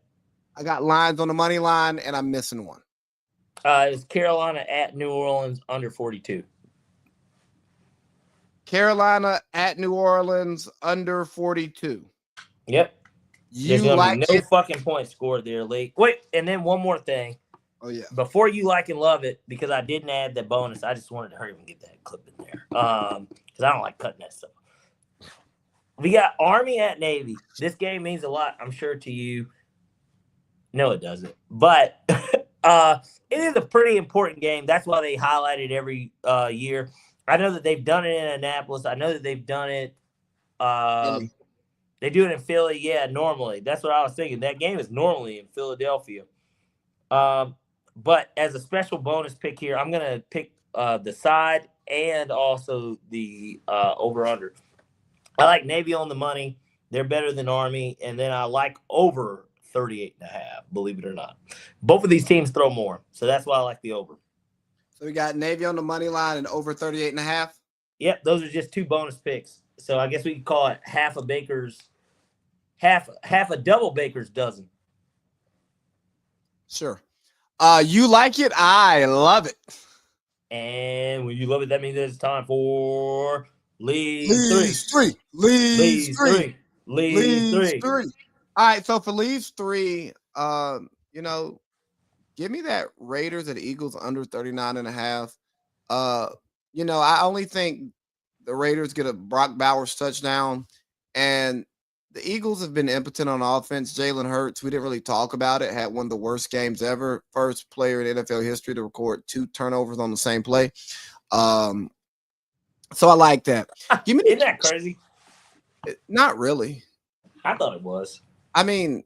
I got Lions on the money line, and I'm missing one. It's Carolina at New Orleans under 42. Carolina at New Orleans under 42. Yep. There's You gonna like be no it? fucking points scored there, Lee. Wait, and then one more thing. Oh yeah. Before you like and love it, because I didn't add the bonus, I just wanted to hurry up and get that clip in there. Because I don't like cutting that stuff. We got Army at Navy. This game means a lot, I'm sure, to you. No, it doesn't. But it is a pretty important game. That's why they highlight it every year. I know that they've done it in Annapolis. I know that they've done it. They do it in Philly. Yeah, normally. That's what I was thinking. That game is normally in Philadelphia. But as a special bonus pick here, I'm going to pick the side and also the over-under. I like Navy on the money. They're better than Army. And then I like over 38.5, believe it or not. Both of these teams throw more. So that's why I like the over. So we got Navy on the money line and over 38.5. Yep, those are just two bonus picks. So I guess we could call it half a double Baker's dozen. Sure. You like it? I love it. And when you love it, that means it's time for Leaves three. Leaves three. Leaves three. All right, so for Leaves 3, give me that Raiders at Eagles under 39.5. I only think the Raiders get a Brock Bowers touchdown, and the Eagles have been impotent on offense. Jalen Hurts, we didn't really talk about it, had one of the worst games ever. First player in NFL history to record 2 turnovers on the same play. So I like that. Isn't that crazy? Not really. I thought it was. I mean,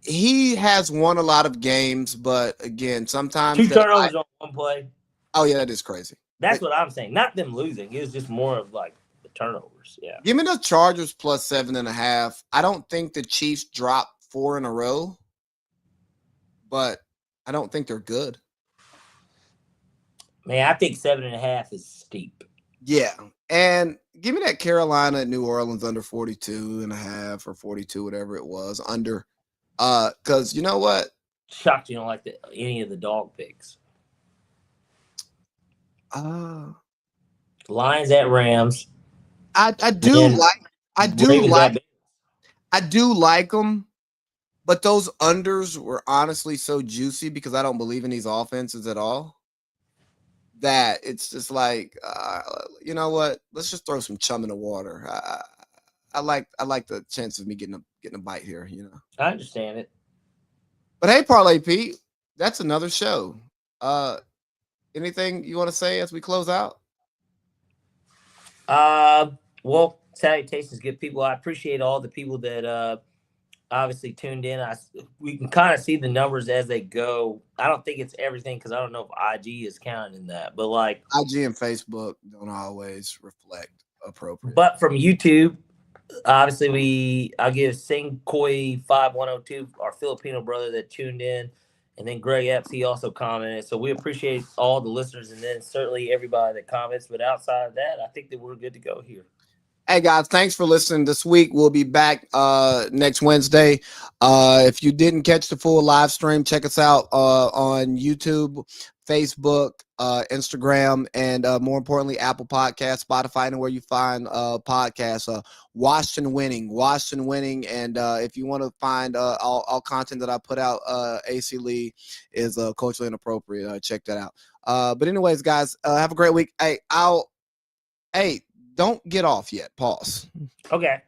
he has won a lot of games, but again, sometimes 2 turnovers on one play. Oh yeah, that is crazy. That's what I'm saying. Not them losing. It was just more of like the turnovers. Yeah. Give me the Chargers plus 7.5. I don't think the Chiefs drop 4 in a row, but I don't think they're good. Man, I think 7.5 is steep. Yeah. And give me that Carolina at New Orleans under 42.5 or 42, whatever it was, under. Because you know what? Shocked you don't like any of the dog picks. Lions at Rams. I do like them, but those unders were honestly so juicy because I don't believe in these offenses at all. That it's just like, you know what? Let's just throw some chum in the water. I like the chance of me getting a bite here. I understand it. But hey, Parlay Pete, that's another show. Anything you want to say as we close out? Well, salutations, good people. I appreciate all the people that obviously tuned in. We can kind of see the numbers as they go. I don't think it's everything because I don't know if IG is counted in that, but like IG and Facebook don't always reflect appropriate. But from YouTube, obviously I'll give Sing Koi 5102, our Filipino brother that tuned in, and then Greg Epps, he also commented. So we appreciate all the listeners and then certainly everybody that comments. But outside of that, I think that we're good to go here. Hey guys, thanks for listening this week. We'll be back next Wednesday. If you didn't catch the full live stream, check us out on YouTube, Facebook, Instagram, and more importantly, Apple Podcasts, Spotify, and where you find podcasts. Washed and winning. And if you want to find all content that I put out, AC Lee is culturally inappropriate. Check that out. But anyways, guys, have a great week. Hey, don't get off yet. Pause. Okay.